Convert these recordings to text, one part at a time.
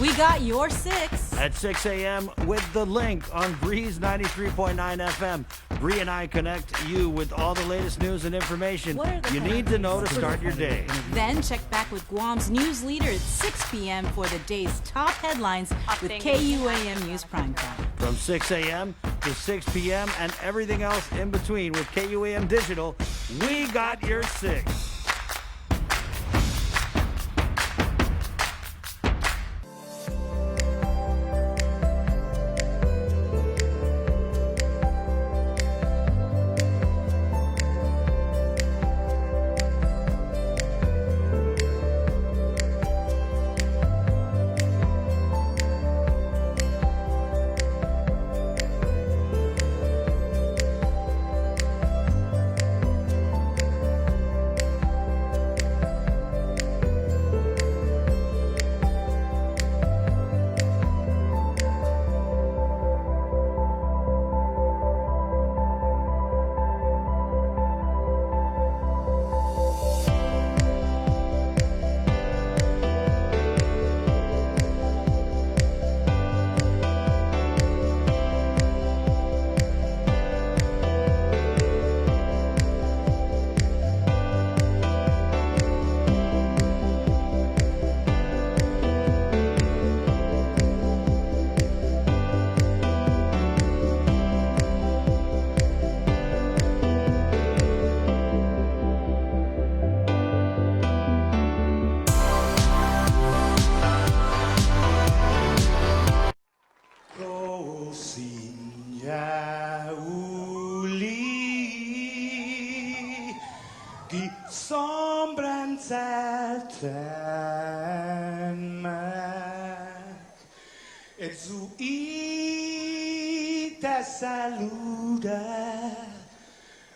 We got your 6. At 6 a.m. with The Link on Breeze 93.9 FM. Bree and I connect you with all the latest news and information you need to know to start your day. Then check back with Guam's news leader at 6 p.m. for the day's top headlines with KUAM News Primetime. From 6 a.m. to 6 p.m. and everything else in between with KUAM Digital, we got your 6.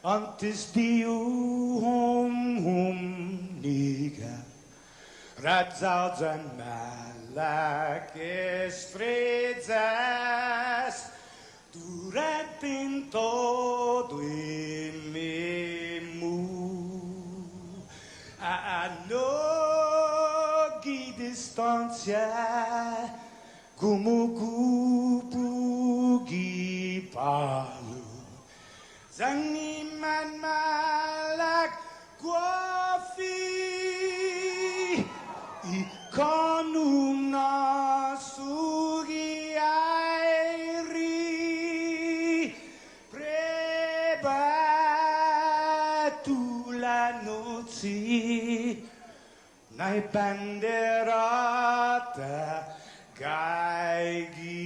Antes de niga Radzauds and malak estrezas Durante todo memu A nogi distancia Como cupugi palu Zangiman malak guafi Ikonum nasugi airi Prebatu la noci Nai banderata gaigi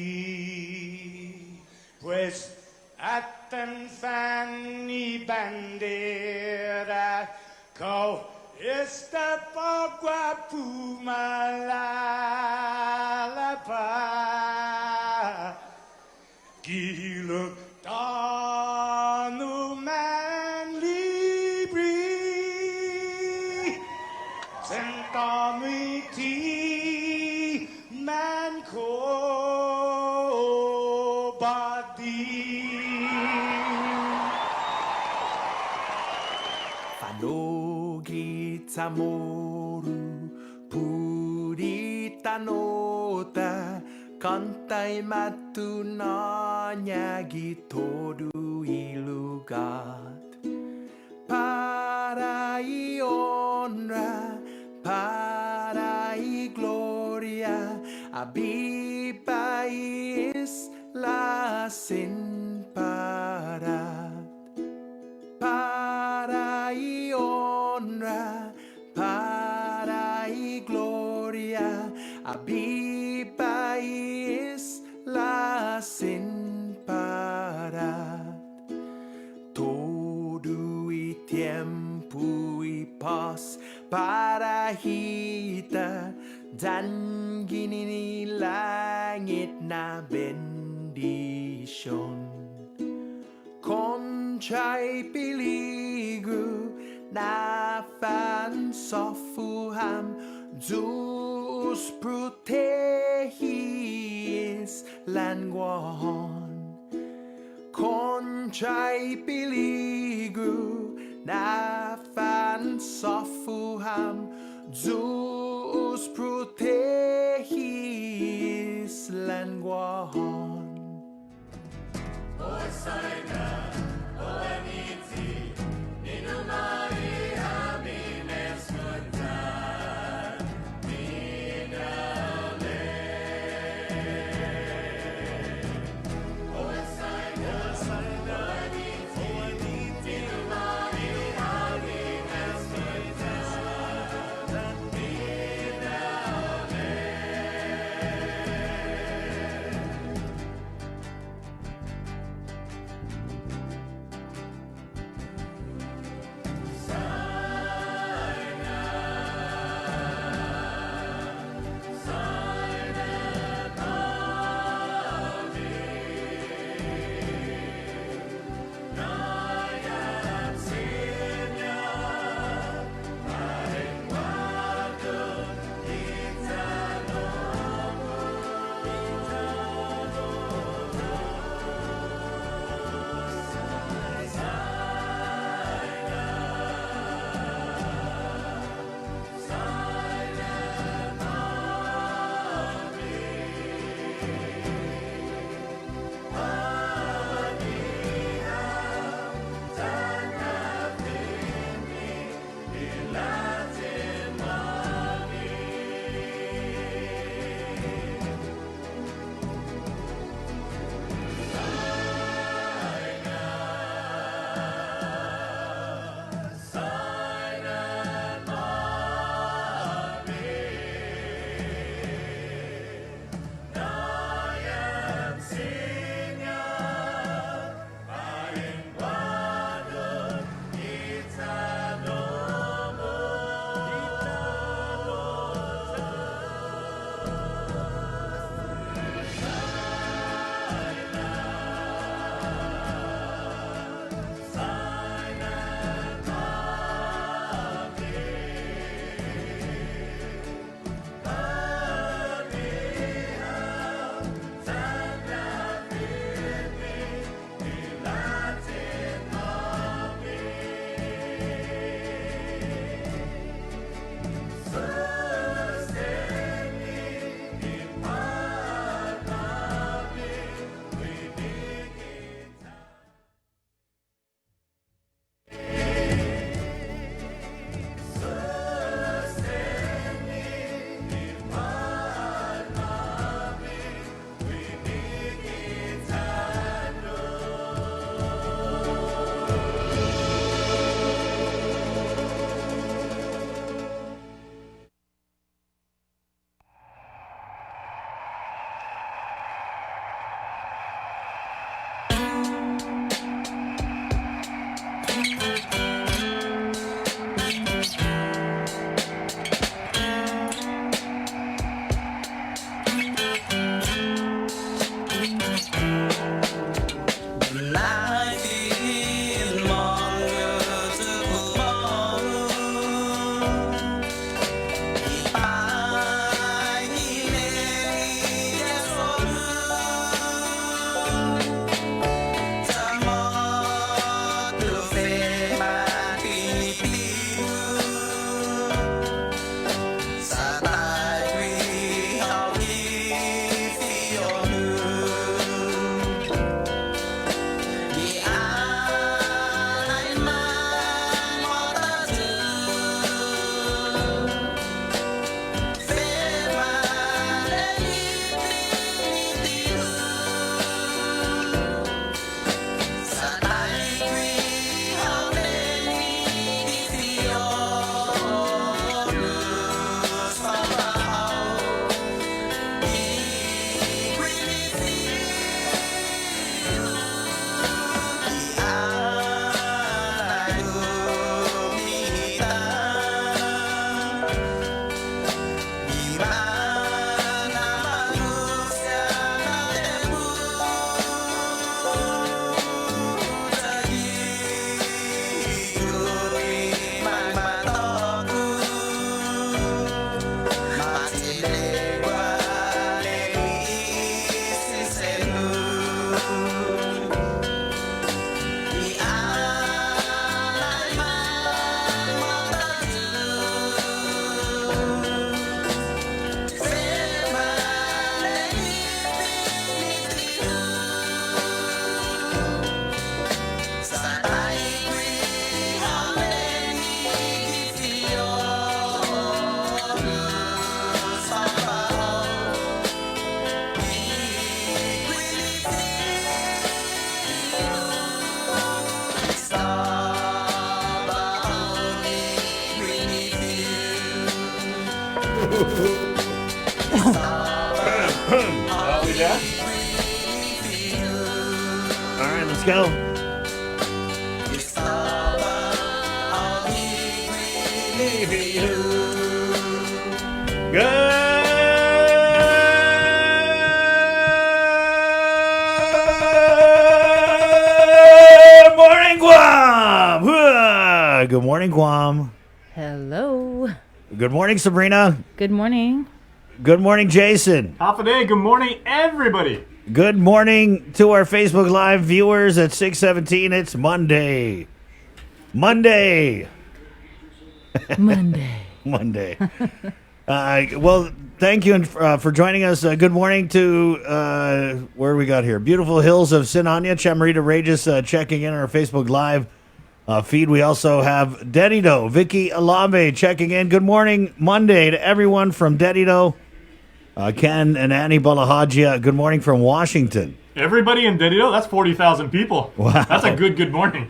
Pues Atan Fanny Bandera Kau esta pagua pumalapa Gilo tanu man libri Sentamiti man ko badi Tamoru Purita nota Kantai matu nanyagi todu ilugat Parai honra Parai gloria Abibai isla sin parat Parai honra Parai gloria Abibai isla sin parat Todo y tiempo y paz para kita Dan gini langit na bendition Conchay peligro na fan sofuham Zeus protegis languahon Conchay peligro na fan sofuham Zeus protegis Languahon. Let's go. Good morning, Guam. Good morning, Guam. Hello. Good morning, Sabrina. Good morning. Good morning, Jason. Half a day. Good morning, everybody. Good morning to our Facebook Live viewers at 6:17. It's Monday. Monday. Well, thank you for joining us. Good morning to, where we got here? Beautiful Hills of Sinania. Chamarita Regis checking in on our Facebook Live feed. We also have Dedido, Vicky Alave checking in. Good morning, Monday, to everyone from Dedido. Ken and Annie Balahajia, good morning from Washington. Everybody in Dedido, that's 40,000 people. Wow. That's a good morning.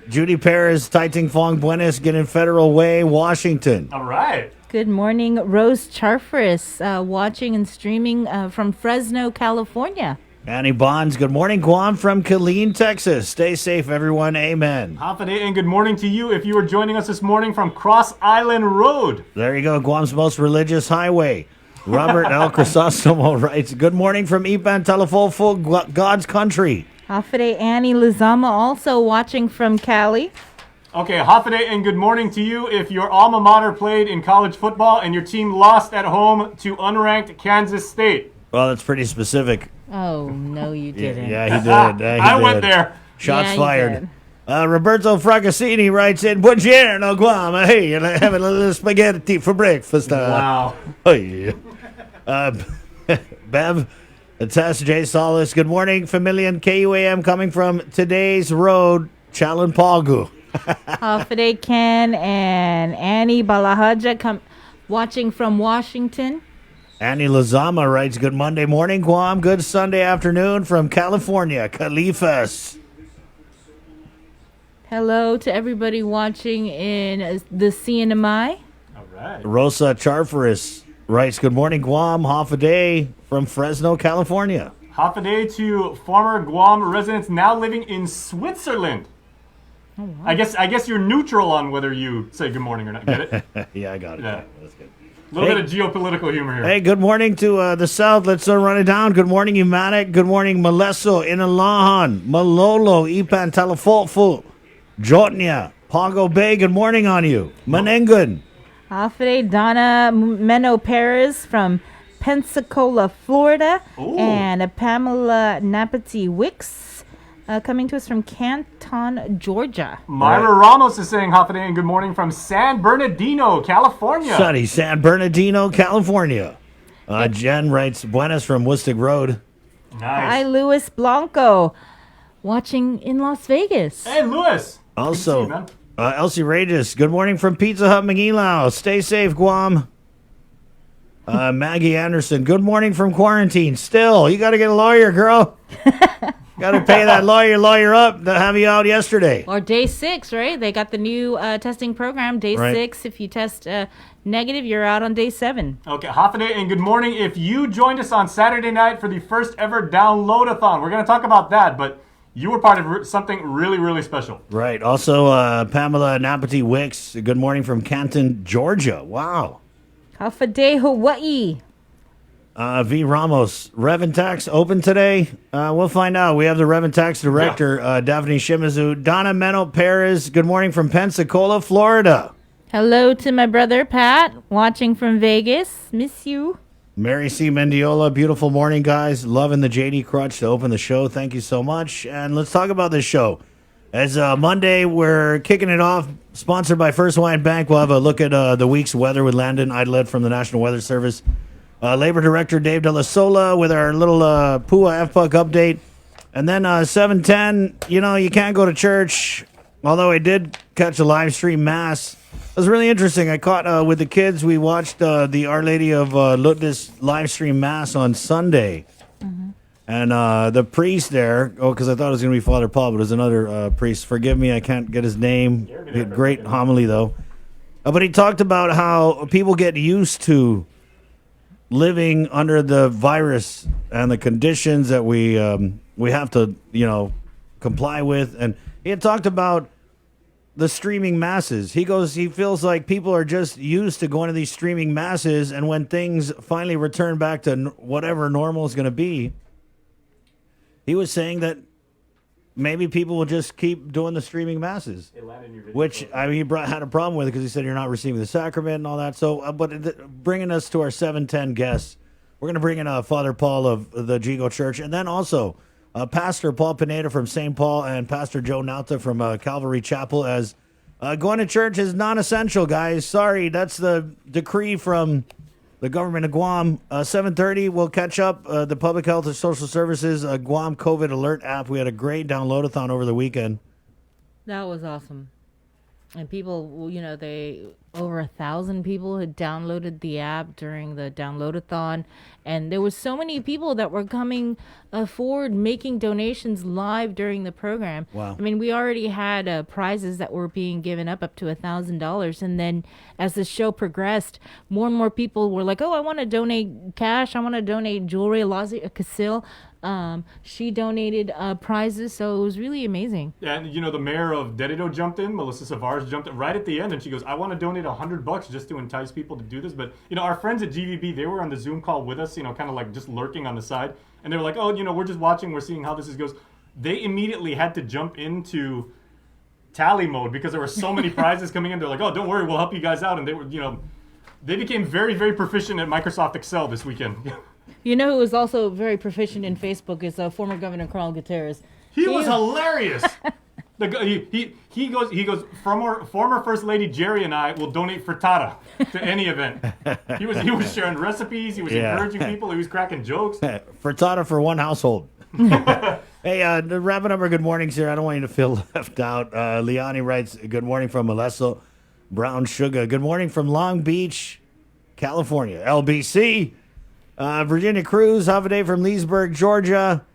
Judy Perez, Taiting Fong Buenos, getting Federal Way, Washington. All right. Good morning, Rose Charfris, watching and streaming from Fresno, California. Annie Bonds, good morning, Guam from Killeen, Texas. Stay safe, everyone. Amen. Half a day and good morning to you if you are joining us this morning from Cross Island Road. There you go, Guam's most religious highway. Robert L. Crisostomo writes, good morning from Ipan Talafolfo, God's country. Hafide Annie Lizama also watching from Cali. Okay, half a day and good morning to you if your alma mater played in college football and your team lost at home to unranked Kansas State. Well, that's pretty specific. Oh, no, you didn't. Yeah, he did. I went there. Shots Yeah, fired. Roberto Fracassini writes in, buongiorno, Guam. Hey, and I'm having a little spaghetti for breakfast. Wow. Oh, yeah. Bev, Tess, J. Salas, good morning, Familian KUAM coming from today's road, Chalanpagu. Hafide Ken and Annie Balahaja watching from Washington. Annie Lazama writes, good Monday morning, Guam. Good Sunday afternoon from California, Califas. Hello to everybody watching in the CNMI. All right. Rosa Charfaris writes, good morning, Guam. Half a day from Fresno, California. Half a day to former Guam residents now living in Switzerland. Oh, wow. I guess you're neutral on whether you say good morning or not. Get it? Yeah, I got it. Yeah. That's good. A little bit of geopolitical humor here. Hey, good morning to the South. Let's run it down. Good morning, Humatic. Good morning, Malesso, Inalahan, Malolo, Ipan Talafolfo, Jotnia, Pago Bay. Good morning on you. Menengun. Hafide Donna Meno Perez from Pensacola, Florida. Ooh. And Pamela Napati Wicks coming to us from Canton, Georgia. Myra Ramos is saying half a day and good morning from San Bernardino, California. Sunny San Bernardino, California. Jen writes, Buenas from Woodstock Road. Nice. Hi, Luis Blanco, watching in Las Vegas. Hey, Luis. Also, Good to see you, man. Elsie Regis, good morning from Pizza Hut, Manilao. Stay safe, Guam. Maggie Anderson, good morning from quarantine. Still, you got to get a lawyer, girl. Got to pay that lawyer up to have you out yesterday. Or day 6, right? They got the new testing program. Day Right. 6, if you test negative, you're out on day 7. Okay, half a day and good morning. If you joined us on Saturday night for the first ever download-a-thon, we're going to talk about that, but you were part of something really, really special. Right. Also, Pamela Napati Wicks, good morning from Canton, Georgia. Wow. Half a day, Hawaii. V. Ramos, Reverend Tax open today? We'll find out. We have the Reverend Tax director, Daphne Shimizu. Donna Meno Perez, good morning from Pensacola, Florida. Hello to my brother, Pat, watching from Vegas. Miss you. Mary C. Mendiola, beautiful morning, guys. Loving the JD Crutch to open the show. Thank you so much. And let's talk about this show. As Monday, we're kicking it off, sponsored by First Hawaiian Bank. We'll have a look at the week's weather with Landon Idlet from the National Weather Service. Labor Director Dave De La Sola with our little PUA FPUC update. And then 7:10, you can't go to church, although I did catch a live stream mass. It was really interesting. I caught with the kids, we watched the Our Lady of Lourdes live stream mass on Sunday. Mm-hmm. And the priest there, because I thought it was going to be Father Paul, but it was another priest. Forgive me, I can't get his name. Great homily, though. But he talked about how people get used to living under the virus and the conditions that we have to, comply with. And he had talked about the streaming masses. He feels like people are just used to going to these streaming masses, and when things finally return back to whatever normal is going to be, he was saying that maybe people will just keep doing the streaming masses, which I mean, he had a problem with it because he said you're not receiving the sacrament and all that. So, bringing us to our 7:10 guests, we're going to bring in Father Paul of the Jigo Church, and then also Pastor Paul Pineda from St. Paul and Pastor Joe Nauta from Calvary Chapel, as going to church is non-essential, guys. Sorry, that's the decree from the government of Guam. 7:30, we'll catch up. The Public Health and Social Services Guam COVID Alert app. We had a great download-a-thon over the weekend. That was awesome. And people, over 1,000 people had downloaded the app during the download-a-thon. And there was so many people that were coming forward, making donations live during the program. Wow. I mean, we already had prizes that were being given up to $1,000. And then as the show progressed, more and more people were like, oh, I want to donate cash. I want to donate jewelry. Olalia Casil, she donated prizes. So it was really amazing. Yeah, and the mayor of Deredo jumped in. Melissa Savars jumped in right at the end, and she goes, I want to donate $100 just to entice people to do this. But, our friends at GVB, they were on the Zoom call with us, kind of like just lurking on the side. And they were like, oh, we're just watching. We're seeing how this goes. They immediately had to jump into tally mode because there were so many prizes coming in. They're like, oh, don't worry, we'll help you guys out. And they were, they became very, very proficient at Microsoft Excel this weekend. Who was also very proficient in Facebook is former Governor Carl Gutierrez. He was hilarious. He goes, former First Lady Jerry and I will donate frittata to any event. He was sharing recipes. He was encouraging people. He was cracking jokes. Frittata for one household. Hey, wrapping up our good mornings here. I don't want you to feel left out. Liani writes, good morning from Molesto, Brown Sugar. Good morning from Long Beach, California. LBC. Virginia Cruz, have a day from Leesburg, Georgia.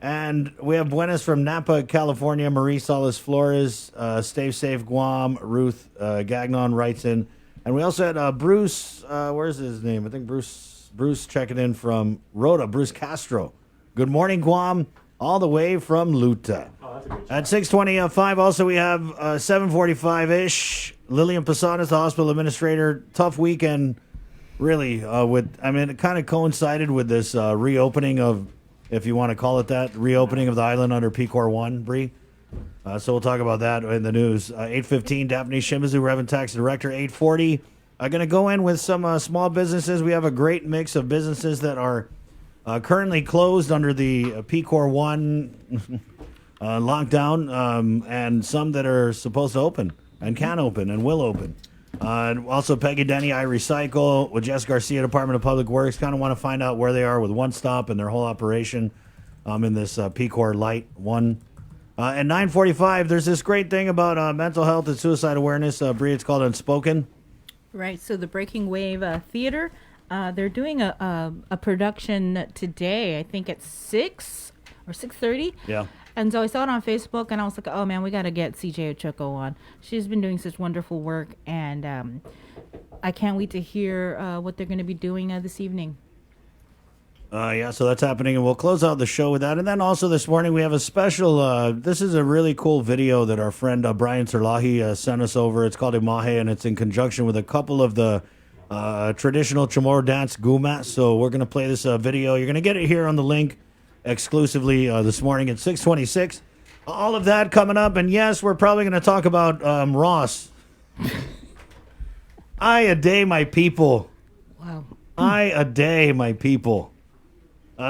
And we have Duenas from Napa, California. Marie Salas Flores, Stay Safe Guam. Ruth Gagnon writes in. And we also had Bruce, where's his name? I think Bruce checking in from Rhoda, Bruce Castro. Good morning, Guam, all the way from Luta. Oh, that's a good At 6:25, also we have 7:45-ish. Lillian Posadas, the hospital administrator. Tough weekend, really. It kind of coincided with this reopening of, if you want to call it that, reopening of the island under PCOR 1, Bree. So we'll talk about that in the news. 8:15, Daphne Shimizu, Reverend Tax Director. 8:40, I'm going to go in with some small businesses. We have a great mix of businesses that are currently closed under the PCOR 1 lockdown, and some that are supposed to open and can open and will open. And also Peggy Denny, I Recycle, with Jess Garcia, Department of Public Works. Kind of want to find out where they are with One Stop and their whole operation in this PCOR Light 1. At 9:45, there's this great thing about mental health and suicide awareness. Bree, it's called Unspoken. Right. So the Breaking Wave Theater, they're doing a production today, I think at 6 or 6:30. Yeah. And so I saw it on Facebook, and I was like, oh, man, we got to get CJ Ochoco on. She's been doing such wonderful work, and I can't wait to hear what they're going to be doing this evening. So that's happening, and we'll close out the show with that. And then also this morning we have a special, this is a really cool video that our friend Brian Serlahi sent us over. It's called Imahe, and it's in conjunction with a couple of the traditional Chamorro dance gumas. So we're going to play this video. You're going to get it here on the link exclusively this morning at 6:26. All of that coming up, and yes, we're probably going to talk about Ross. I a day, my people. Wow. I a day, my people.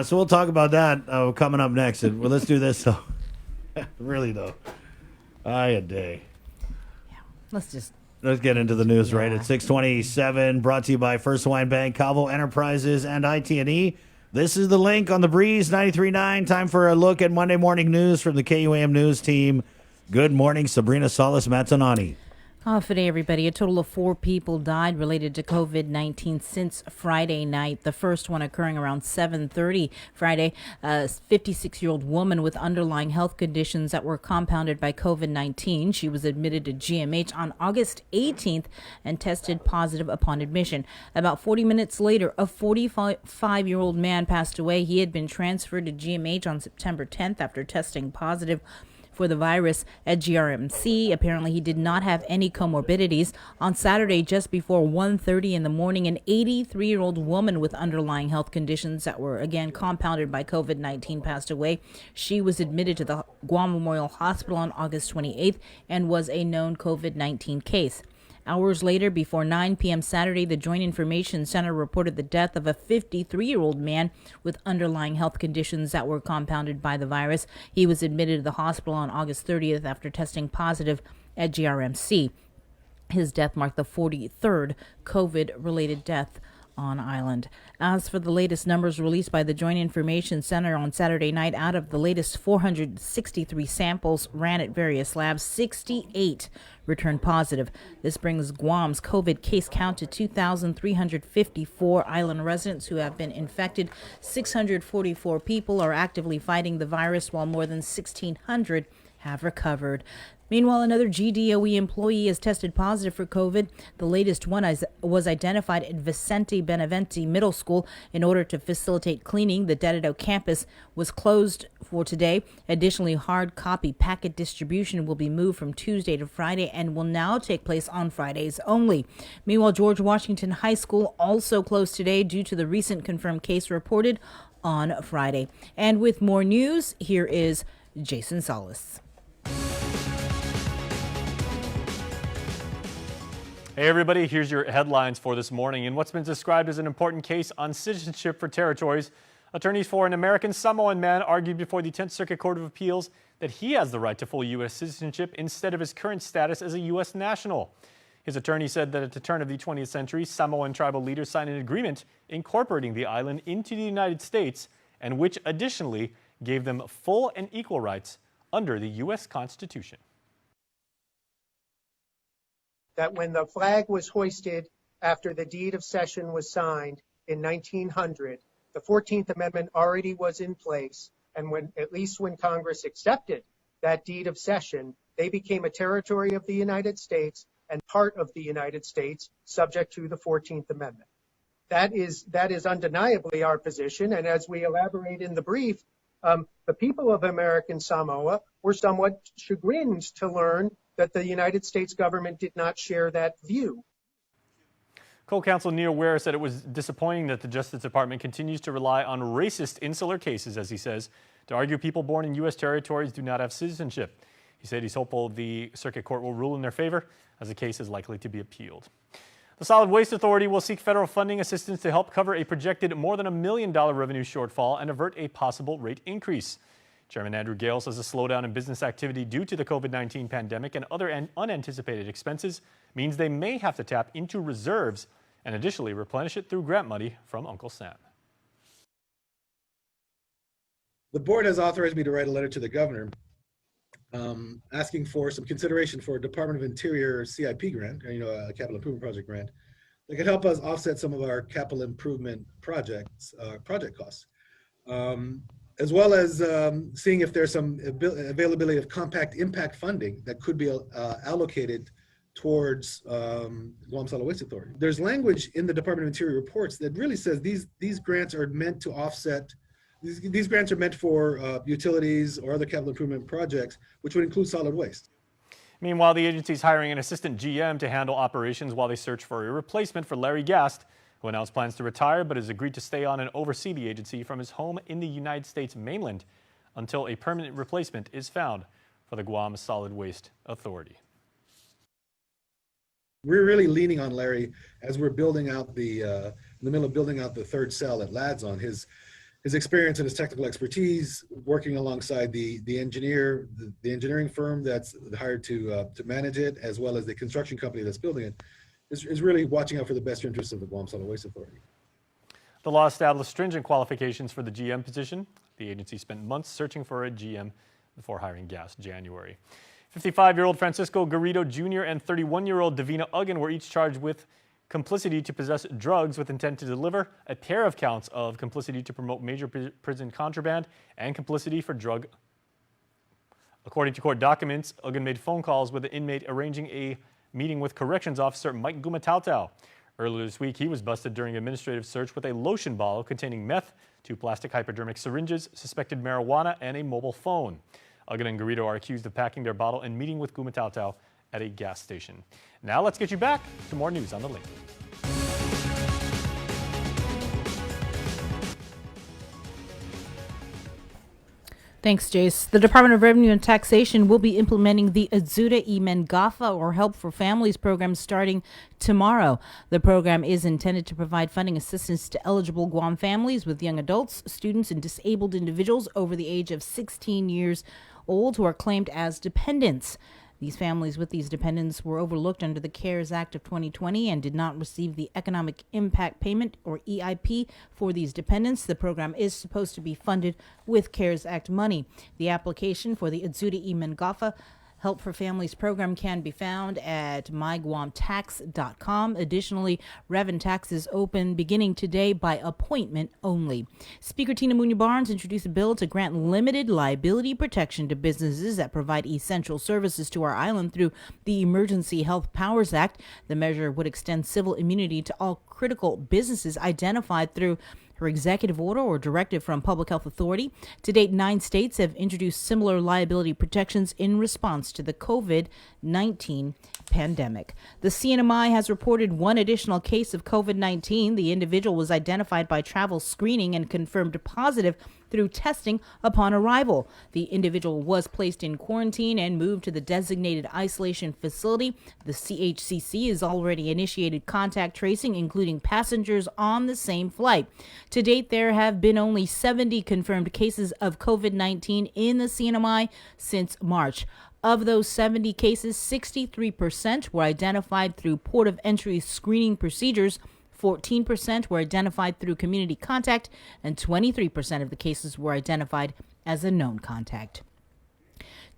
So we'll talk about that coming up next. And let's do this, though. Really, though. I a day. Yeah. Let's get into the news right at 6:27. Brought to you by First Hawaiian Bank, Calvo Enterprises, and IT&E. This is the link on the Breeze 93.9. Time for a look at Monday morning news from the KUAM News team. Good morning, Sabrina Salas Matanani. Today, everybody. A total of 4 people died related to COVID-19 since Friday night. The first one occurring around 7:30 Friday. A 56-year-old woman with underlying health conditions that were compounded by COVID-19. She was admitted to GMH on August 18th and tested positive upon admission. About 40 minutes later, a 45-year-old man passed away. He had been transferred to GMH on September 10th after testing positive for the virus at GRMC. Apparently, he did not have any comorbidities. On Saturday, just before 1:30 in the morning, an 83-year-old woman with underlying health conditions that were again compounded by COVID-19 passed away. She was admitted to the Guam Memorial Hospital on August 28th and was a known COVID-19 case. Hours later, before 9 p.m. Saturday, the Joint Information Center reported the death of a 53-year-old man with underlying health conditions that were compounded by the virus. He was admitted to the hospital on August 30th after testing positive at GRMC. His death marked the 43rd COVID-related death on island. As for the latest numbers released by the Joint Information Center on Saturday night, out of the latest 463 samples ran at various labs, 68 returned positive. This brings Guam's COVID case count to 2,354 island residents who have been infected. 644 people are actively fighting the virus, while more than 1,600 have recovered. Meanwhile, another GDOE employee has tested positive for COVID. The latest one was identified at Vicente Benavente Middle School. In order to facilitate cleaning, the Dededo campus was closed for today. Additionally, hard copy packet distribution will be moved from Tuesday to Friday and will now take place on Fridays only. Meanwhile, George Washington High School also closed today due to the recent confirmed case reported on Friday. And with more news, here is Jason Salas. Hey everybody, here's your headlines for this morning. In what's been described as an important case on citizenship for territories, attorneys for an American Samoan man argued before the 10th Circuit Court of Appeals that he has the right to full U.S. citizenship instead of his current status as a U.S. national. His attorney said that at the turn of the 20th century, Samoan tribal leaders signed an agreement incorporating the island into the United States, and which additionally gave them full and equal rights under the U.S. Constitution. That when the flag was hoisted after the deed of cession was signed in 1900, the 14th Amendment already was in place, and at least when Congress accepted that deed of cession, they became a territory of the United States and part of the United States, subject to the 14th Amendment. That is undeniably our position, and as we elaborate in the brief, the people of American Samoa were somewhat chagrined to learn that the United States government did not share that view. Co-counsel Neil Ware said it was disappointing that the Justice Department continues to rely on racist insular cases, as he says, to argue people born in U.S. territories do not have citizenship. He said he's hopeful the Circuit Court will rule in their favor, as the case is likely to be appealed. The Solid Waste Authority will seek federal funding assistance to help cover a projected more than $1 million revenue shortfall and avert a possible rate increase. Chairman Andrew Gale says a slowdown in business activity due to the COVID-19 pandemic and other unanticipated expenses means they may have to tap into reserves and additionally replenish it through grant money from Uncle Sam. The board has authorized me to write a letter to the governor asking for some consideration for a Department of Interior CIP grant, a capital improvement project grant, that could help us offset some of our capital improvement project costs. As well as seeing if there's some availability of compact impact funding that could be allocated towards Guam Solid Waste Authority. There's language in the Department of Interior reports that really says these grants are meant to offset, these grants are meant for utilities or other capital improvement projects, which would include solid waste. Meanwhile, the agency is hiring an assistant GM to handle operations while they search for a replacement for Larry Gast, who announced plans to retire but has agreed to stay on and oversee the agency from his home in the United States mainland until a permanent replacement is found for the Guam Solid Waste Authority. We're really leaning on Larry as we're building out in the middle of building out the third cell at Ladson. His experience and his technical expertise, working alongside the engineering firm that's hired to manage it, as well as the construction company that's building it, is really watching out for the best interests of the Guam Solid Waste Authority. The law established stringent qualifications for the GM position. The agency spent months searching for a GM before hiring Gast January. 55-year-old Francisco Garrido Jr. and 31-year-old Davina Uggan were each charged with complicity to possess drugs with intent to deliver, a pair of counts of complicity to promote major prison contraband, and complicity for drug. According to court documents, Uggan made phone calls with the inmate arranging a meeting with Corrections Officer Mike Gumatautau. Earlier this week, he was busted during an administrative search with a lotion bottle containing meth, 2 plastic hypodermic syringes, suspected marijuana, and a mobile phone. Agad and Garrido are accused of packing their bottle and meeting with Kumatautau at a gas station. Now let's get you back to more news on the link. Thanks, Jace. The Department of Revenue and Taxation will be implementing the Ajuda y Mangafa, or Help for Families program, starting tomorrow. The program is intended to provide funding assistance to eligible Guam families with young adults, students, and disabled individuals over the age of 16 years old who are claimed as dependents. These families with these dependents were overlooked under the CARES Act of 2020 and did not receive the Economic Impact Payment, or EIP, for these dependents. The program is supposed to be funded with CARES Act money. The application for the Ajuda y Mangafa Help for Families program can be found at myguamtax.com. Additionally, Rev and Tax is open beginning today by appointment only. Speaker Tina Muñoz-Barnes introduced a bill to grant limited liability protection to businesses that provide essential services to our island through the Emergency Health Powers Act. The measure would extend civil immunity to all critical businesses identified through her executive order or directive from Public Health Authority. To date, 9 states have introduced similar liability protections in response to the COVID-19 pandemic. The CNMI has reported 1 additional case of COVID-19. The individual was identified by travel screening and confirmed positive through testing upon arrival. The individual was placed in quarantine and moved to the designated isolation facility. The CHCC has already initiated contact tracing, including passengers on the same flight. To date, there have been only 70 confirmed cases of COVID-19 in the CNMI since March. Of those 70 cases, 63% were identified through port of entry screening procedures, 14% were identified through community contact, and 23% of the cases were identified as a known contact.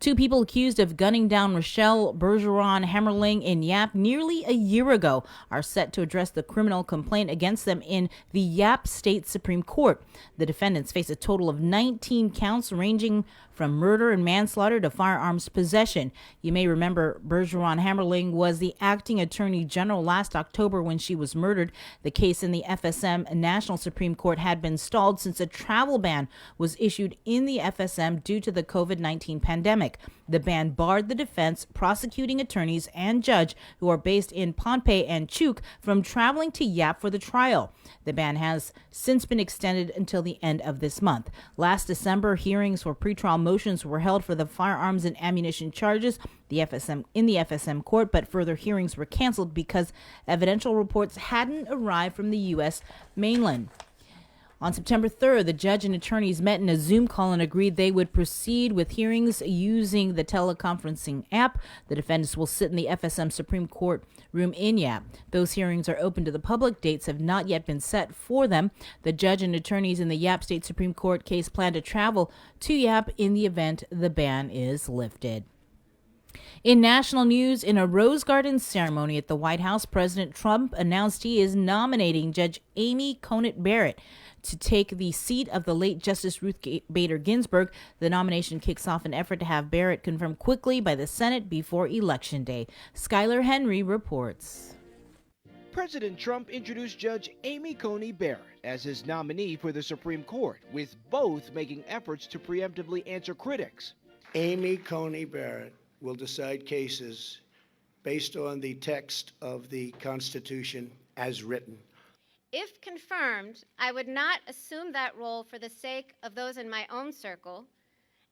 2 people accused of gunning down Rochelle Bergeron Hammerling in Yap nearly a year ago are set to address the criminal complaint against them in the Yap State Supreme Court. The defendants face a total of 19 counts ranging from murder and manslaughter to firearms possession. You may remember Bergeron Hammerling was the acting attorney general last October when she was murdered. The case in the FSM National Supreme Court had been stalled since a travel ban was issued in the FSM due to the COVID-19 pandemic. The ban barred the defense, prosecuting attorneys, and judge who are based in Pohnpei and Chuuk from traveling to Yap for the trial. The ban has since been extended until the end of this month. Last December, hearings for pretrial motions were held for the firearms and ammunition charges in the FSM court, but further hearings were canceled because evidential reports hadn't arrived from the U.S. mainland. On September 3rd, the judge and attorneys met in a Zoom call and agreed they would proceed with hearings using the teleconferencing app. The defendants will sit in the FSM Supreme Court room in Yap. Those hearings are open to the public. Dates have not yet been set for them. The judge and attorneys in the Yap State Supreme Court case plan to travel to Yap in the event the ban is lifted. In national news, in a Rose Garden ceremony at the White House, President Trump announced he is nominating Judge Amy Coney Barrett to take the seat of the late Justice Ruth Bader Ginsburg. The nomination kicks off an effort to have Barrett confirmed quickly by the Senate before Election Day. Skylar Henry reports. President Trump introduced Judge Amy Coney Barrett as his nominee for the Supreme Court, with both making efforts to preemptively answer critics. Amy Coney Barrett will decide cases based on the text of the Constitution as written. If confirmed, I would not assume that role for the sake of those in my own circle,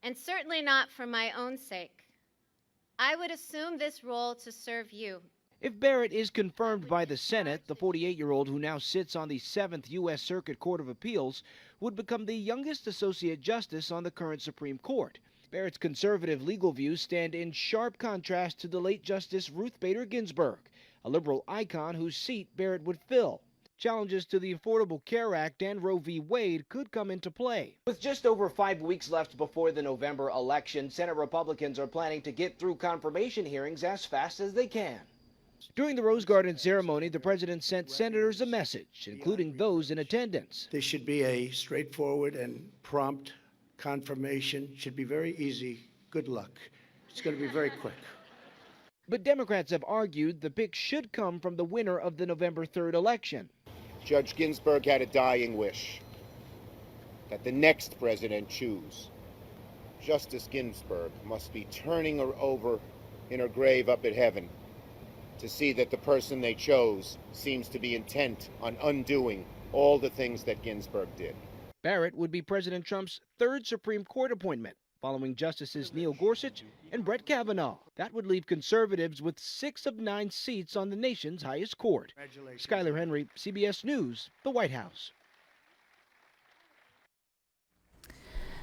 and certainly not for my own sake. I would assume this role to serve you. If Barrett is confirmed by the Senate, the 48-year-old who now sits on the 7th U.S. Circuit Court of Appeals would become the youngest associate justice on the current Supreme Court. Barrett's conservative legal views stand in sharp contrast to the late Justice Ruth Bader Ginsburg, a liberal icon whose seat Barrett would fill. Challenges to the Affordable Care Act and Roe v. Wade could come into play. With just over 5 weeks left before the November election, Senate Republicans are planning to get through confirmation hearings as fast as they can. During the Rose Garden ceremony, the president sent senators a message, including those in attendance. This should be a straightforward and prompt confirmation. Should be very easy. Good luck. It's going to be very quick. But Democrats have argued the pick should come from the winner of the November 3rd election. Judge Ginsburg had a dying wish that the next president choose Justice Ginsburg must be turning her over in her grave up at heaven to see that the person they chose seems to be intent on undoing all the things that Ginsburg did. Barrett would be President Trump's third Supreme Court appointment, following Justices Neil Gorsuch and Brett Kavanaugh. That would leave conservatives with 6 of 9 seats on the nation's highest court. Skyler Henry, CBS News, the White House.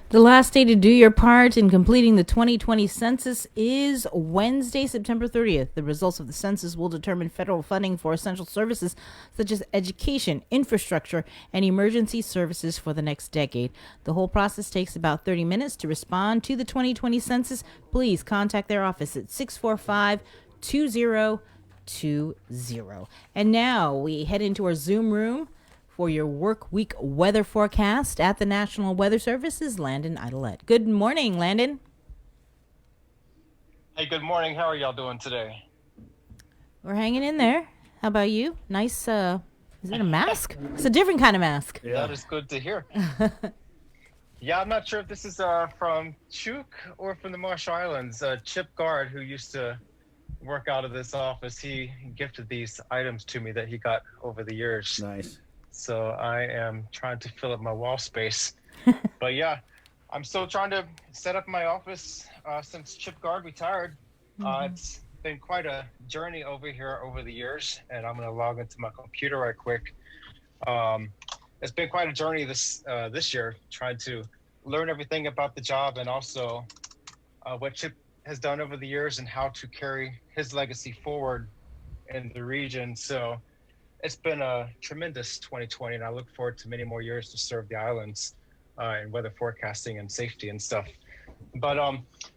The last day to do your part in completing the 2020 census is Wednesday, September 30th. The results of the census will determine federal funding for essential services such as education, infrastructure, and emergency services for the next decade. The whole process takes about 30 minutes. To respond to the 2020 census, please contact their office at 645-2020. And now we head into our Zoom room for your work week weather forecast at the National Weather Service is Landon Idolette. Good morning, Landon. Hey, good morning. How are y'all doing today? We're hanging in there. How about you? Nice, is it a mask? It's a different kind of mask. Yeah. That is good to hear. Yeah, I'm not sure if this is from Chuk or from the Marshall Islands. Chip Guard, who used to work out of this office, he gifted these items to me that he got over the years. Nice. So I am trying to fill up my wall space. But yeah, I'm still trying to set up my office since Chip Guard retired. It's been quite a journey over here over the years, and I'm going to log into my computer right quick. It's been quite a journey this year, trying to learn everything about the job and also what Chip has done over the years and how to carry his legacy forward in the region. So it's been a tremendous 2020, and I look forward to many more years to serve the islands in weather forecasting and safety and stuff. But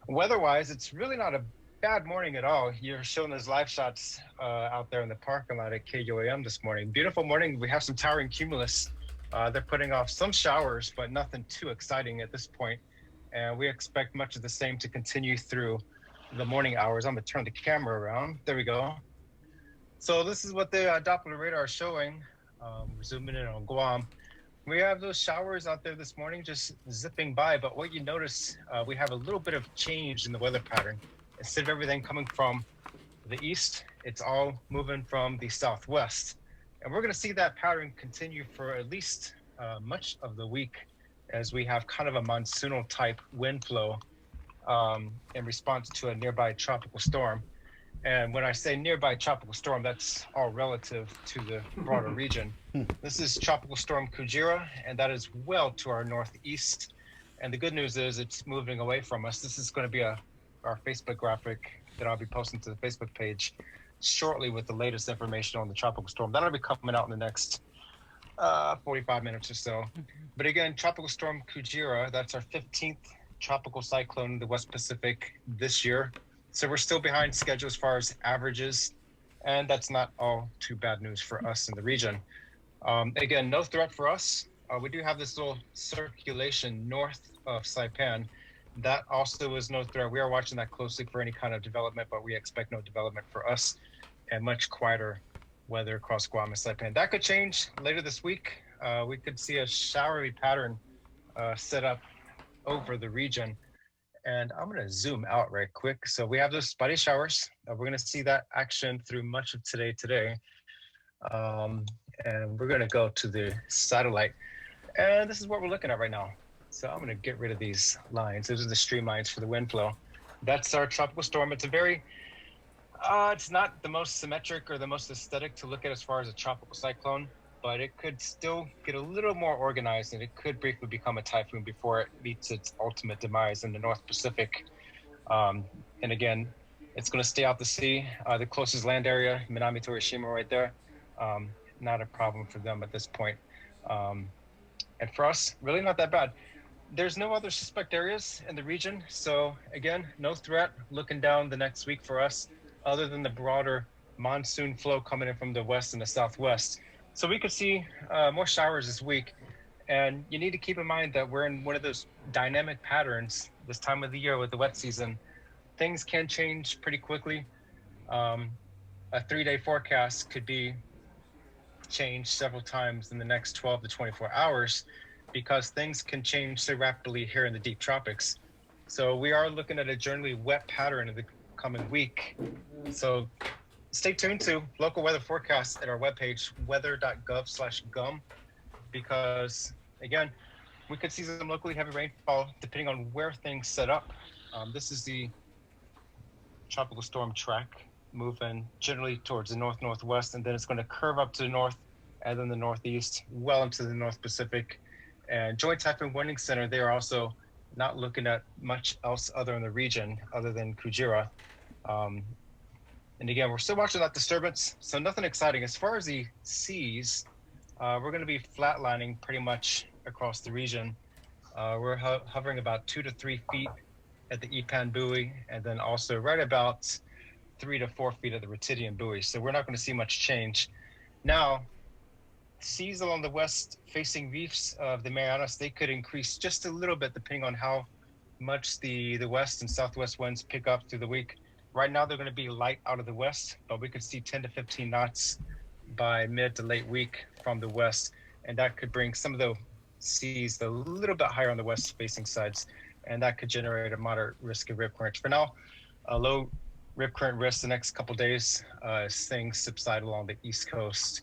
weather-wise, it's really not a bad morning at all. You're showing those live shots out there in the parking lot at KUAM this morning. Beautiful morning. We have some towering cumulus. They're putting off some showers, but nothing too exciting at this point. And we expect much of the same to continue through the morning hours. I'm going to turn the camera around. There we go. So this is what the Doppler radar is showing. We're zooming in on Guam. We have those showers out there this morning just zipping by, but what you notice, we have a little bit of change in the weather pattern. Instead of everything coming from the east, it's all moving from the southwest. And we're going to see that pattern continue for at least much of the week as we have kind of a monsoonal type wind flow in response to a nearby tropical storm. And when I say nearby tropical storm, that's all relative to the broader region. This is Tropical Storm Kujira, and that is well to our northeast. And the good news is it's moving away from us. This is going to be our Facebook graphic that I'll be posting to the Facebook page shortly with the latest information on the tropical storm. That'll be coming out in the next 45 minutes or so. But again, Tropical Storm Kujira, that's our 15th tropical cyclone in the West Pacific this year. So we're still behind schedule as far as averages, and that's not all too bad news for us in the region. Again, no threat for us. We do have this little circulation north of Saipan. That also is no threat. We are watching that closely for any kind of development, but we expect no development for us and much quieter weather across Guam and Saipan. That could change later this week. We could see a showery pattern set up over the region. And I'm going to zoom out right quick. So we have those spotty showers. We're going to see that action through much of today. And we're going to go to the satellite. And this is what we're looking at right now. So I'm going to get rid of these lines. Those are the stream lines for the wind flow. That's our tropical storm. It's a very, it's not the most symmetric or the most aesthetic to look at as far as a tropical cyclone, but it could still get a little more organized, and it could briefly become a typhoon before it meets its ultimate demise in the North Pacific. And again, it's going to stay out to sea. The closest land area, Minami Torishima right there, not a problem for them at this point. And for us, really not that bad. There's no other suspect areas in the region. So again, no threat looking down the next week for us, other than the broader monsoon flow coming in from the west and the southwest. So we could see more showers this week. And you need to keep in mind that we're in one of those dynamic patterns this time of the year with the wet season. Things can change pretty quickly. A 3-day forecast could be changed several times in the next 12 to 24 hours because things can change so rapidly here in the deep tropics. So we are looking at a generally wet pattern in the coming week. So stay tuned to local weather forecasts at our webpage, weather.gov/gum, because again, we could see some locally heavy rainfall depending on where things set up. This is the tropical storm track moving generally towards the north-northwest, and then it's going to curve up to the north and then the northeast, well into the North Pacific. And Joint Typhoon Warning Center, they are also not looking at much else other in the region other than Kujira. And again, we're still watching that disturbance, so nothing exciting. As far as the seas, we're going to be flatlining pretty much across the region. We're hovering about 2 to 3 feet at the Ipan buoy, and then also right about 3 to 4 feet at the Retidian buoy. So we're not going to see much change. Now, seas along the west-facing reefs of the Marianas, they could increase just a little bit depending on how much the west and southwest winds pick up through the week. Right now, they're going to be light out of the west, but we could see 10 to 15 knots by mid to late week from the west, and that could bring some of the seas a little bit higher on the west-facing sides, and that could generate a moderate risk of rip current. For now, a low rip current risk the next couple days as things subside along the east coast.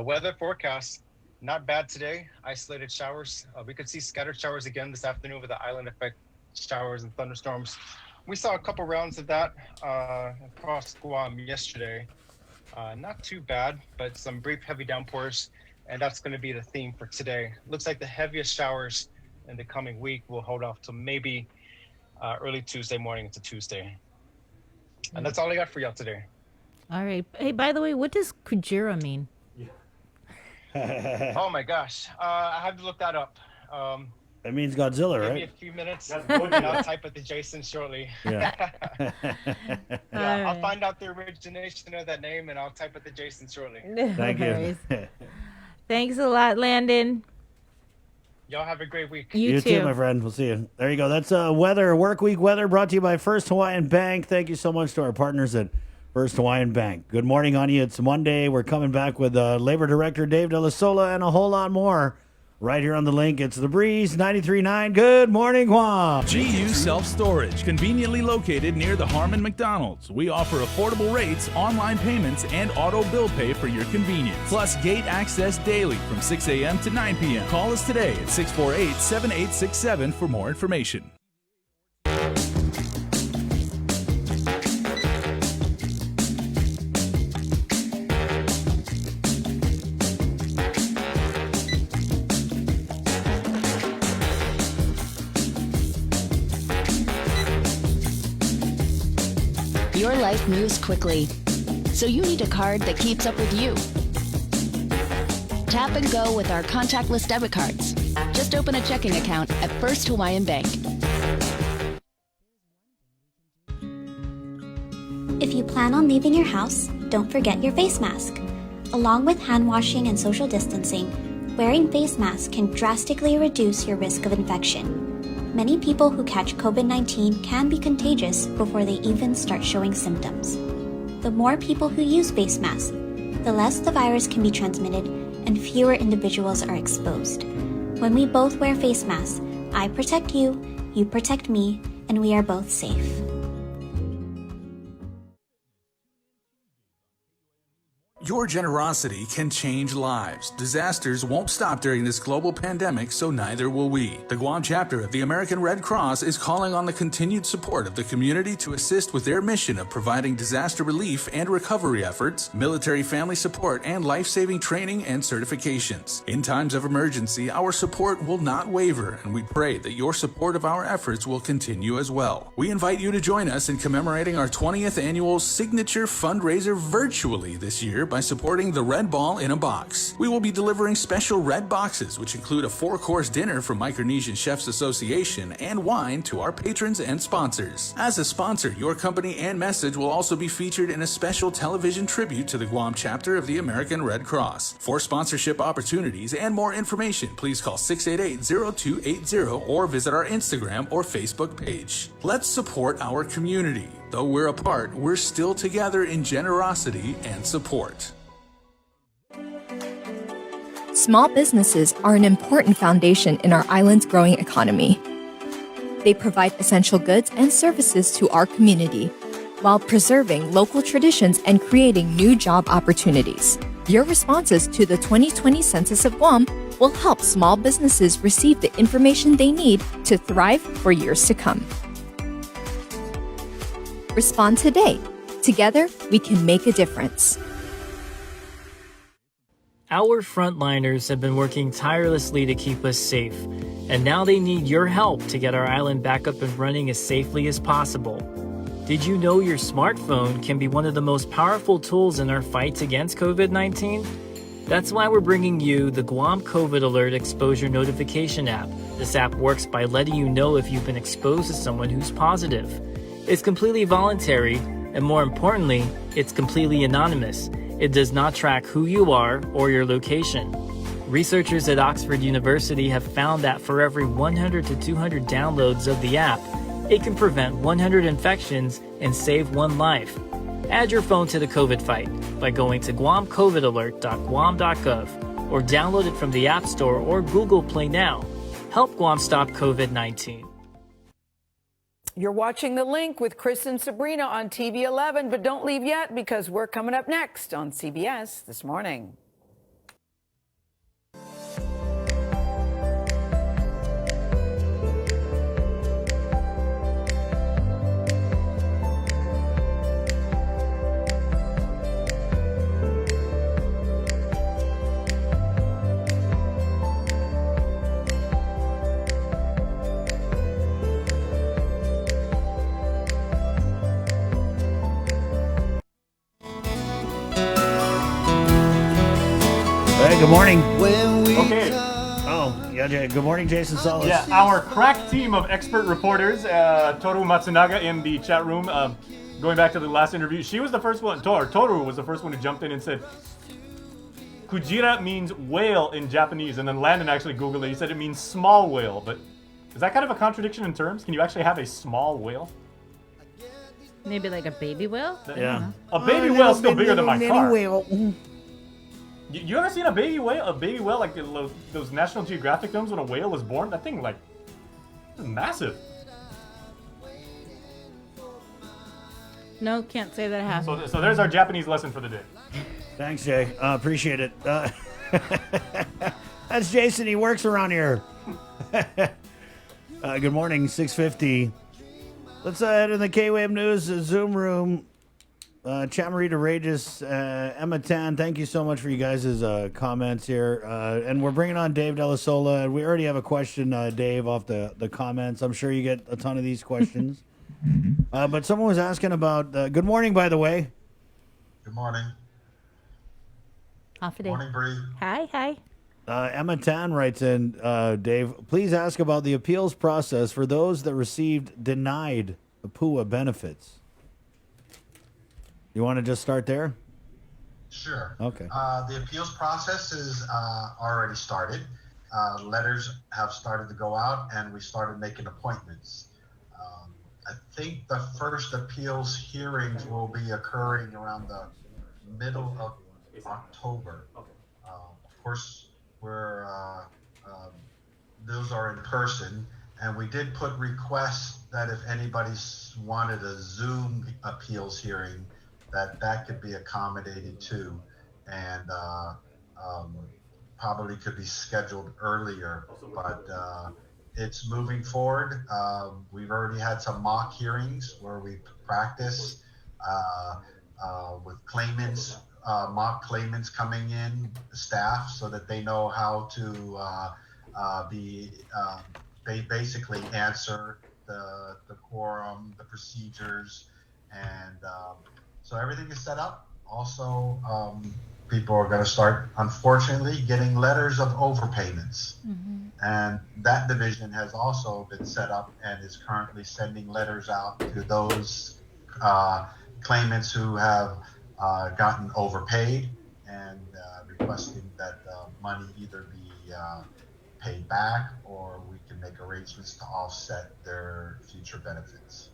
Weather forecast, not bad today. Isolated showers. We could see scattered showers again this afternoon with the island effect showers and thunderstorms. We saw a couple rounds of that across Guam yesterday. Not too bad, but some brief heavy downpours, and that's going to be the theme for today. Looks like the heaviest showers in the coming week will hold off till maybe early Tuesday morning into Tuesday. And that's all I got for y'all today. All right. Hey, by the way, what does Kujira mean? Oh my gosh, I have to look that up. That means Godzilla, Give right? me a few minutes, and I'll type it to Jason shortly. Yeah. I'll find out the origination of that name, and I'll type it to Jason shortly. Thank you. Thanks a lot, Landon. Y'all have a great week. You too, my friend. We'll see you. There you go. That's weather, work week weather, brought to you by First Hawaiian Bank. Thank you so much to our partners at First Hawaiian Bank. Good morning on you. It's Monday. We're coming back with Labor Director Dave De La Sola and a whole lot more right here on the link. It's The Breeze 93.9. Good morning, Guam. GU Self-Storage, conveniently located near the Harmon McDonald's. We offer affordable rates, online payments, and auto bill pay for your convenience. Plus gate access daily from 6 a.m. to 9 p.m. Call us today at 648-7867 for more information. Your life moves quickly, so you need a card that keeps up with you. Tap and go with our contactless debit cards. Just open a checking account at First Hawaiian Bank. If you plan on leaving your house, don't forget your face mask. Along with hand washing and social distancing, wearing face masks can drastically reduce your risk of infection. Many people who catch COVID-19 can be contagious before they even start showing symptoms. The more people who use face masks, the less the virus can be transmitted and fewer individuals are exposed. When we both wear face masks, I protect you, you protect me, and we are both safe. Your generosity can change lives. Disasters won't stop during this global pandemic, so neither will we. The Guam chapter of the American Red Cross is calling on the continued support of the community to assist with their mission of providing disaster relief and recovery efforts, military family support, and life-saving training and certifications. In times of emergency, our support will not waver, and we pray that your support of our efforts will continue as well. We invite you to join us in commemorating our 20th annual signature fundraiser virtually this year by supporting the Red Ball in a Box. We will be delivering special red boxes, which include a 4-course dinner from Micronesian Chefs Association and wine to our patrons and sponsors. As a sponsor, your company and message will also be featured in a special television tribute to the Guam chapter of the American Red Cross. For sponsorship opportunities and more information, please call 688-0280 or visit our Instagram or Facebook page. Let's support our community. Though we're apart, we're still together in generosity and support. Small businesses are an important foundation in our island's growing economy. They provide essential goods and services to our community while preserving local traditions and creating new job opportunities. Your responses to the 2020 Census of Guam will help small businesses receive the information they need to thrive for years to come. Respond today. Together, we can make a difference. Our frontliners have been working tirelessly to keep us safe, and now they need your help to get our island back up and running as safely as possible. Did you know your smartphone can be one of the most powerful tools in our fight against COVID-19? That's why we're bringing you the Guam COVID Alert Exposure Notification app. This app works by letting you know if you've been exposed to someone who's positive. It's completely voluntary, and more importantly, it's completely anonymous. It does not track who you are or your location. Researchers at Oxford University have found that for every 100 to 200 downloads of the app, it can prevent 100 infections and save one life. Add your phone to the COVID fight by going to guamcovidalert.guam.gov or download it from the App Store or Google Play now. Help Guam stop COVID-19. You're watching The Link with Chris and Sabrina on TV 11, but don't leave yet because we're coming up next on CBS This Morning. Good morning. Okay. Oh, yeah. Good morning, Jason Salas. Yeah, our crack team of expert reporters, Toru Matsunaga in the chat room. Going back to the last interview, she was the first one. Toru was the first one who jumped in and said, "Kujira means whale in Japanese," and then Landon actually Googled it. He said it means small whale. But is that kind of a contradiction in terms? Can you actually have a small whale? Maybe like a baby whale? Yeah. A baby whale is still bigger than my car. Whale. You ever seen a baby whale? A baby whale, like those National Geographic films when a whale is born? That thing, like, is massive. No, can't say that happened. So there's our Japanese lesson for the day. Thanks, Jay. Appreciate it. That's Jason. He works around here. Good morning, 6:50. Let's head in the K-Wave News Zoom room. Chamarita Regis, Emma Tan, thank you so much for you guys' comments here. And we're bringing on Dave Delasola. We already have a question, Dave, off the comments. I'm sure you get a ton of these questions. But someone was asking about, good morning, by the way. Good morning. Off Good morning, Bree. Hi. Emma Tan writes in, Dave, please ask about the appeals process for those that received denied PUA benefits. You want to just start there? Sure. Okay. The appeals process is already started. Letters have started to go out, and we started making appointments. I think the first appeals hearings will be occurring around the middle of October. Of course, those are in person, and we did put requests that if anybody wanted a Zoom appeals hearing, that could be accommodated too, and probably could be scheduled earlier, but it's moving forward. We've already had some mock hearings where we practice with claimants, mock claimants coming in, staff, so that they know how to basically answer the quorum, the procedures, and so everything is set up. Also, people are going to start, unfortunately, getting letters of overpayments. Mm-hmm. And that division has also been set up and is currently sending letters out to those claimants who have gotten overpaid and requesting that money either be paid back or we can make arrangements to offset their future benefits.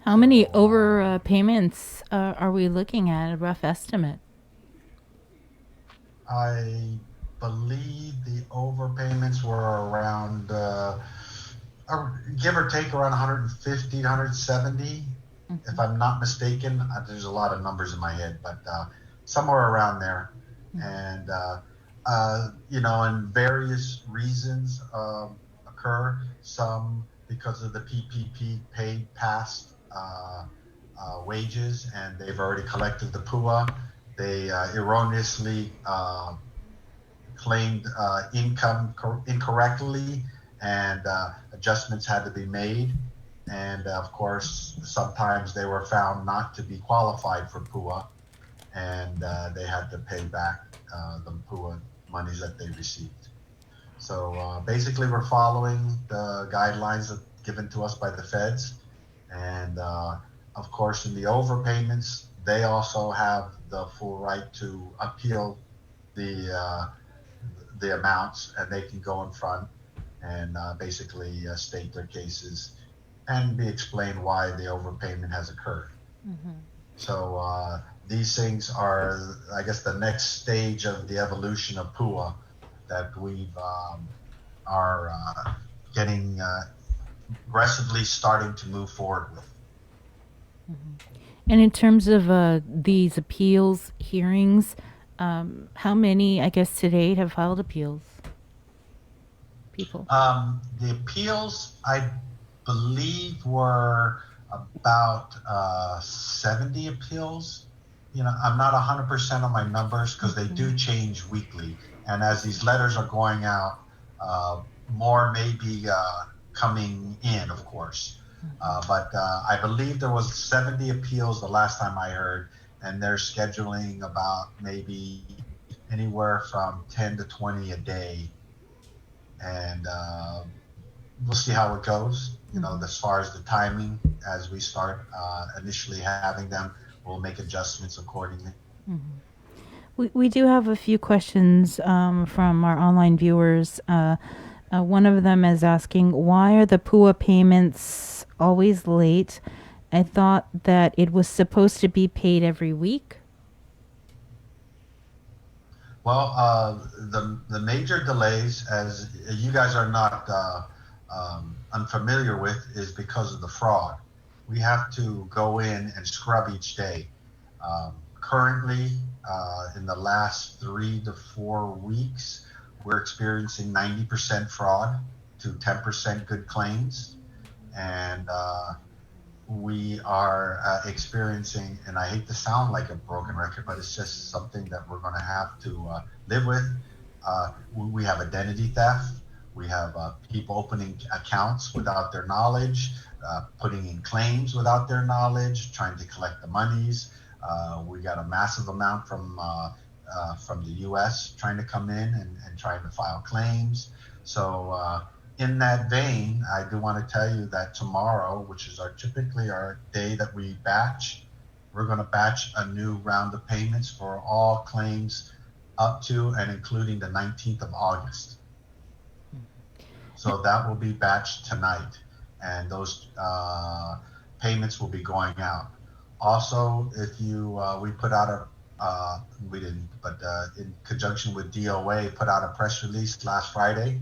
How many overpayments are we looking at? A rough estimate? I believe the overpayments were around give or take around 150, 170, if I'm not mistaken. There's a lot of numbers in my head, but somewhere around there. And, and various reasons occur. Some because of the PPP paid past wages, and they've already collected the PUA. They erroneously claimed income incorrectly, and adjustments had to be made. And of course, sometimes they were found not to be qualified for PUA, and they had to pay back the PUA monies that they received. So basically, we're following the guidelines given to us by the feds. And of course, in the overpayments, they also have the full right to appeal the amounts, and they can go in front and basically state their cases and explain why the overpayment has occurred. So these things are, I guess, the next stage of the evolution of PUA that we are getting aggressively starting to move forward with. And in terms of these appeals hearings, how many, I guess, to date have filed appeals? People. The appeals, I believe, were about 70 appeals. I'm not 100% on my numbers because they do change weekly. And as these letters are going out, more may be coming in, of course. But I believe there was 70 appeals the last time I heard, and they're scheduling about maybe anywhere from 10 to 20 a day. And we'll see how it goes. As far as the timing, as we start initially having them, we'll make adjustments accordingly. We do have a few questions from our online viewers. One of them is asking, why are the PUA payments always late? I thought that it was supposed to be paid every week. Well, the major delays, as you guys are not unfamiliar with, is because of the fraud. We have to go in and scrub each day. Currently, in the last 3 to 4 weeks, we're experiencing 90% fraud to 10% good claims. And we are experiencing, and I hate to sound like a broken record, but it's just something that we're going to have to live with. We have identity theft. We have people opening accounts without their knowledge, putting in claims without their knowledge, trying to collect the monies. We got a massive amount from the U.S. trying to come in and trying to file claims. So in that vein, I do want to tell you that tomorrow, which is typically our day that we batch, we're going to batch a new round of payments for all claims up to and including the 19th of August. So that will be batched tonight, and those payments will be going out. Also, if we put out we didn't, but in conjunction with DOA, put out a press release last Friday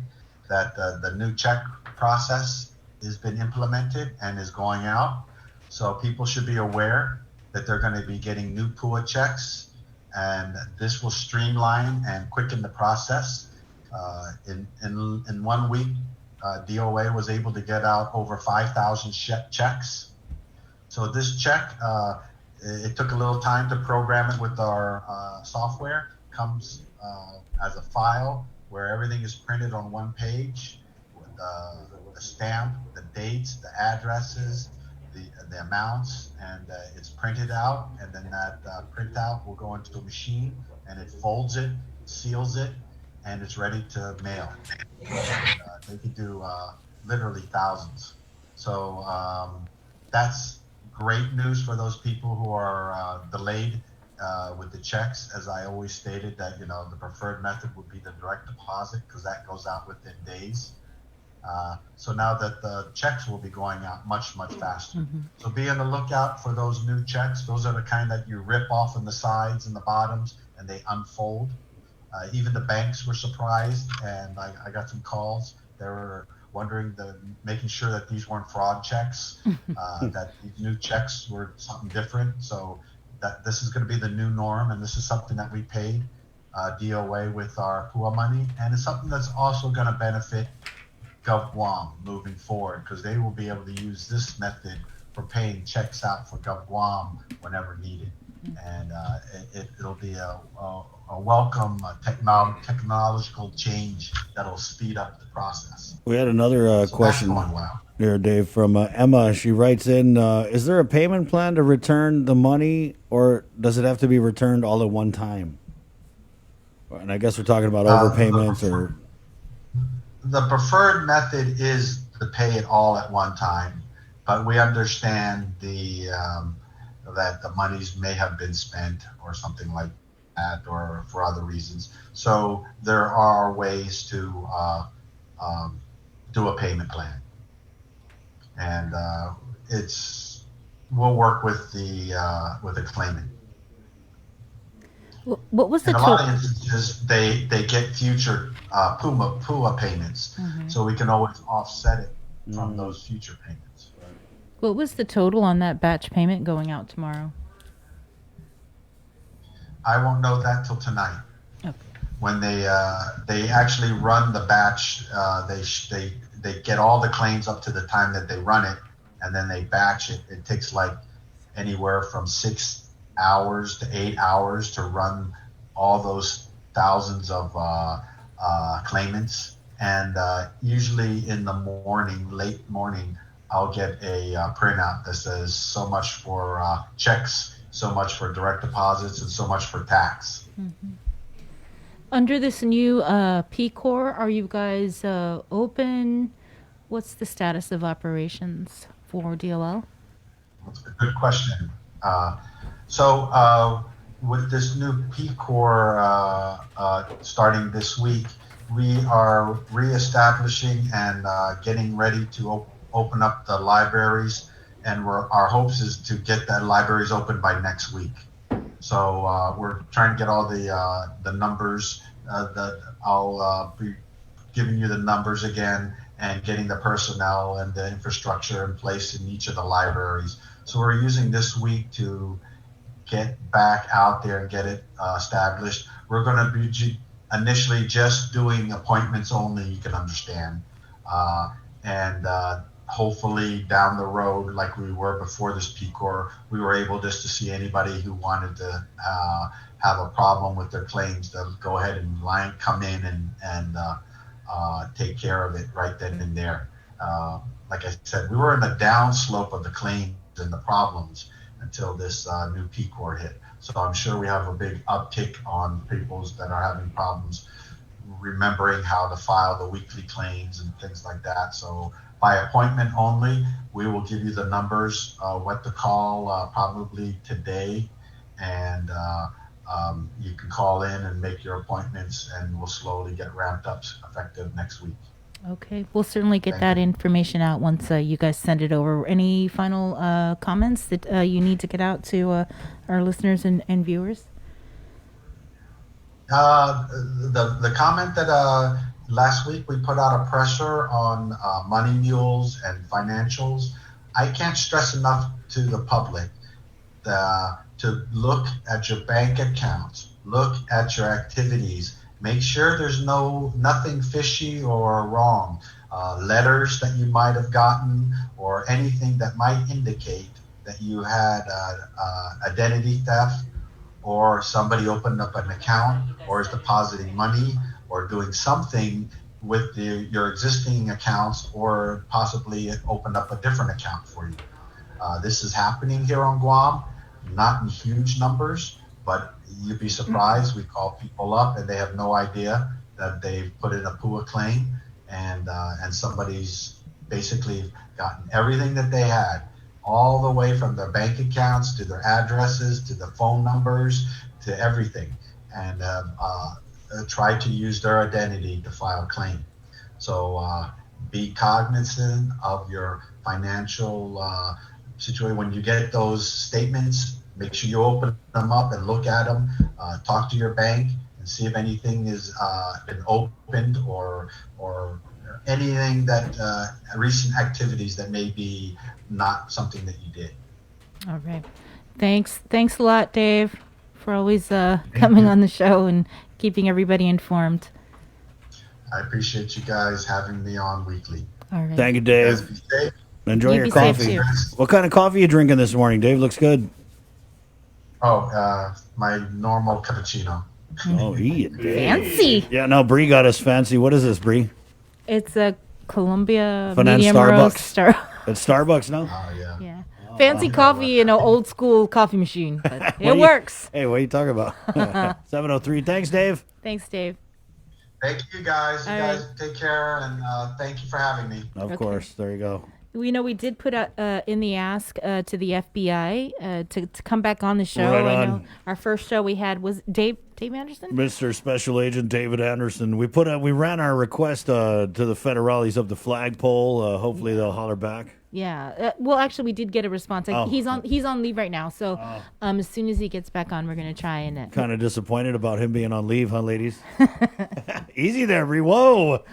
that the new check process has been implemented and is going out. So people should be aware that they're going to be getting new PUA checks, and this will streamline and quicken the process. In 1 week, DOA was able to get out over 5,000 checks. So this check, it took a little time to program it with our software. Comes as a file where everything is printed on one page with the stamp, the dates, the addresses, the amounts, and it's printed out. And then that printout will go into a machine, and it folds it, seals it, and it's ready to mail. And, they could do literally thousands. So that's great news for those people who are delayed with the checks. As I always stated, that the preferred method would be the direct deposit, because that goes out within days. So now that the checks will be going out much faster. So be on the lookout for those new checks. Those are the kind that you rip off on the sides and the bottoms, and they unfold. Even the banks were surprised, and I got some calls. They were making sure that these weren't fraud checks, that these new checks were something different. So that this is going to be the new norm, and this is something that we paid DOA with our PUA money, and it's something that's also going to benefit Gov Guam moving forward, because they will be able to use this method for paying checks out for Gov Guam whenever needed. And it'll be a welcome technological change that'll speed up the process. We had another question here, Dave, from Emma. She writes in, is there a payment plan to return the money, or does it have to be returned all at one time? And I guess we're talking about overpayments or... The preferred method is to pay it all at one time, but we understand that the monies may have been spent or something like that, or for other reasons. So there are ways to do a payment plan, and we'll work with the claimant. What was the in a lot of instances, they get future PUA payments, so we can always offset it from those future payments. What was the total on that batch payment going out tomorrow? I won't know that till tonight. Okay. When they actually run the batch, they get all the claims up to the time that they run it, and then they batch it. It takes like anywhere from 6 hours to 8 hours to run all those thousands of claimants, and usually in the morning, late morning, I'll get a printout that says so much for checks, so much for direct deposits, and so much for tax. Under this new P-Corps, are you guys open? What's the status of operations for DLL? That's a good question. So with this new P-Corps starting this week, we are reestablishing and getting ready to open up the libraries, and our hopes is to get that libraries open by next week. So we're trying to get all the numbers. I'll be giving you the numbers again and getting the personnel and the infrastructure in place in each of the libraries. So we're using this week to get back out there and get it established. We're going to be initially just doing appointments only, you can understand. And hopefully down the road, like we were before this P-Corps, we were able just to see anybody who wanted to have a problem with their claims to go ahead and come in and take care of it right then and there. Like I said, we were in the downslope of the claims and the problems until this new P-Corps hit. So I'm sure we have a big uptick on people that are having problems remembering how to file the weekly claims and things like that. So by appointment only, we will give you the numbers, what to call probably today, and you can call in and make your appointments, and we'll slowly get ramped up effective next week. Okay, we'll certainly get that information out once you guys send it over. Any final comments that you need to get out to our listeners and viewers? The comment that last week we put out a pressure on money mules and financials. I can't stress enough to the public to look at your bank accounts, look at your activities. Make sure there's nothing fishy or wrong. Letters that you might have gotten or anything that might indicate that you had identity theft, or somebody opened up an account or is depositing money or doing something with your existing accounts, or possibly opened up a different account for you. This is happening here on Guam, not in huge numbers, but you'd be surprised. We call people up and they have no idea that they've put in a PUA claim, and somebody's basically gotten everything that they had, all the way from their bank accounts to their addresses to the phone numbers to everything, and try to use their identity to file a claim. So be cognizant of your financial situation. When you get those statements, make sure you open them up and look at them. Talk to your bank and see if anything is been opened or anything that recent activities that may be not something that you did. All right. Thanks a lot, Dave, for always coming on the show and keeping everybody informed. I appreciate you guys having me on weekly. All right. Thank you, Dave. You guys be safe. Enjoy You your be safe, coffee. too. What kind of coffee are you drinking this morning, Dave? Looks good. Oh, my normal cappuccino. Oh, Dave. Fancy. Yeah, no, Bree got us fancy. What is this, Bree? It's a Columbia Finance medium Starbucks. roast. It's Starbucks now? Oh, yeah. Yeah. Fancy coffee in an old school coffee machine, but it works. Hey, what are you talking about? 7:03. Thanks, Dave. Thanks, Dave. Thank you, guys. You All guys take care, and thank you for having me. Of course. There you go. We know we did put out in the ask to the FBI to come back on the show. Right I on. know our first show we had was Dave Anderson. Mr. Special Agent David Anderson. We ran our request to the federales of the flagpole. Hopefully they'll holler back. Yeah. Well, actually, we did get a response. Oh. He's on leave right now, so as soon as he gets back on, we're gonna try and. Kind of disappointed about him being on leave, huh, ladies? Easy there, Bree. Whoa.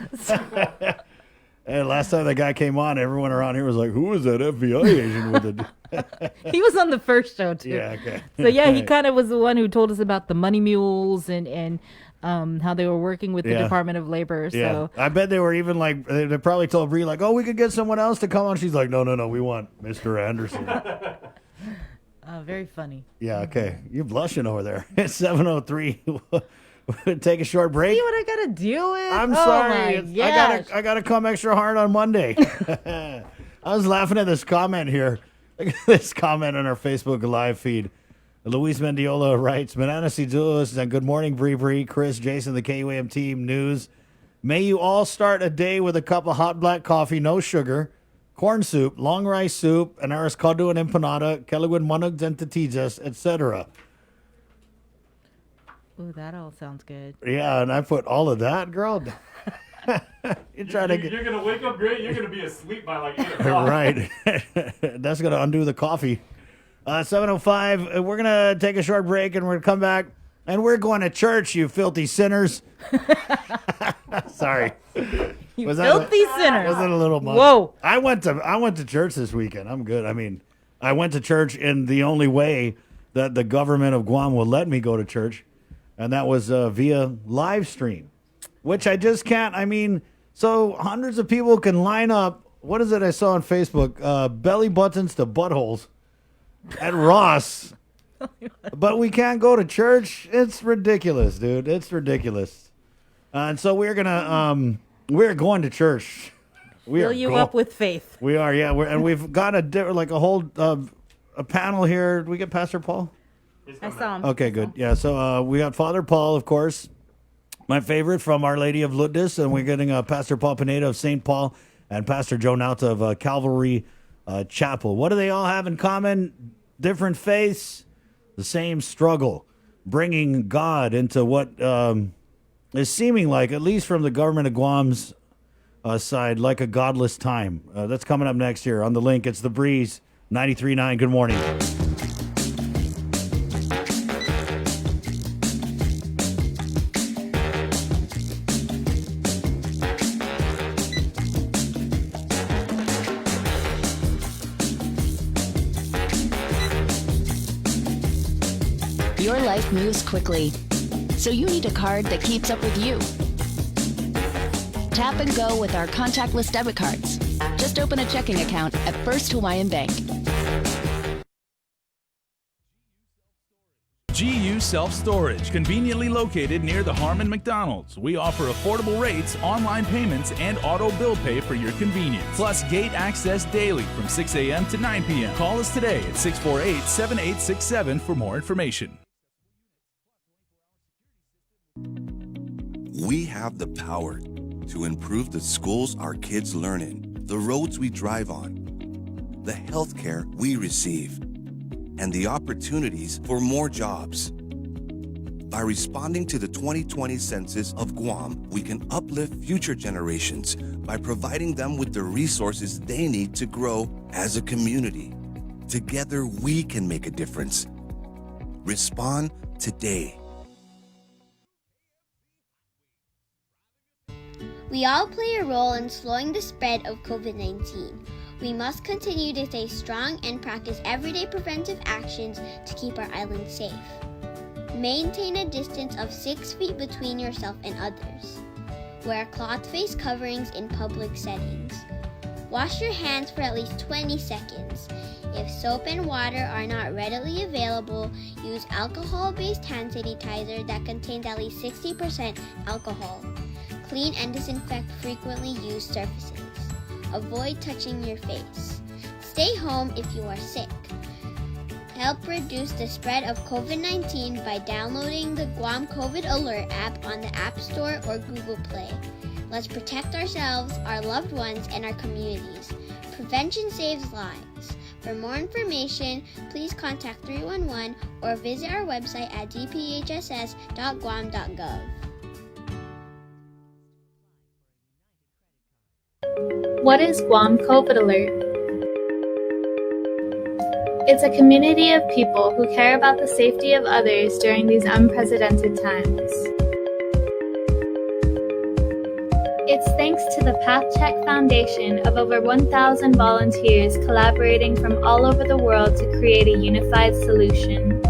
Hey, last time that guy came on, everyone around here was like, "Who was that FBI agent with it?" He was on the first show too. Yeah, okay. So yeah, he kind of was the one who told us about the money mules and how they were working with the Yeah. Department of Labor. Yeah, So I bet they were even like they probably told Bree like, "Oh, we could get someone else to come on." She's like, "No, we want Mr. Anderson." very funny. Yeah, okay. You're blushing over there. It's 7:03. Take a short break. See what I gotta deal with? I'm Oh sorry. my gosh. I gotta come extra hard on Monday. I was laughing at this comment here. Look at this comment on our Facebook live feed. Luis Mendiola writes, Manana Sidulus, and good morning, Bree, Chris, Jason, the KUAM team news. May you all start a day with a cup of hot black coffee, no sugar, corn soup, long rice soup, an aris caldo and empanada, kelaguen monog and tatijas, etc. Ooh, that all sounds good. Yeah, and I put all of that, girl. You're trying to get... You're gonna wake up great. You're gonna be asleep by like 8 o'clock. Right. That's going to undo the coffee. 7:05. We're going to take a short break and we're going to come back. And we're going to church, you filthy sinners. Sorry. You filthy sinners. Was that a little much? Whoa. I went to church this weekend. I'm good. I mean, I went to church in the only way that the government of Guam will let me go to church. And that was via live stream, which I just can't. I mean, so hundreds of people can line up. What is it I saw on Facebook? Belly buttons to buttholes at Ross. But we can't go to church. It's ridiculous, dude. It's ridiculous. And so we're going to church. Fill you up with faith. We are, yeah. We've got a whole a panel here. Did we get Pastor Paul? I saw him. Okay, good. Yeah, so we got Father Paul, of course, my favorite from Our Lady of Lourdes, and we're getting Pastor Paul Pineda of St. Paul and Pastor Joe Nauta of Calvary Chapel. What do they all have in common? Different faiths, the same struggle, bringing God into what is seeming like, at least from the government of Guam's side, like a godless time. That's coming up next here on The Link. It's The Breeze, 93.9. Good morning. Your life moves quickly, so you need a card that keeps up with you. Tap and go with our contactless debit cards. Just open a checking account at First Hawaiian Bank. GU Self-Storage, conveniently located near the Harmon McDonald's. We offer affordable rates, online payments, and auto bill pay for your convenience. Plus gate access daily from 6 a.m. to 9 p.m. Call us today at 648-7867 for more information. We have the power to improve the schools our kids learn in, the roads we drive on, the healthcare we receive, and the opportunities for more jobs. By responding to the 2020 census of Guam, we can uplift future generations by providing them with the resources they need to grow as a community. Together, we can make a difference. Respond today. We all play a role in slowing the spread of COVID-19. We must continue to stay strong and practice everyday preventive actions to keep our island safe. Maintain a distance of 6 feet between yourself and others. Wear cloth face coverings in public settings. Wash your hands for at least 20 seconds. If soap and water are not readily available, use alcohol-based hand sanitizer that contains at least 60% alcohol. Clean and disinfect frequently used surfaces. Avoid touching your face. Stay home if you are sick. Help reduce the spread of COVID-19 by downloading the Guam COVID Alert app on the App Store or Google Play. Let's protect ourselves, our loved ones, and our communities. Prevention saves lives. For more information, please contact 311 or visit our website at dphss.guam.gov. What is Guam COVID Alert? It's a community of people who care about the safety of others during these unprecedented times. It's thanks to the Path Check Foundation of over 1,000 volunteers collaborating from all over the world to create a unified solution.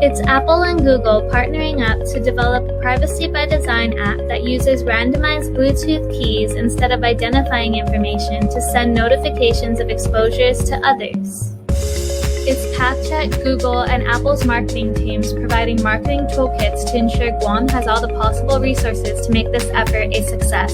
It's Apple and Google partnering up to develop a Privacy by Design app that uses randomized Bluetooth keys instead of identifying information to send notifications of exposures to others. It's PathCheck, Google, and Apple's marketing teams providing marketing toolkits to ensure Guam has all the possible resources to make this effort a success.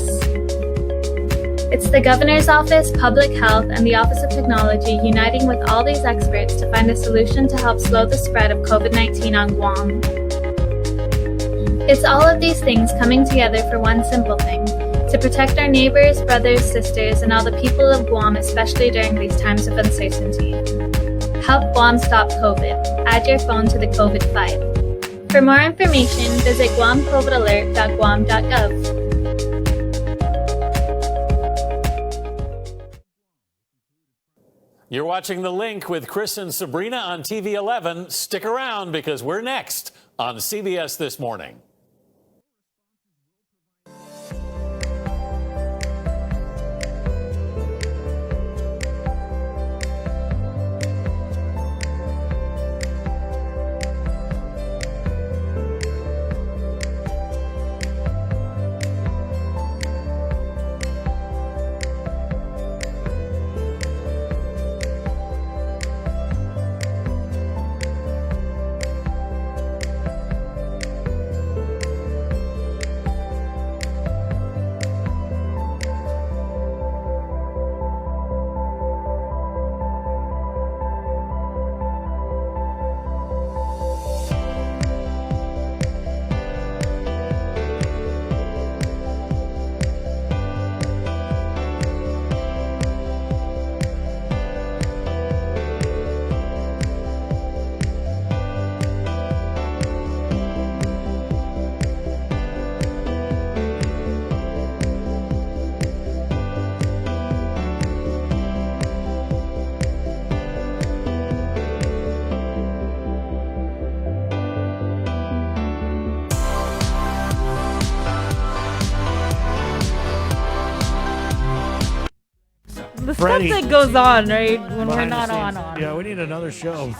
It's the Governor's Office, Public Health, and the Office of Technology uniting with all these experts to find a solution to help slow the spread of COVID-19 on Guam. It's all of these things coming together for one simple thing: to protect our neighbors, brothers, sisters, and all the people of Guam, especially during these times of uncertainty. Help Guam stop COVID. Add your phone to the COVID fight. For more information, visit guamcovidalert.guam.gov. You're watching The Link with Chris and Sabrina on TV 11. Stick around because we're next on CBS This Morning. The Freddie. stuff that goes on, right, when we're Behind not the on. scenes. Yeah, we need another show.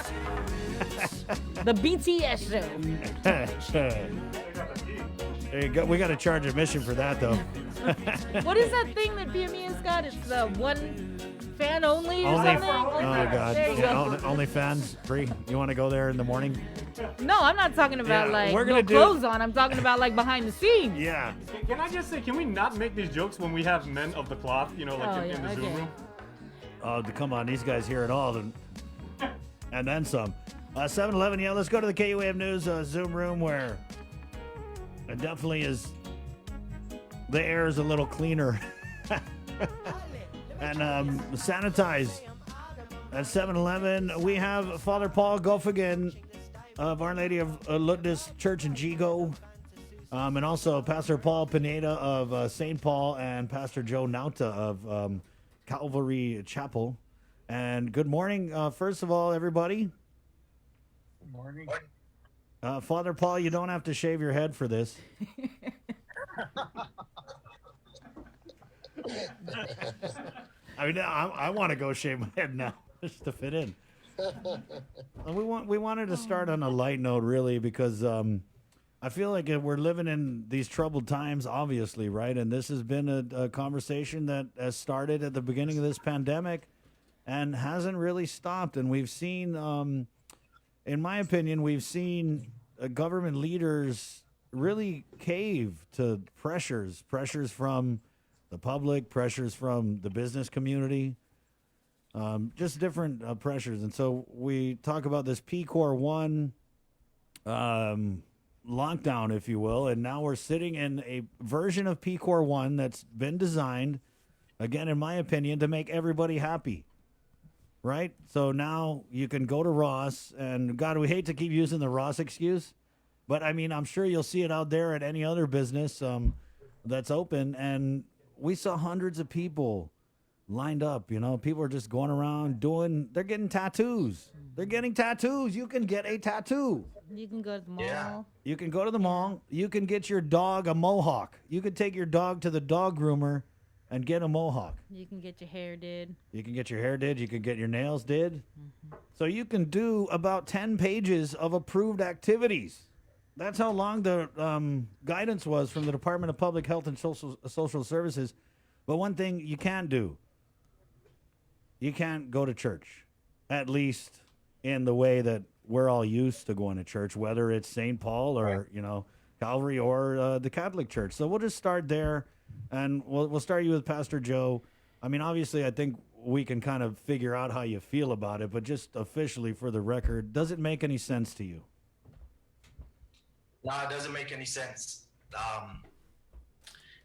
The BTS show. There you go. We got to charge admission for that, though. What is that thing that PME's got? It's the one fan only or Only, something? oh, God. There you go. Only fans free. You want to go there in the morning? No, I'm not talking about we're no gonna do- clothes on. I'm talking about like behind the scenes. Yeah. Can I just say, can we not make these jokes when we have men of the cloth, you know, like Oh, in yeah, the Zoom okay. room? Oh, come on. These guys hear it all. And then some. 7-Eleven, yeah, let's go to the KUAM News Zoom room where it definitely is. The air is a little cleaner. And sanitized. At 7-Eleven, we have Father Paul Gofigan of Our Lady of Lourdes Church in Jigo. And also Pastor Paul Pineda of St. Paul and Pastor Joe Nauta of Calvary Chapel. And good morning, first of all, everybody. Good morning. Father Paul, you don't have to shave your head for this. I mean, I want to go shave my head now just to fit in. We wanted to start on a light note, really, because I feel like we're living in these troubled times, obviously, right? And this has been a conversation that has started at the beginning of this pandemic and hasn't really stopped. And we've seen, in my opinion, we've seen government leaders really cave to pressures from the public, pressures from the business community, just different pressures. And so we talk about this PCOR 1 lockdown, if you will, and now we're sitting in a version of PCOR 1 that's been designed, again, in my opinion, to make everybody happy. Right? So now you can go to Ross, and God, we hate to keep using the Ross excuse, but I mean, I'm sure you'll see it out there at any other business that's open. And we saw hundreds of people lined up. People are just going around they're getting tattoos. They're getting tattoos. You can get a tattoo. You can go to the mall. Yeah. You can go to the mall. You can get your dog a mohawk. You could take your dog to the dog groomer and get a mohawk. You can get your hair did. You can get your hair did. You can get your nails did. So you can do about 10 pages of approved activities. That's how long the guidance was from the Department of Public Health and Social Services. But one thing you can't do, you can't go to church, at least in the way that we're all used to going to church, whether it's St. Paul or, Calvary or the Catholic Church. So we'll just start there, and we'll start you with Pastor Joe. I mean, obviously, I think we can kind of figure out how you feel about it, but just officially for the record, does it make any sense to you? No, it doesn't make any sense.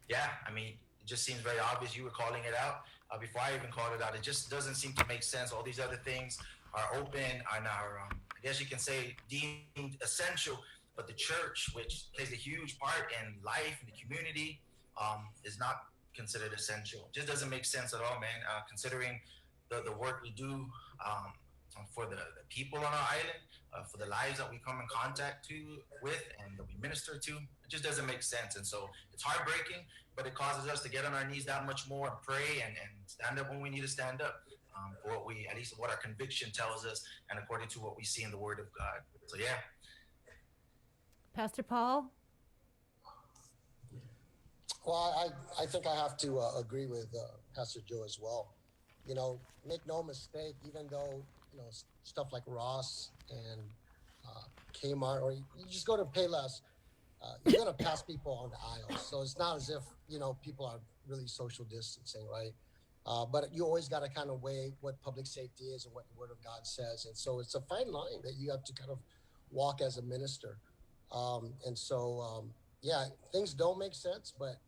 Yeah, I mean, it just seems very obvious. You were calling it out. Before I even called it out, it just doesn't seem to make sense. All these other things are open and are, I guess you can say, deemed essential. But the church, which plays a huge part in life in the community, is not considered essential. It just doesn't make sense at all, man, considering the work we do for the people on our island, for the lives that we come in contact with and that we minister to. It just doesn't make sense. And so it's heartbreaking, but it causes us to get on our knees that much more and pray and stand up when we need to stand up, for at least what our conviction tells us and according to what we see in the Word of God. So yeah. Pastor Paul? Well, I think I have to agree with Pastor Joe as well. Make no mistake, even though, stuff like Ross and Kmart, or you just go to Payless, you're going to pass people on the aisles. So it's not as if, people are really social distancing, right? But you always got to kind of weigh what public safety is and what the Word of God says. And so it's a fine line that you have to kind of walk as a minister. Things don't make sense, but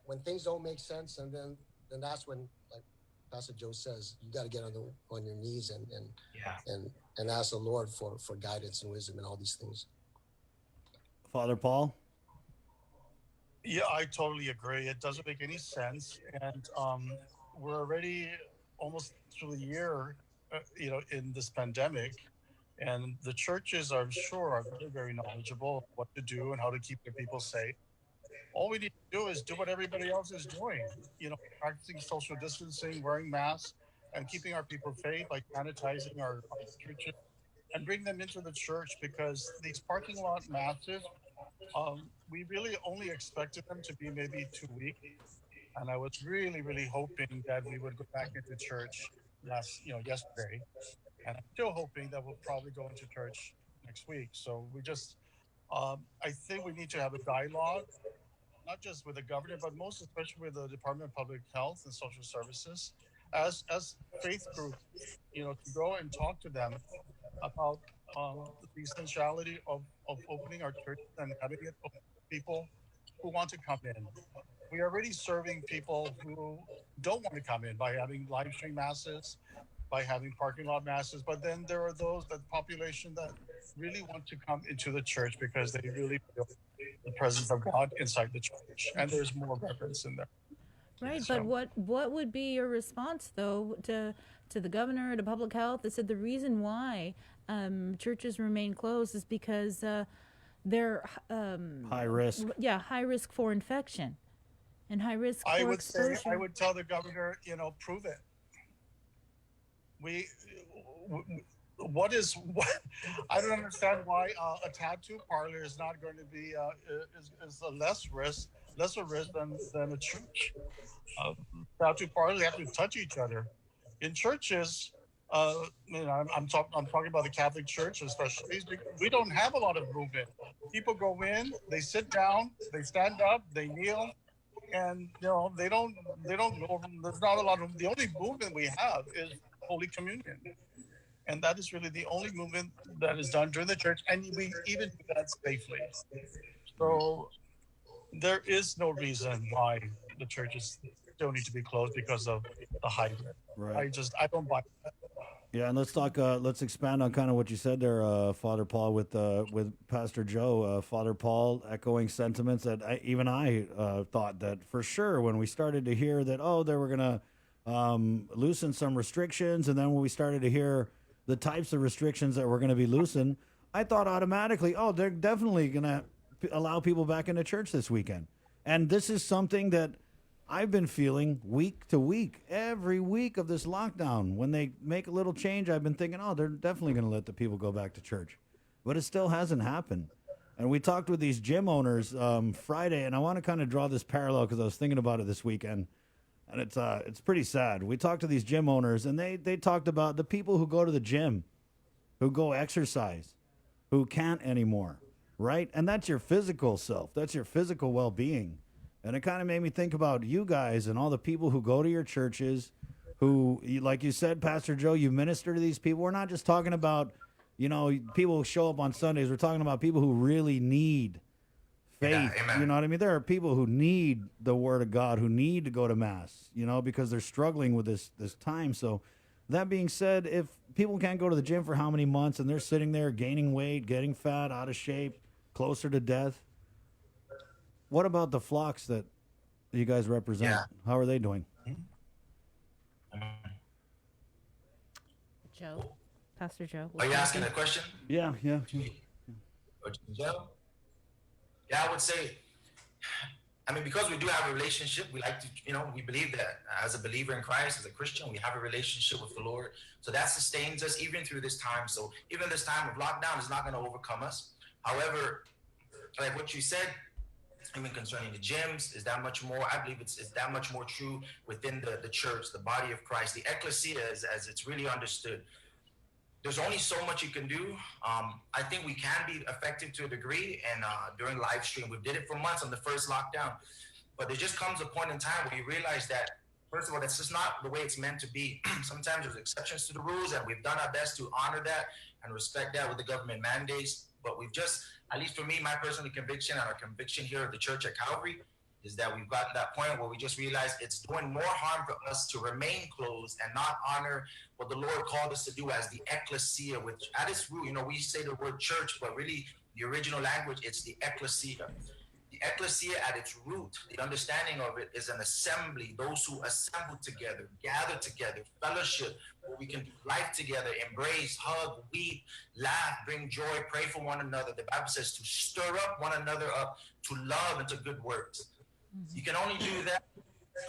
when things don't make sense, and then that's when, like Pastor Joe says, you got to get on your knees and ask the Lord for guidance and wisdom and all these things. Father Paul? Yeah, I totally agree. It doesn't make any sense, and we're already almost through the year, in this pandemic. And the churches, I'm sure, are very, very knowledgeable of what to do and how to keep their people safe. All we need to do is do what everybody else is doing, practicing social distancing, wearing masks, and keeping our people safe by sanitizing our churches and bring them into the church, because these parking lot masses, we really only expected them to be maybe 2 weeks. And I was really, really hoping that we would go back into church yesterday. And I'm still hoping that we'll probably go into church next week. So we just, I think we need to have a dialogue, not just with the governor, but most especially with the Department of Public Health and Social Services, as faith groups, to go and talk to them about the essentiality of opening our church and having it open to people who want to come in. We are already serving people who don't want to come in by having live stream masses, by having parking lot masses, but then there are that population that really want to come into the church because they really feel the presence of God inside the church, and there's more reverence in there. Right, So- but what would be your response though to the governor, to public health, that said the reason why churches remain closed is because they're high risk. Yeah, high risk for infection. And high risk I for would say, exposure. I would tell the governor, prove it. What I don't understand why a tattoo parlor is not going to be is a lesser risk than a church. Tattoo parlors have to touch each other. In churches, I'm talking about the Catholic Church especially. We don't have a lot of movement. People go in, they sit down, they stand up, they kneel, and they don't go. There's not a lot of. The only movement we have is Holy Communion. And that is really the only movement that is done during the church, and we even do that safely. So there is no reason why the churches still need to be closed because of the hybrid. Right. I don't buy that. Yeah, and let's talk. Let's expand on kind of what you said there, Father Paul, with Pastor Joe. Father Paul echoing sentiments that even I thought that for sure when we started to hear that they were going to loosen some restrictions, and then when we started to hear the types of restrictions that were going to be loosened, I thought automatically, they're definitely going to allow people back into church this weekend. And this is something that I've been feeling week to week, every week of this lockdown. When they make a little change, I've been thinking, they're definitely going to let the people go back to church. But it still hasn't happened. And we talked with these gym owners Friday, and I want to kind of draw this parallel because I was thinking about it this weekend. And it's pretty sad. We talked to these gym owners, and they talked about the people who go to the gym, who go exercise, who can't anymore, right? And that's your physical self. That's your physical well-being. And it kind of made me think about you guys and all the people who go to your churches, who, like you said, Pastor Joe, you minister to these people. We're not just talking about, people who show up on Sundays. We're talking about people who really need faith. Yeah, you know what I mean? There are people who need the Word of God, who need to go to Mass, because they're struggling with this time. So that being said, if people can't go to the gym for how many months and they're sitting there gaining weight, getting fat, out of shape, closer to death, what about the flocks that you guys represent? Yeah. How are they doing? Joe, Pastor Joe. Are you asking a question? Yeah. Joe? Yeah, I would say, because we do have a relationship, we like to, we believe that as a believer in Christ, as a Christian, we have a relationship with the Lord. So that sustains us even through this time. So even this time of lockdown is not going to overcome us. However, like what you said, even concerning the gyms, is that much more, I believe it's that much more true within the church, the body of Christ, the ecclesia, as it's really understood. There's only so much you can do. I think we can be effective to a degree, and during live stream, we did it for months on the first lockdown. But there just comes a point in time where you realize that, first of all, that's just not the way it's meant to be. Sometimes there's exceptions to the rules, and we've done our best to honor that and respect that with the government mandates. But we've just, at least for me, my personal conviction and our conviction here at the church at Calvary, is that we've gotten to that point where we just realize it's doing more harm for us to remain closed and not honor what the Lord called us to do as the ecclesia, which at its root, we say the word church, but really the original language, it's the ecclesia. The ecclesia at its root, the understanding of it is an assembly, those who assemble together, gather together, fellowship, where we can do life together, embrace, hug, weep, laugh, bring joy, pray for one another. The Bible says to stir up one another up to love and to good works. You can only do that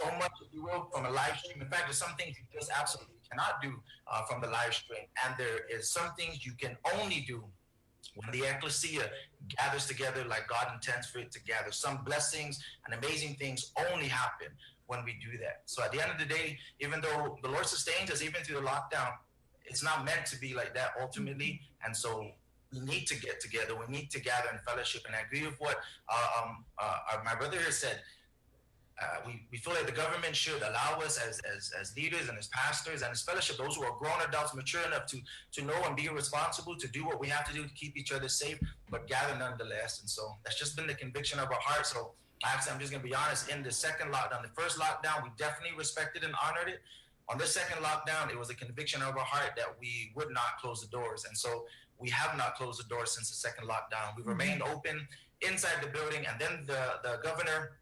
so much, if you will, from a live stream. In fact, there's some things you just absolutely cannot do from the live stream. And there is some things you can only do when the ecclesia gathers together like God intends for it to gather. Some blessings and amazing things only happen when we do that. So at the end of the day, even though the Lord sustains us even through the lockdown, it's not meant to be like that ultimately. And so we need to get together. We need to gather in fellowship. And I agree with what my brother here said. We feel like the government should allow us as leaders and as pastors and as fellowship, those who are grown adults, mature enough to know and be responsible to do what we have to do to keep each other safe, but gather nonetheless. And so that's just been the conviction of our heart. So actually, I'm just going to be honest, in the second lockdown, the first lockdown, we definitely respected and honored it. On this second lockdown, it was a conviction of our heart that we would not close the doors. And so we have not closed the doors since the second lockdown. We've remained open inside the building. And then the governor,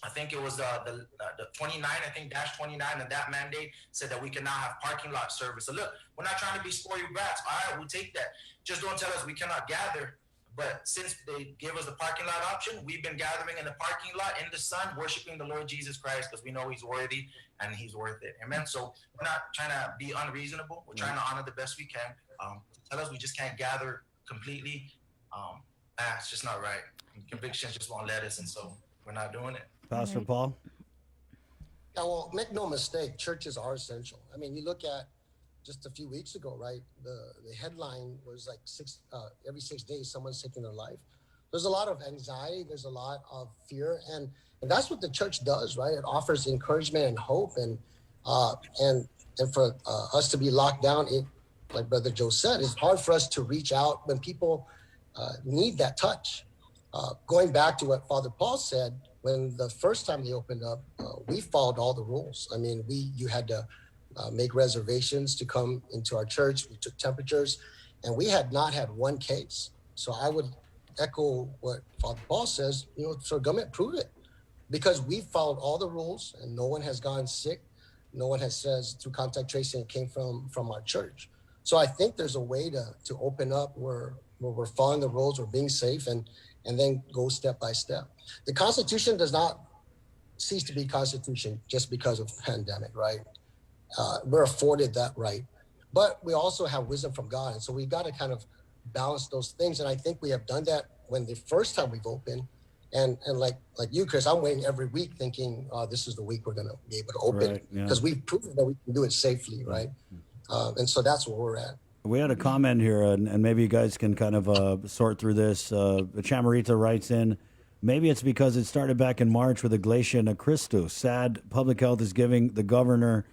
I think it was the 29, I think -29, and that mandate said that we can now have parking lot service. So look, we're not trying to be spoiled brats. All right, we'll take that. Just don't tell us we cannot gather, But since they gave us the parking lot option, we've been gathering in the parking lot in the sun, worshiping the Lord Jesus Christ because we know He's worthy and He's worth it. Amen. So we're not trying to be unreasonable. We're trying to honor the best we can. Tell us we just can't gather completely. It's just not right. Convictions just won't let us, and so we're not doing it. Pastor Paul? Yeah, well, make no mistake, churches are essential. I mean, you look at just a few weeks ago, right? The headline was like every 6 days someone's taking their life. There's a lot of anxiety. There's a lot of fear, and that's what the church does, right? It offers encouragement and hope, and for us to be locked down, like Brother Joe said, it's hard for us to reach out when people need that touch. Going back to what Father Paul said, when the first time they opened up, we followed all the rules. I mean, you had to make reservations to come into our church. We took temperatures, and we had not had one case. So I would echo what Father Paul says, so government, prove it. Because we followed all the rules, and no one has gone sick. No one has says through contact tracing it came from our church. So I think there's a way to open up where we're following the rules, we're being safe, and then go step by step. The Constitution does not cease to be Constitution just because of the pandemic, right? We're afforded that right. But we also have wisdom from God. And so we've got to kind of balance those things. And I think we have done that when the first time we've opened. And like you, Chris, I'm waiting every week thinking, this is the week we're going to be able to open. Because we've proven that we can do it safely, right? And so that's where we're at. We had a comment here, and maybe you guys can kind of sort through this. Chamarita writes in, maybe it's because it started back in March with a Iglesia na Cristo. Sad public health is giving the governor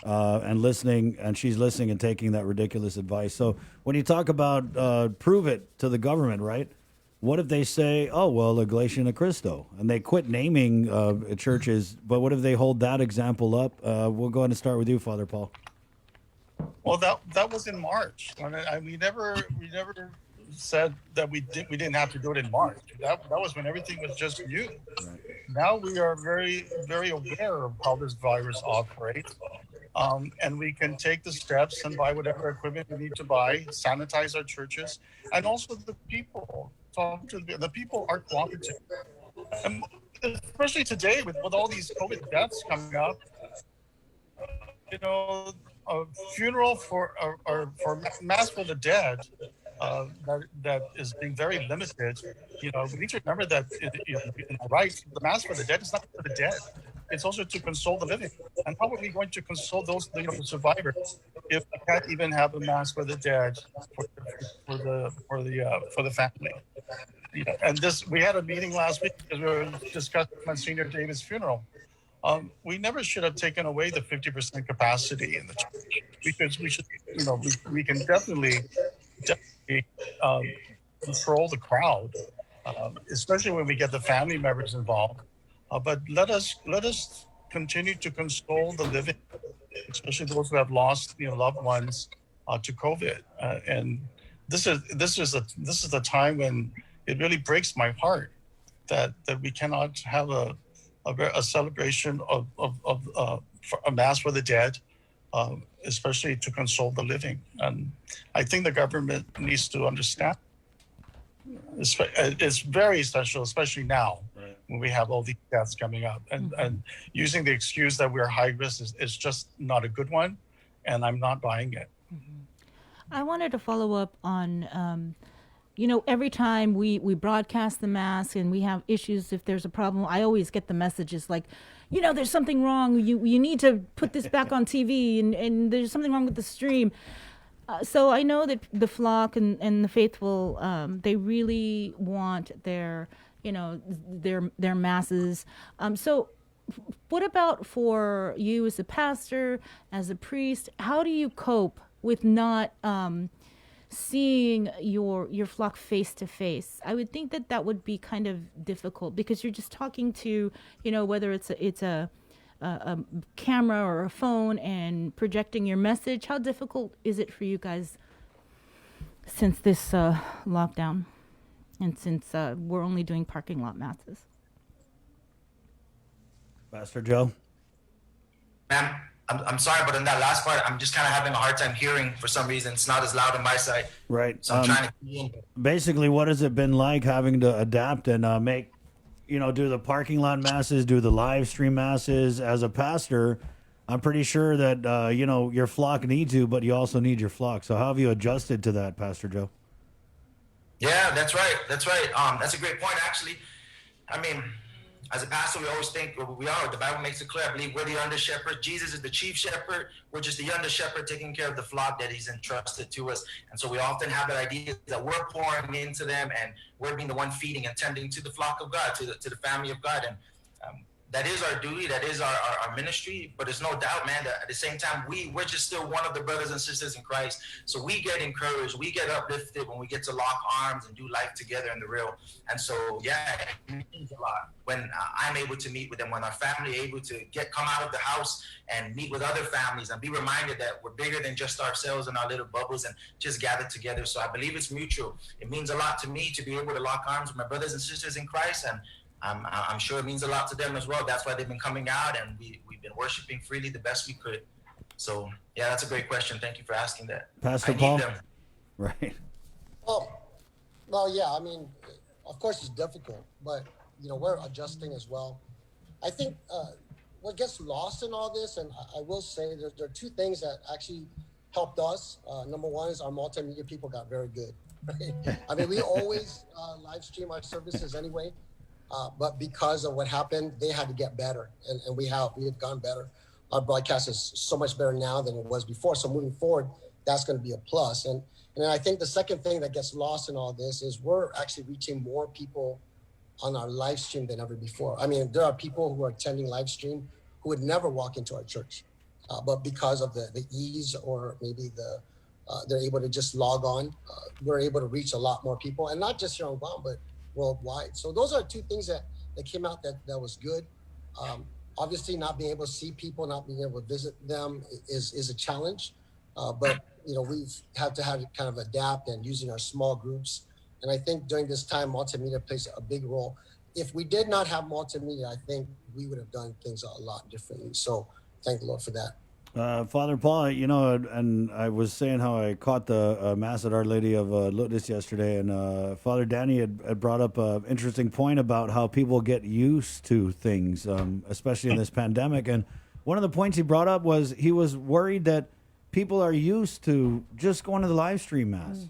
and listening, and she's listening and taking that ridiculous advice. So when you talk about prove it to the government, right? What if they say, oh, well, Iglesia na Cristo, and they quit naming churches, but what if they hold that example up? We'll go ahead and start with you, Father Paul. Well, that was in March. We never said that we didn't have to do it in March. That was when everything was just new. Right. Now we are very, very aware of how this virus operates, and we can take the steps and buy whatever equipment we need to buy, sanitize our churches, and also the people. Talk to the people are cooperative, and especially today with all these COVID deaths coming up. A funeral for mass for the dead that is being very limited. We need to remember that the mass for the dead is not for the dead. It's also to console the living. And how are we going to console those survivors if we can't even have a mass for the dead for the family? And we had a meeting last week because we were discussing Monsignor David's funeral. We never should have taken away the 50% capacity in the church, because we should, we can definitely control the crowd, especially when we get the family members involved. But let us continue to console the living, especially those who have lost loved ones to COVID. And this is the time when it really breaks my heart that we cannot have a celebration of a mass for the dead, especially to console the living. And I think the government needs to understand. It's very essential, especially now, right, when we have all these deaths coming up. And using the excuse that we're high risk is just not a good one, and I'm not buying it. I wanted to follow up on every time we broadcast the mask and we have issues, if there's a problem, I always get the messages like, there's something wrong. You need to put this back on TV, and there's something wrong with the stream. So I know that the flock and the faithful, they really want their masses. So what about for you as a pastor, as a priest? How do you cope with not seeing your flock face to face? I would think that would be kind of difficult, because you're just talking to, whether it's a camera or a phone and projecting your message. How difficult is it for you guys since this lockdown, and since we're only doing parking lot masses? Pastor Joe? Ma'am, I'm sorry, but in that last part, I'm just kind of having a hard time hearing for some reason. It's not as loud on my side. Right. So I'm trying to. Basically, what has it been like having to adapt and make, do the parking lot masses, do the live stream masses? As a pastor, I'm pretty sure that, your flock needs you, but you also need your flock. So how have you adjusted to that, Pastor Joe? Yeah, that's right. That's right. That's a great point, actually. I mean, as a pastor, we always think we are. The Bible makes it clear. I believe we're the under shepherd. Jesus is the chief shepherd. We're just the under shepherd taking care of the flock that he's entrusted to us. And so we often have that idea that we're pouring into them and we're being the one feeding and tending to the flock of God, to the family of God. And that is our duty. That is our ministry. But there's no doubt, man, that at the same time, we're just still one of the brothers and sisters in Christ. So we get encouraged. We get uplifted when we get to lock arms and do life together in the real. And so, yeah, it means a lot when I'm able to meet with them, when our family able to come out of the house and meet with other families and be reminded that we're bigger than just ourselves and our little bubbles and just gather together. So I believe it's mutual. It means a lot to me to be able to lock arms with my brothers and sisters in Christ, and I'm sure it means a lot to them as well. That's why they've been coming out, and we've been worshiping freely the best we could. So, yeah, that's a great question. Thank you for asking that. Pastor Paul? Right. Well, yeah, I mean, of course it's difficult, but, we're adjusting as well. I think what gets lost in all this, and I will say there are two things that actually helped us. Number one is our multimedia people got very good. Right? I mean, we always live stream our services anyway. But because of what happened, they had to get better, and we have gone better. Our broadcast is so much better now than it was before. So moving forward, that's going to be a plus. And I think the second thing that gets lost in all this is we're actually reaching more people on our live stream than ever before. I mean, there are people who are attending live stream who would never walk into our church, but because of the ease or maybe they're able to just log on, we're able to reach a lot more people, and not just here on Guam, but worldwide. So those are two things that came out that was good. Obviously, not being able to see people, not being able to visit them is a challenge. But we've had to kind of adapt and using our small groups. And I think during this time, multimedia plays a big role. If we did not have multimedia, I think we would have done things a lot differently. So thank the Lord for that. Father Paul, and I was saying how I caught the Mass at Our Lady of Lourdes yesterday, and Father Danny had brought up an interesting point about how people get used to things, especially in this pandemic. And one of the points he brought up was he was worried that people are used to just going to the live stream Mass,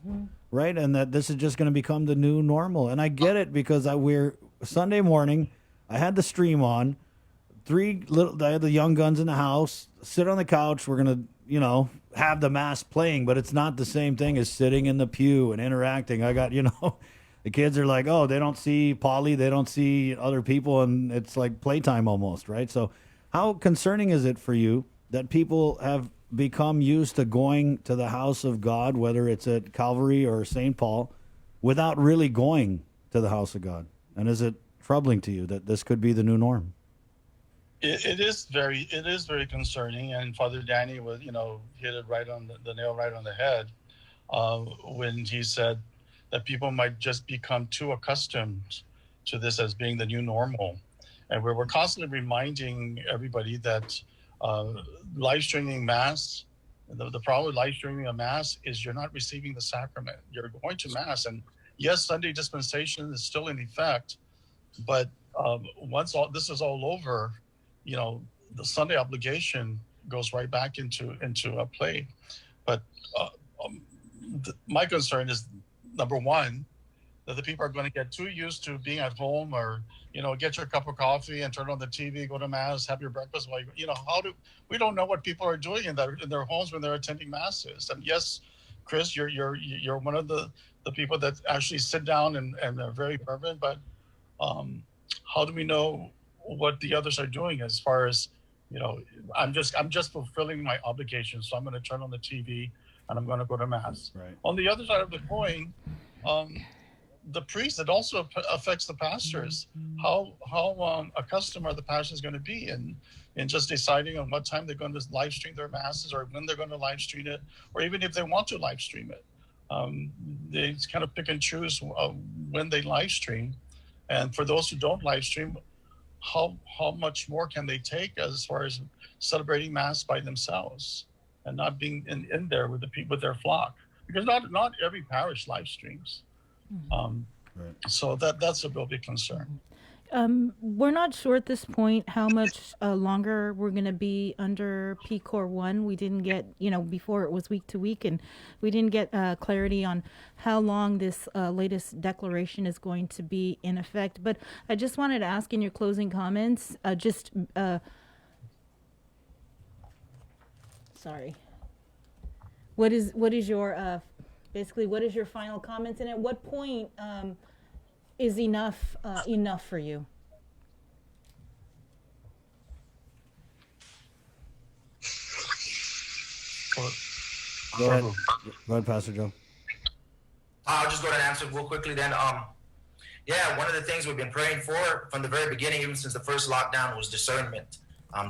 right? And that this is just going to become the new normal. And I get it because we're Sunday morning, I had the stream on. I had the young guns in the house, sit on the couch. We're going to, have the Mass playing, but it's not the same thing as sitting in the pew and interacting. I got, the kids are like, oh, they don't see Polly, they don't see other people, and it's like playtime almost, right? So how concerning is it for you that people have become used to going to the house of God, whether it's at Calvary or St. Paul, without really going to the house of God? And is it troubling to you that this could be the new norm? It is very concerning, and Father Danny was, hit it right on the nail right on the head when he said that people might just become too accustomed to this as being the new normal, and we're constantly reminding everybody that live streaming Mass. The problem with live streaming a Mass is you're not receiving the sacrament. You're going to Mass, and yes, Sunday dispensation is still in effect, but once all this is all over, the Sunday obligation goes right back into a play. But my concern is, number one, that the people are going to get too used to being at home, or get your cup of coffee and turn on the TV, go to Mass, have your breakfast. While we don't know what people are doing in their homes when they're attending Masses. And yes, Chris, you're one of the people that actually sit down and are very fervent. But how do we know what the others are doing as far as, I'm just fulfilling my obligation. So I'm going to turn on the TV and I'm going to go to Mass. Right. On the other side of the coin, the priest, it also affects the pastors. How accustomed are the pastors going to be in just deciding on what time they're going to live stream their Masses, or when they're going to live stream it, or even if they want to live stream it. They kind of pick and choose when they live stream. And for those who don't live stream, how much more can they take as far as celebrating Mass by themselves and not being in there with the people, with their flock, because not every parish live streams. So that's a real big concern. We're not sure at this point how much longer we're going to be under PCOR 1. We didn't get, before it was week to week, and we didn't get clarity on how long this latest declaration is going to be in effect. But I just wanted to ask in your closing comments, what is your, basically, what is your final comments, and at what point is enough for you? Go ahead, Pastor Joe. I'll just go ahead and answer real quickly then. Yeah, one of the things we've been praying for from the very beginning, even since the first lockdown, was discernment.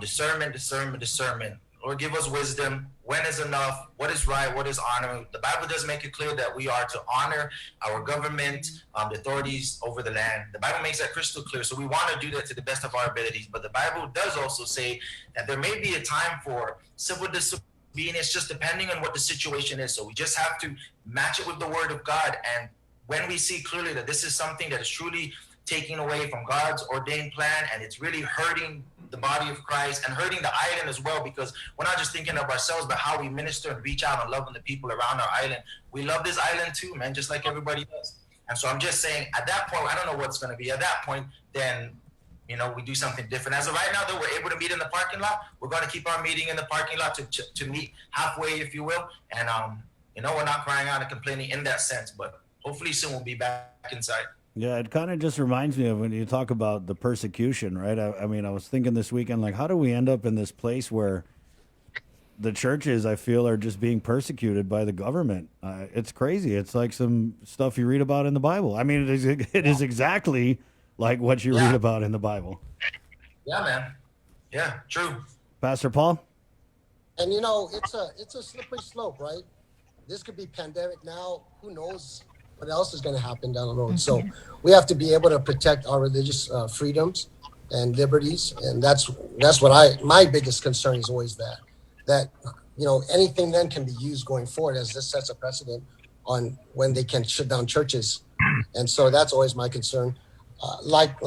Discernment. Lord, give us wisdom. When is enough? What is right? What is honor? The Bible does make it clear that we are to honor our government, the authorities over the land. The Bible makes that crystal clear. So we want to do that to the best of our abilities. But the Bible does also say that there may be a time for civil disobedience, just depending on what the situation is. So we just have to match it with the Word of God. And when we see clearly that this is something that is truly taking away from God's ordained plan, and it's really hurting the body of Christ and hurting the island as well, because we're not just thinking of ourselves, but how we minister and reach out and love the people around our island. We love this island too, man, just like everybody does. And so I'm just saying, at that point, I don't know what's going to be. At that point, then, we do something different. As of right now, though, we're able to meet in the parking lot. We're going to keep our meeting in the parking lot to meet halfway, if you will. And, we're not crying out and complaining in that sense, but hopefully soon we'll be back inside. Yeah, it kind of just reminds me of when you talk about the persecution, right? I mean, I was thinking this weekend, like, how do we end up in this place where the churches, I feel, are just being persecuted by the government? It's crazy. It's like some stuff you read about in the Bible. I mean, it is exactly like what you read about in the Bible. Yeah, man. Yeah, true. Pastor Paul? And, it's a slippery slope, right? This could be pandemic now. Who knows what else is going to happen down the road? So we have to be able to protect our religious freedoms and liberties, and that's what my biggest concern is always that anything then can be used going forward, as this sets a precedent on when they can shut down churches, and so that's always my concern. Like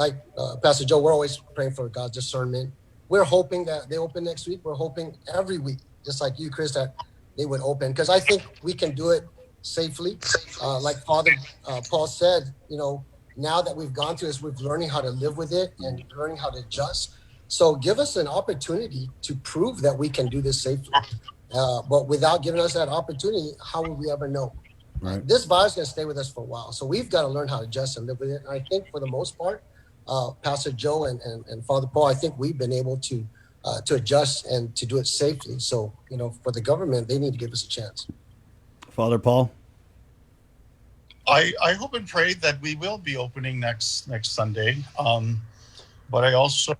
Pastor Joe, we're always praying for God's discernment. We're hoping that they open next week. We're hoping every week, just like you, Chris, that they would open, because I think we can do it safely. Like Father Paul said, now that we've gone through this, we're learning how to live with it and learning how to adjust. So give us an opportunity to prove that we can do this safely. But without giving us that opportunity, how will we ever know? Right. This virus is going to stay with us for a while. So we've got to learn how to adjust and live with it. And I think for the most part, Pastor Joe and Father Paul, I think we've been able to adjust and to do it safely. So, for the government, they need to give us a chance. Father Paul? I hope and pray that we will be opening next Sunday. But I also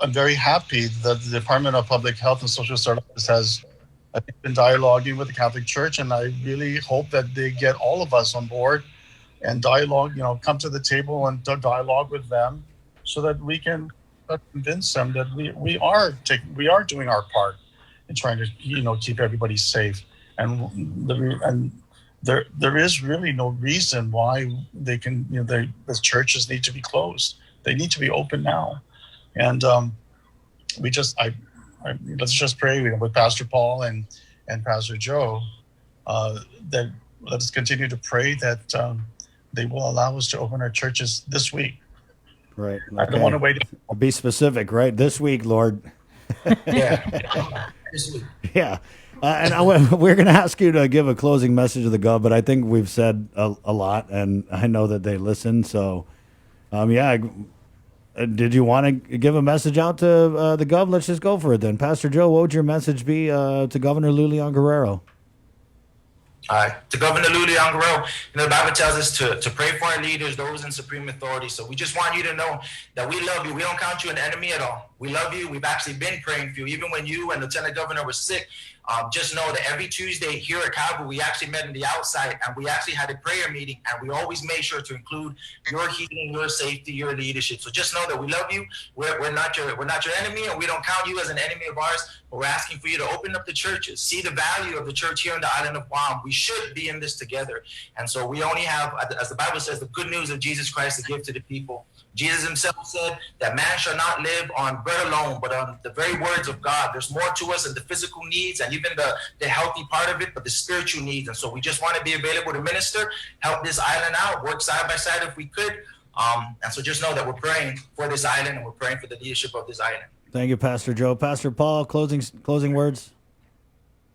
am very happy that the Department of Public Health and Social Services has, I think, been dialoguing with the Catholic Church, and I really hope that they get all of us on board and dialogue, come to the table and dialogue with them, so that we can convince them that we are doing our part in trying to keep everybody safe. And there is really no reason why they can the churches need to be closed. They need to be open now. And let's just pray with Pastor Paul and Pastor Joe that let's continue to pray that they will allow us to open our churches this week. Right. Okay. I don't want to wait. Be specific, right? This week, Lord. Yeah. This week. Yeah. We're going to ask you to give a closing message to the Gov, but I think we've said a lot, and I know that they listen. So, did you want to give a message out to the Gov? Let's just go for it then. Pastor Joe, what would your message be to Governor Lulian Guerrero? To Governor Lulian Guerrero, the Bible tells us to pray for our leaders, those in supreme authority. So we just want you to know that we love you. We don't count you an enemy at all. We love you. We've actually been praying for you. Even when you and Lieutenant Governor were sick, just know that every Tuesday here at Cabo, we actually met in the outside and we actually had a prayer meeting, and we always made sure to include your healing, your safety, your leadership. So just know that we love you. We're not your enemy, and we don't count you as an enemy of ours, but we're asking for you to open up the churches, see the value of the church here on the island of Guam. We should be in this together. And so we only have, as the Bible says, the good news of Jesus Christ to give to the people. Jesus himself said that man shall not live on bread alone, but on the very words of God. There's more to us than the physical needs and even the healthy part of it, but the spiritual needs. And so we just want to be available to minister, help this island out, work side by side if we could. And so just know that we're praying for this island and we're praying for the leadership of this island. Thank you, Pastor Joe. Pastor Paul, closing words.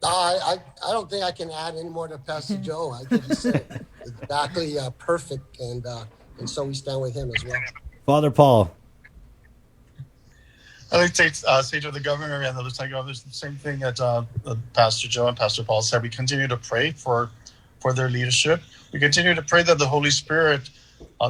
I don't think I can add any more to Pastor Joe. I think he said it exactly perfect, and so we stand with him as well. Father Paul. I'd like to say to the governor and the lieutenant governor the same thing that Pastor Joe and Pastor Paul said. We continue to pray for their leadership. We continue to pray that the Holy Spirit,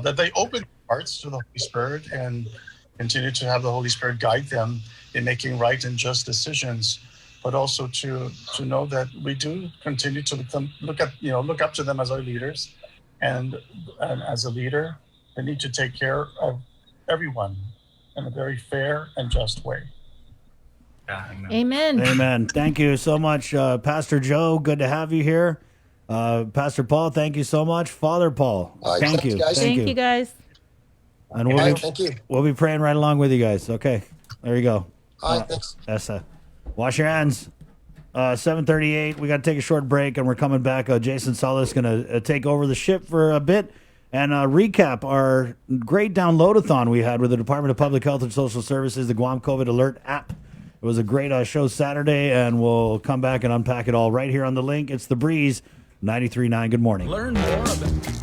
that they open hearts to the Holy Spirit and continue to have the Holy Spirit guide them in making right and just decisions, but also to know that we do continue to look up to them as our leaders, and as a leader, they need to take care of everyone in a very fair and just way. Amen. Amen. Thank you so much, Pastor Joe. Good to have you here. Pastor Paul, thank you so much. Father Paul, thank you. Thank you, guys. And Thank you. We'll be praying right along with you guys. Okay. There you go. All right, thanks. Wash your hands. 7:38. We got to take a short break, and we're coming back. Jason Salas is going to take over the ship for a bit and recap our great downloadathon we had with the Department of Public Health and Social Services, the Guam COVID Alert app. It was a great show Saturday, and we'll come back and unpack it all right here on The Link. It's The Breeze, 93.9. Good morning. Learn more about...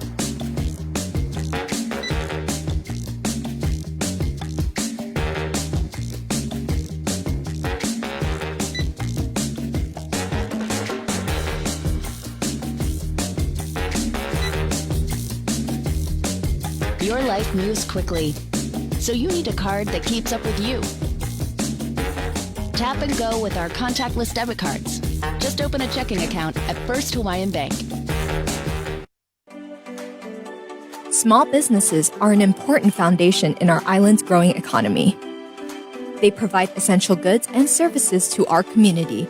Your life moves quickly, so you need a card that keeps up with you. Tap and go with our contactless debit cards. Just open a checking account at First Hawaiian Bank. Small businesses are an important foundation in our island's growing economy. They provide essential goods and services to our community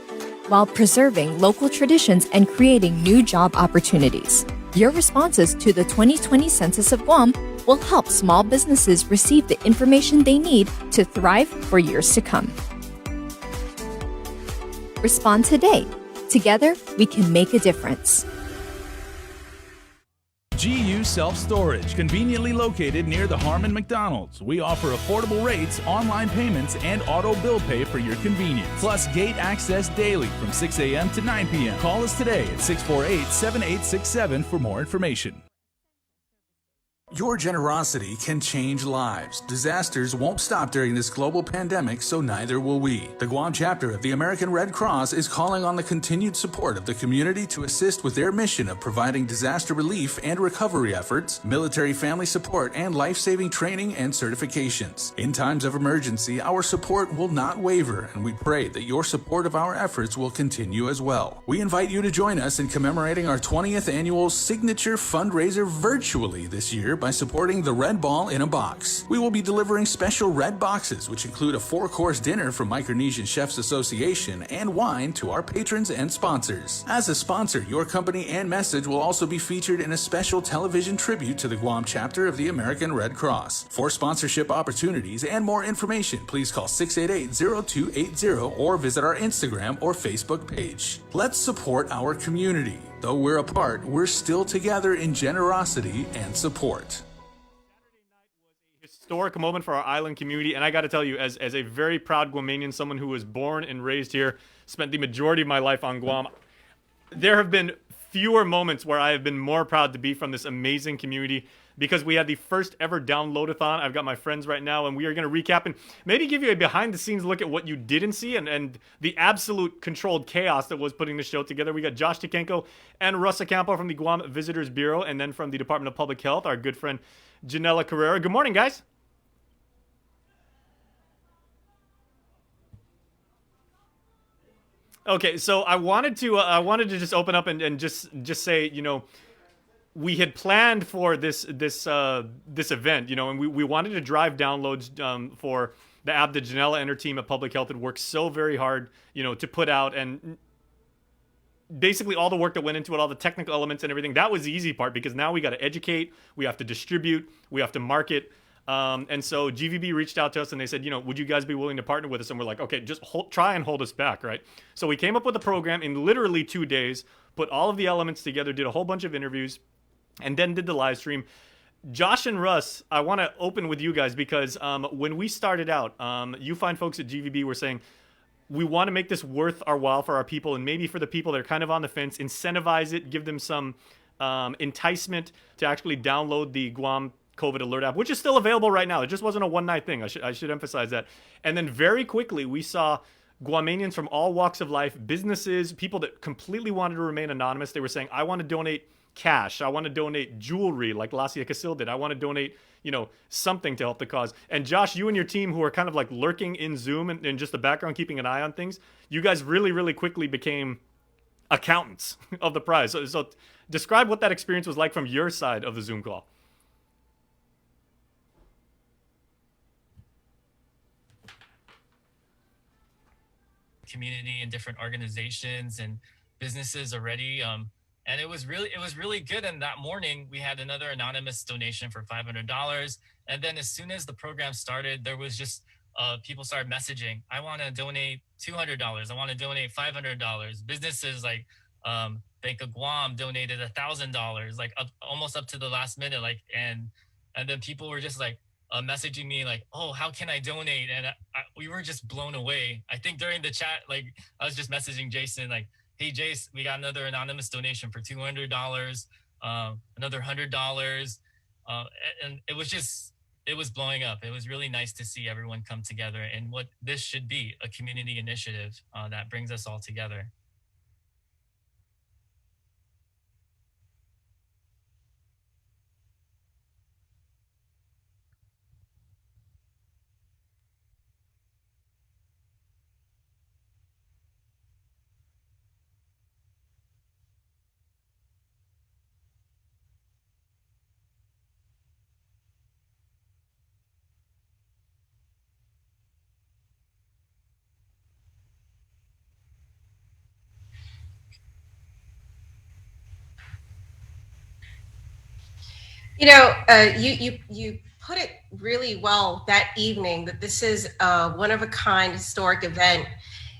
while preserving local traditions and creating new job opportunities. Your responses to the 2020 Census of Guam will help small businesses receive the information they need to thrive for years to come. Respond today. Together, we can make a difference. GU Self-Storage, conveniently located near the Harmon McDonald's. We offer affordable rates, online payments, and auto bill pay for your convenience. Plus gate access daily from 6 a.m. to 9 p.m. Call us today at 648-7867 for more information. Your generosity can change lives. Disasters won't stop during this global pandemic, so neither will we. The Guam chapter of the American Red Cross is calling on the continued support of the community to assist with their mission of providing disaster relief and recovery efforts, military family support, and life-saving training and certifications. In times of emergency, our support will not waver, and we pray that your support of our efforts will continue as well. We invite you to join us in commemorating our 20th annual signature fundraiser virtually this year by supporting the Red Ball in a Box. We will be delivering special red boxes, which include a 4-course dinner from Micronesian Chefs Association and wine to our patrons and sponsors. As a sponsor, your company and message will also be featured in a special television tribute to the Guam chapter of the American Red Cross. For sponsorship opportunities and more information, please call 688-0280 or visit our Instagram or Facebook page. Let's support our community. Though we're apart, we're still together in generosity and support. Historic moment for our island community, and I got to tell you, as a very proud Guamanian, someone who was born and raised here, spent the majority of my life on Guam, there have been fewer moments where I have been more proud to be from this amazing community, because we had the first ever downloadathon. I've got my friends right now, and we are going to recap and maybe give you a behind-the-scenes look at what you didn't see and the absolute controlled chaos that was putting the show together. We got Josh Tikenko and Russ Acampo from the Guam Visitors Bureau, and then from the Department of Public Health, our good friend Janella Carrera. Good morning, guys. Okay, so I wanted to just open up and just say, we had planned for this event, and we wanted to drive downloads for the app that Janella and her team at Public Health had worked so very hard, to put out, and basically all the work that went into it, all the technical elements and everything. That was the easy part, because now we got to educate, we have to distribute, we have to market. And so GVB reached out to us and they said, would you guys be willing to partner with us? And we're like, okay, just try and hold us back, right? So we came up with a program in literally 2 days, put all of the elements together, did a whole bunch of interviews, and then did the live stream. Josh and Russ, I want to open with you guys because when we started out, you find folks at GVB were saying, we want to make this worth our while for our people, and maybe for the people that are kind of on the fence, incentivize it, give them some enticement to actually download the Guam COVID Alert app, which is still available right now. It just wasn't a one-night thing. I should emphasize that. And then very quickly, we saw Guamanians from all walks of life, businesses, people that completely wanted to remain anonymous. They were saying, I want to donate cash. I want to donate jewelry like Lacia Casil did. I want to donate, something to help the cause. And Josh, you and your team who are kind of like lurking in Zoom and just the background, keeping an eye on things, you guys really, really quickly became accountants of the prize. So describe what that experience was like from your side of the Zoom call. Community and different organizations and businesses already. And it was really good. And that morning we had another anonymous donation for $500. And then as soon as the program started, there was just people started messaging, I want to donate $200. I want to donate $500. Businesses like Bank of Guam donated $1,000, like almost up to the last minute. And then people were just like messaging me like, oh, how can I donate? And we were just blown away. I think during the chat, like I was just messaging Jason like, hey, Jace, we got another anonymous donation for $200, another $100. And it was blowing up. It was really nice to see everyone come together and what this should be, a community initiative that brings us all together. You put it really well that evening that this is a one-of-a-kind historic event.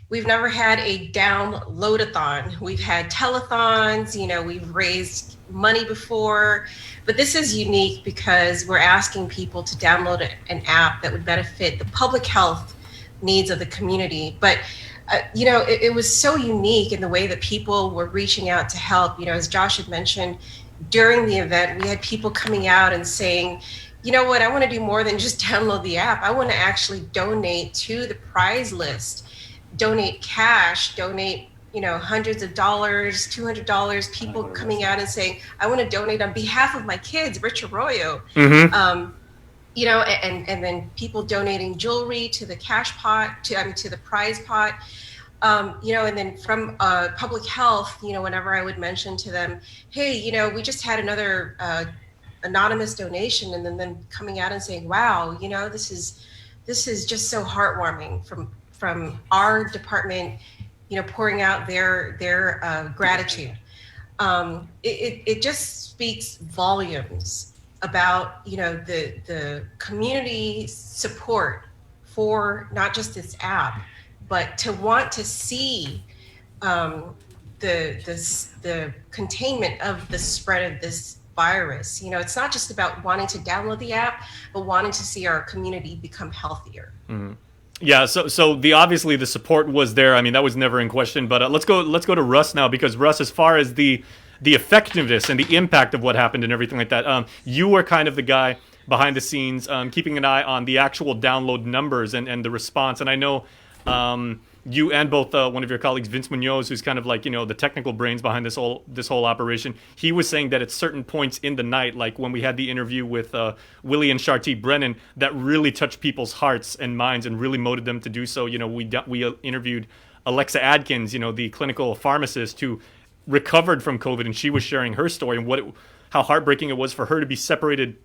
We've never had a downloadathon. We've had telethons, we've raised money before, but this is unique because we're asking people to download an app that would benefit the public health needs of the community. But it was so unique in the way that people were reaching out to help. As Josh had mentioned, during the event, we had people coming out and saying, you know what, I want to do more than just download the app. I want to actually donate to the prize list, donate cash, donate, hundreds of dollars, $200, people coming out and saying, I want to donate on behalf of my kids, Rich Arroyo. Mm-hmm. And then people donating jewelry to the cash pot, to the prize pot. And then from public health, whenever I would mention to them, hey, we just had another anonymous donation, and then coming out and saying, wow, this is just so heartwarming from our department, pouring out their gratitude. It just speaks volumes about, the community support for not just this app, but to want to see the containment of the spread of this virus. It's not just about wanting to download the app, but wanting to see our community become healthier. Mm-hmm. Yeah, so obviously the support was there. I mean, that was never in question. But let's go to Russ now, because Russ, as far as the effectiveness and the impact of what happened and everything like that, you were kind of the guy behind the scenes, keeping an eye on the actual download numbers and the response. And I know you and both one of your colleagues, Vince Munoz, who's kind of like, the technical brains behind this whole operation, he was saying that at certain points in the night, like when we had the interview with Willie and Sharti Brennan, that really touched people's hearts and minds and really motivated them to do so. We interviewed Alexa Adkins, the clinical pharmacist who recovered from COVID, and she was sharing her story and how heartbreaking it was for her to be separated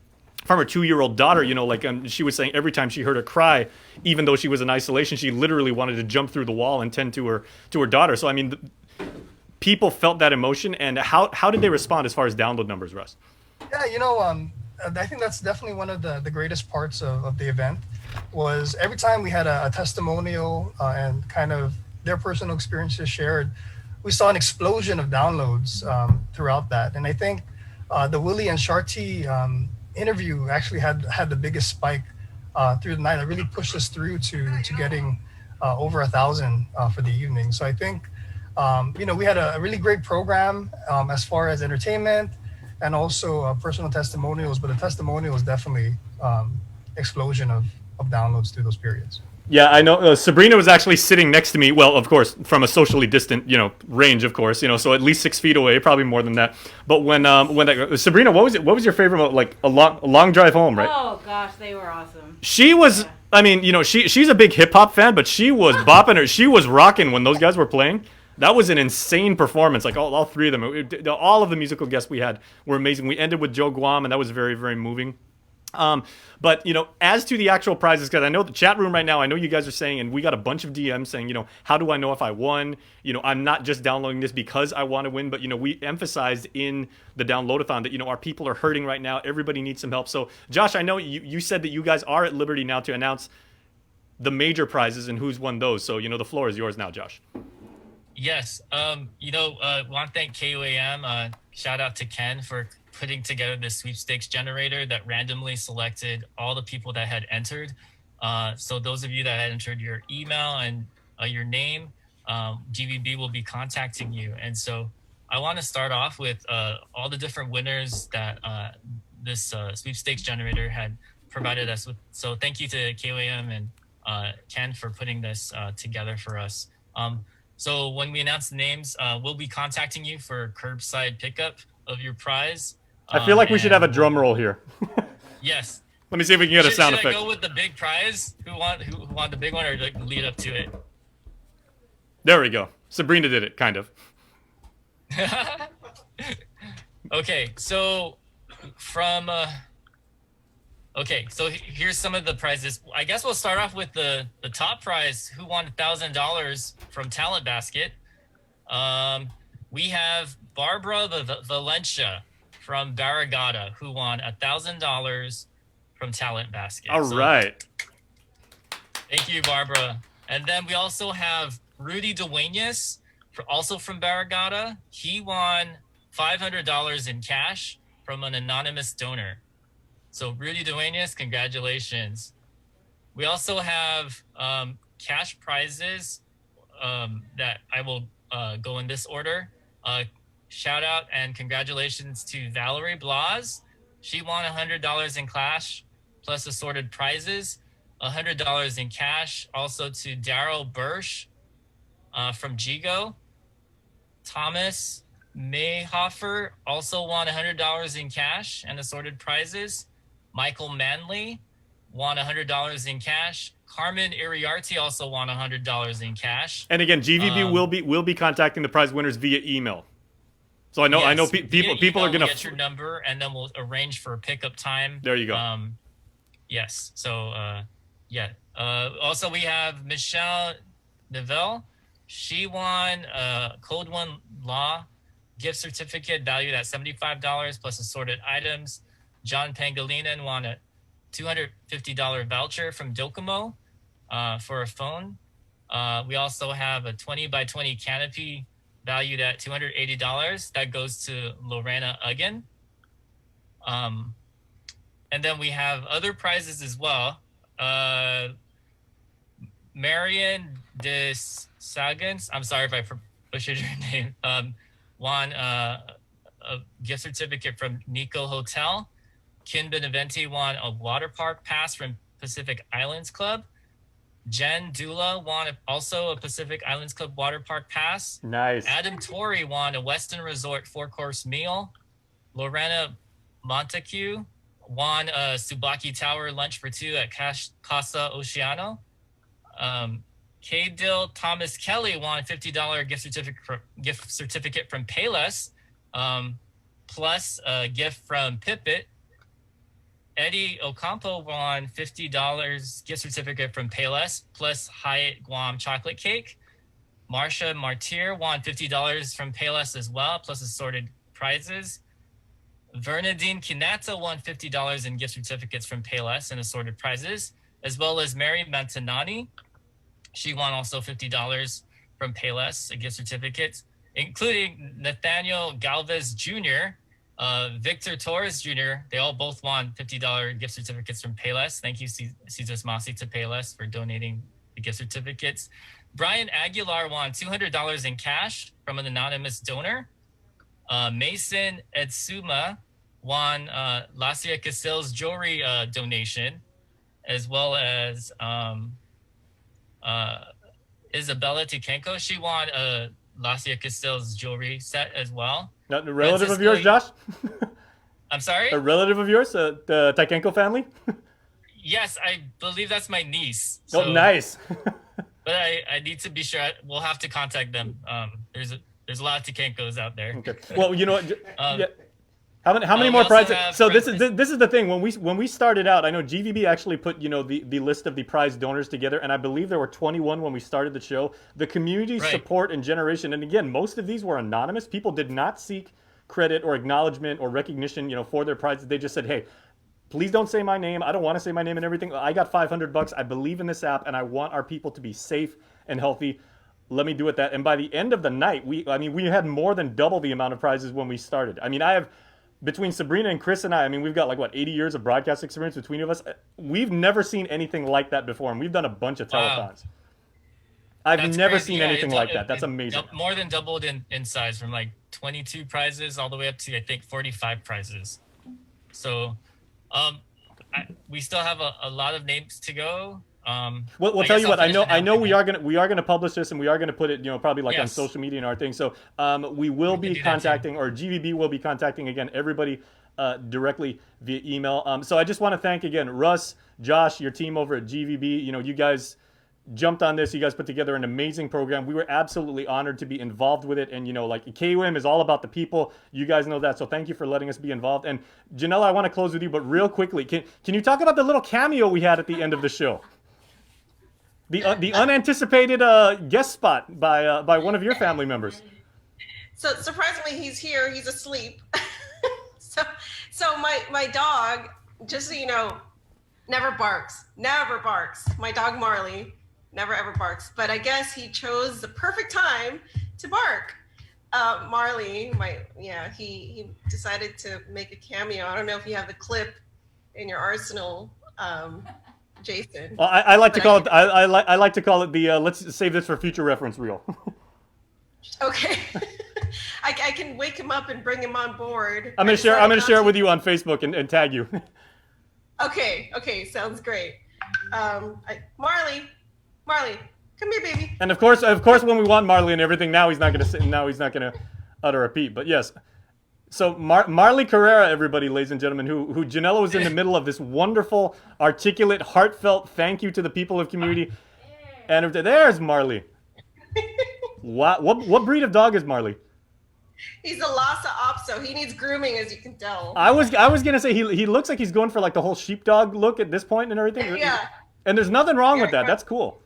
from her 2-year-old daughter. She was saying every time she heard her cry, even though she was in isolation, she literally wanted to jump through the wall and tend to her daughter. So people felt that emotion. And how did they respond as far as download numbers, Russ? Yeah, I think that's definitely one of the greatest parts of the event was every time we had a testimonial and kind of their personal experiences shared, we saw an explosion of downloads throughout that. And I think the Willie and Sharty interview actually had the biggest spike through the night. It really pushed us through to getting over 1,000 for the evening. So I think, we had a really great program as far as entertainment and also personal testimonials, but the testimonials definitely explosion of downloads through those periods. Yeah, I know. Sabrina was actually sitting next to me. Well, of course, from a socially distant, range, of course, so at least 6 feet away, probably more than that. But when Sabrina, what was your favorite? Like a long drive home, right? Oh gosh, they were awesome. She was. Yeah. I mean, she's a big hip hop fan, but she was bopping her. She was rocking when those guys were playing. That was an insane performance. Like all three of them, all of the musical guests we had were amazing. We ended with Joe Guam, and that was very, very moving. But as to the actual prizes, because I know the chat room right now, I know you guys are saying, and we got a bunch of DMs saying, how do I know if I won? I'm not just downloading this because I want to win, but we emphasized in the downloadathon that our people are hurting right now. Everybody needs some help. So Josh, I know you said that you guys are at liberty now to announce the major prizes and who's won those. So the floor is yours now, Josh. Yes. Want to thank KUAM. Shout out to Ken for putting together this sweepstakes generator that randomly selected all the people that had entered. So those of you that had entered your email and your name, GVB will be contacting you. And so I want to start off with all the different winners that this sweepstakes generator had provided us with. So thank you to KUAM and Ken for putting this together for us. So when we announce the names, we'll be contacting you for curbside pickup of your prize. I feel like we should have a drum roll here. Yes. Let me see if we can get a sound effect. Should I go with the big prize? Who won the big one, or like lead up to it? There we go. Sabrina did it, kind of. Okay, so here's some of the prizes. I guess we'll start off with the top prize. Who won $1,000 from Talent Basket? We have Barbara Valencia from Barragata, who won $1,000 from Talent Basket. All right. Thank you, Barbara. And then we also have Rudy Duenas, also from Barragata. He won $500 in cash from an anonymous donor. So Rudy Duenas, congratulations. We also have cash prizes that I will go in this order. Shout out and congratulations to Valerie Blas. She won $100 in cash plus assorted prizes, $100 in cash. Also to Daryl Bursch from Jigo. Thomas Mayhofer also won $100 in cash and assorted prizes. Michael Manley won $100 in cash. Carmen Iriarte also won $100 in cash. And again, GVB will be contacting the prize winners via email. So I know people are gonna get your number, and then we'll arrange for a pickup time. There you go. Yes. So also we have Michelle Neville. She won Code One Law gift certificate valued at $75 plus assorted items. John Pangilinan won a $250 voucher from Docomo for a phone. We also have a 20 by 20 canopy valued at $280. That goes to Lorena Uggen. And then we have other prizes as well. Marian de Sagans, I'm sorry if I butchered your name, won a gift certificate from Nico Hotel. Kin Beneventi won a water park pass from Pacific Islands Club. Jen Dula won also a Pacific Islands Club water park pass. Nice. Adam Torrey won a Westin Resort 4-course meal. Lorena Montague won a Subaki Tower lunch for two at Casa Oceano. K-Dill Thomas Kelly won $50 gift certificate from Payless, plus a gift from Pipit. Eddie Ocampo won $50 gift certificate from Payless, plus Hyatt Guam chocolate cake. Marcia Martyr won $50 from Payless as well, plus assorted prizes. Bernadine Kinata won $50 in gift certificates from Payless and assorted prizes, as well as Mary Mantanani. She won also $50 from Payless, a gift certificate, including Nathaniel Galvez Jr., Victor Torres Jr. They all both won $50 gift certificates from Payless. Thank you, Cesar Masi, to Payless for donating the gift certificates. Brian Aguilar won $200 in cash from an anonymous donor. Mason Etsuma won Lacia Casil's jewelry donation, as well as Isabella Tikenko. She won Lacia Casil's jewelry set as well. Not a relative of yours, Josh? I'm sorry? A relative of yours, the Tikenko family? Yes, I believe that's my niece. Oh, nice. But I need to be sure. We'll have to contact them. There's a lot of Tikenkos out there. Okay. Well, you know what? Yeah. How many more prizes? So this is the thing. When we started out, I know GVB actually put the list of the prize donors together, and I believe there were 21 when we started the show. The community support and generation, and again, most of these were anonymous. People did not seek credit or acknowledgement or recognition, for their prizes. They just said, "Hey, please don't say my name. I don't want to say my name and everything. I got $500. I believe in this app, and I want our people to be safe and healthy. Let me do it that." And by the end of the night, we had more than double the amount of prizes when we started. I mean, I have. Between Sabrina and Chris and I mean, we've got 80 years of broadcast experience between of us. We've never seen anything like that before, and we've done a bunch of telethons. I've never seen anything like that. That's amazing. More than doubled in size, from 22 prizes all the way up to, I think, 45 prizes. So we still have a lot of names to go. We'll tell you what. I know we are gonna publish this, and we are gonna put it, probably on social media and our thing. So we will be contacting, or GVB will be contacting again everybody directly via email. So I just want to thank again Russ, Josh, your team over at GVB. You guys jumped on this. You guys put together an amazing program. We were absolutely honored to be involved with it. And KUM is all about the people. You guys know that. So thank you for letting us be involved. And Janella, I want to close with you, but real quickly, can you talk about the little cameo we had at the end of the show? The unanticipated guest spot by one of your family members. So surprisingly, he's here. He's asleep. so my dog, just so you know, never barks. Never barks. My dog Marley never ever barks. But I guess he chose the perfect time to bark. Marley, he decided to make a cameo. I don't know if you have the clip in your arsenal. Jason. Well, I like to call it. I like to call it the. Let's save this for future reference reel. Okay. I can wake him up and bring him on board. I'm gonna share it with you on Facebook and tag you. Okay, sounds great. Marley, come here, baby. And of course, when we want Marley and everything, now he's not gonna utter a peep. But yes. So Marley Carrera, everybody, ladies and gentlemen, who Janella was in the middle of this wonderful, articulate, heartfelt thank you to the people of community. And there's Marley. What breed of dog is Marley? He's a Lhasa Apso. He needs grooming, as you can tell. I was gonna say he looks like he's going for the whole sheepdog look at this point and everything. Yeah. And there's nothing wrong with that. That's cool.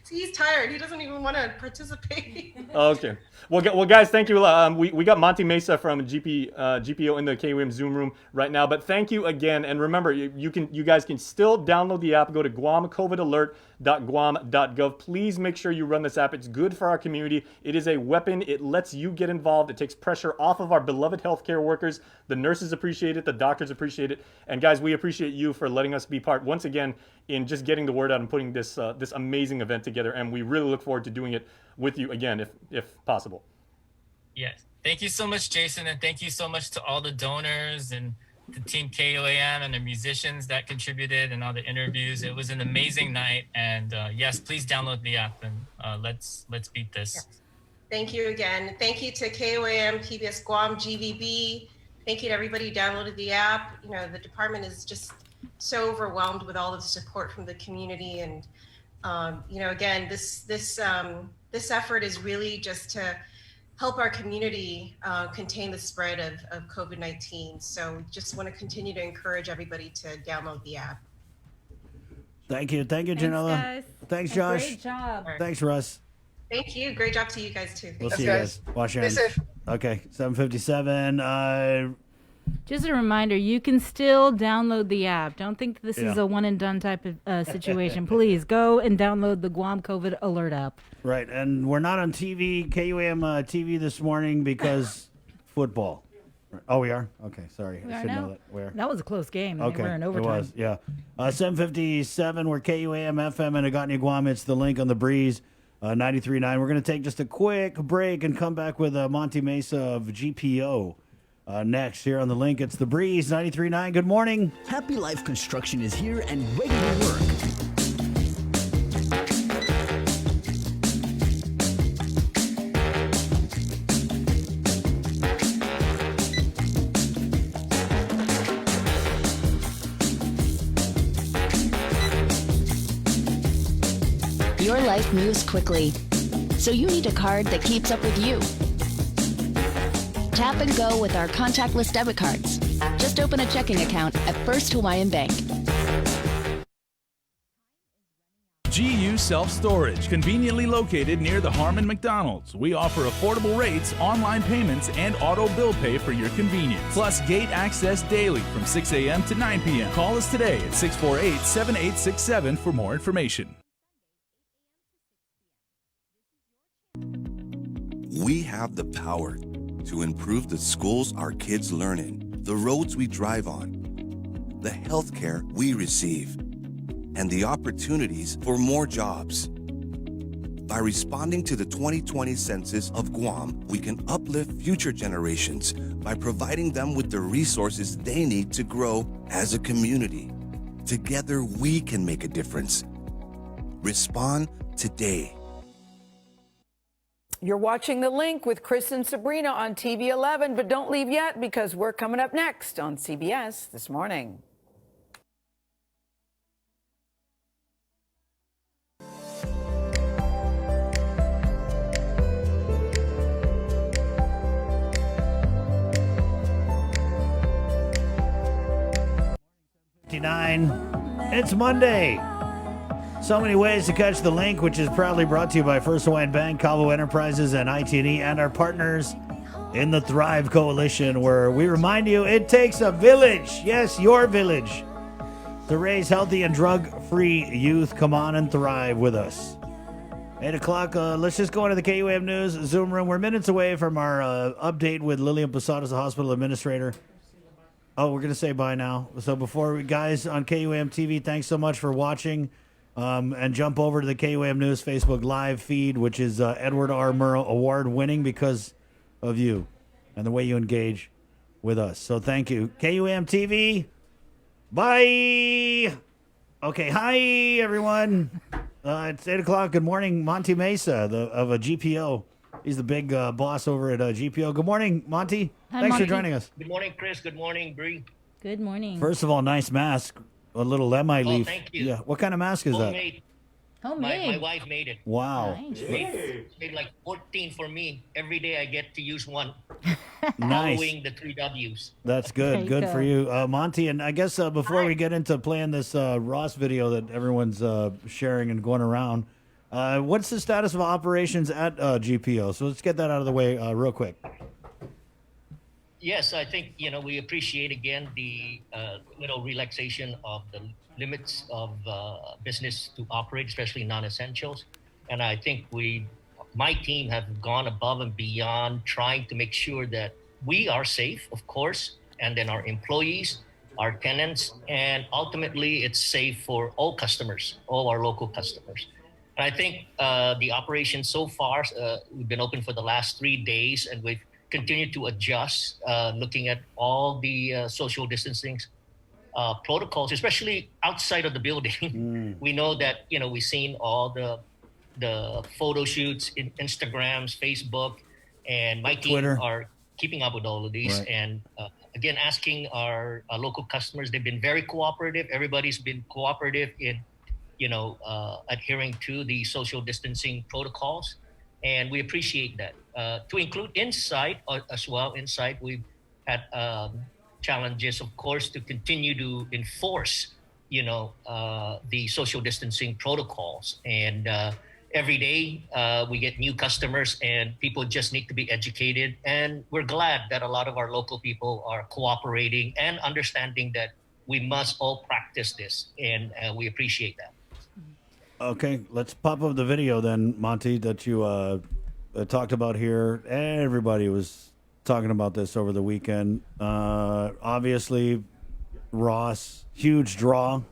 See, he's tired. He doesn't even want to participate. Okay. Well, guys, thank you. We got Monty Mesa from GPO in the KUM Zoom room right now. But thank you again. And remember, you guys can still download the app. Go to guamcovidalert.guam.gov. Please make sure you run this app. It's good for our community. It is a weapon. It lets you get involved. It takes pressure off of our beloved healthcare workers. The nurses appreciate it. The doctors appreciate it. And guys, we appreciate you for letting us be part once again in just getting the word out and putting this amazing event together. And we really look forward to doing it with you again, if possible. Yes. Thank you so much, Jason, and thank you so much to all the donors and the team KUAM and the musicians that contributed and all the interviews. It was an amazing night, and yes, please download the app and let's beat this. Yes. Thank you again. Thank you to KUAM, PBS Guam, GVB. Thank you to everybody who downloaded the app. The department is just so overwhelmed with all of the support from the community, and Again, this effort is really just to help our community contain the spread of COVID-19. So just want to continue to encourage everybody to download the app. Thank you, Janella. guys. Thanks, And Josh. great job. Thanks, Russ. Thank you. Great job to you guys too. We'll Thanks, see you guys. Wash your hands. Stay safe. Okay, 7:57. Just a reminder, you can still download the app. Don't think this is Yeah. a one and done type of situation. Please go and download the Guam COVID Alert app. Right, and we're not on TV, KUAM TV this morning because football. Oh, we are? Okay, sorry. We I are should now? know that. Where? That was a close game. They Okay, were in it overtime. was, yeah. 7:57, we're KUAM FM in Gagnon, Guam. It's the link on the breeze, 93.9. We're going to take just a quick break and come back with Monty Mesa of GPO. Next, here on the link, it's the breeze, 93.9. Good morning. Happy Life Construction is here and ready to work. Your life moves quickly, so you need a card that keeps up with you. Tap and go with our contactless debit cards. Just open a checking account at First Hawaiian Bank. GU Self Storage, conveniently located near the Harmon McDonald's. We offer affordable rates, online payments, and auto bill pay for your convenience. Plus gate access daily from 6 a.m. to 9 p.m. Call us today at 648-7867 for more information. We have the power to improve the schools our kids learn in, the roads we drive on, the healthcare we receive, and the opportunities for more jobs. By responding to the 2020 census of Guam, we can uplift future generations by providing them with the resources they need to grow as a community. Together, we can make a difference. Respond today. You're watching The Link with Chris and Sabrina on TV 11, but don't leave yet because we're coming up next on CBS This Morning. It's Monday. So many ways to catch the link, which is proudly brought to you by First Hawaiian Bank, Cabo Enterprises, and IT&E, and our partners in the Thrive Coalition, where we remind you it takes a village, yes, your village, to raise healthy and drug-free youth. Come on and thrive with us. 8 o'clock, let's just go into the KUAM News Zoom room. We're minutes away from our update with Lillian Posadas, the hospital administrator. Oh, we're going to say bye now. So before we, guys on KUAM TV, thanks so much for watching. And jump over to the KUAM News Facebook Live feed, which is Edward R. Murrow Award winning because of you and the way you engage with us. So thank you. KUAM TV, bye. Okay, hi, everyone. It's 8 o'clock. Good morning, Monty Mesa of a GPO. He's the big boss over at GPO. Good morning, Monty. Hi, Thanks Monty. for joining us. Good morning, Chris. Good morning, Bree. Good morning. First of all, nice mask. A little lemai leaf. Thank you. Yeah. What kind of mask is that? Homemade. Homemade. My wife made it. Wow. She made like 14 for me. Every day I get to use one. Nice. Following the 3 W's. That's There good. you Good go. for you, Monty. And I guess before we get into playing this Ross video that everyone's sharing and going around, what's the status of operations at GPO? So let's get that out of the way real quick. Yes, I think, we appreciate again the little relaxation of the limits of business to operate, especially non-essentials. And I think my team have gone above and beyond trying to make sure that we are safe, of course, and then our employees, our tenants, and ultimately it's safe for all customers, all our local customers. And I think the operation so far, we've been open for the last 3 days, and we've continued to adjust, looking at all the social distancing protocols, especially outside of the building. We know that, we've seen all the photo shoots in Instagrams, Facebook, and my team Twitter. are keeping up with all of these. Right. And again, asking our local customers, they've been very cooperative. Everybody's been cooperative in, adhering to the social distancing protocols, and we appreciate that. To include inside as well, inside we've had challenges, of course, to continue to enforce, the social distancing protocols. And every day we get new customers, and people just need to be educated. And we're glad that a lot of our local people are cooperating and understanding that we must all practice this, and we appreciate that. Okay, let's pop up the video then, Monty, that you talked about here. Everybody was talking about this over the weekend. Obviously, Ross, huge draw.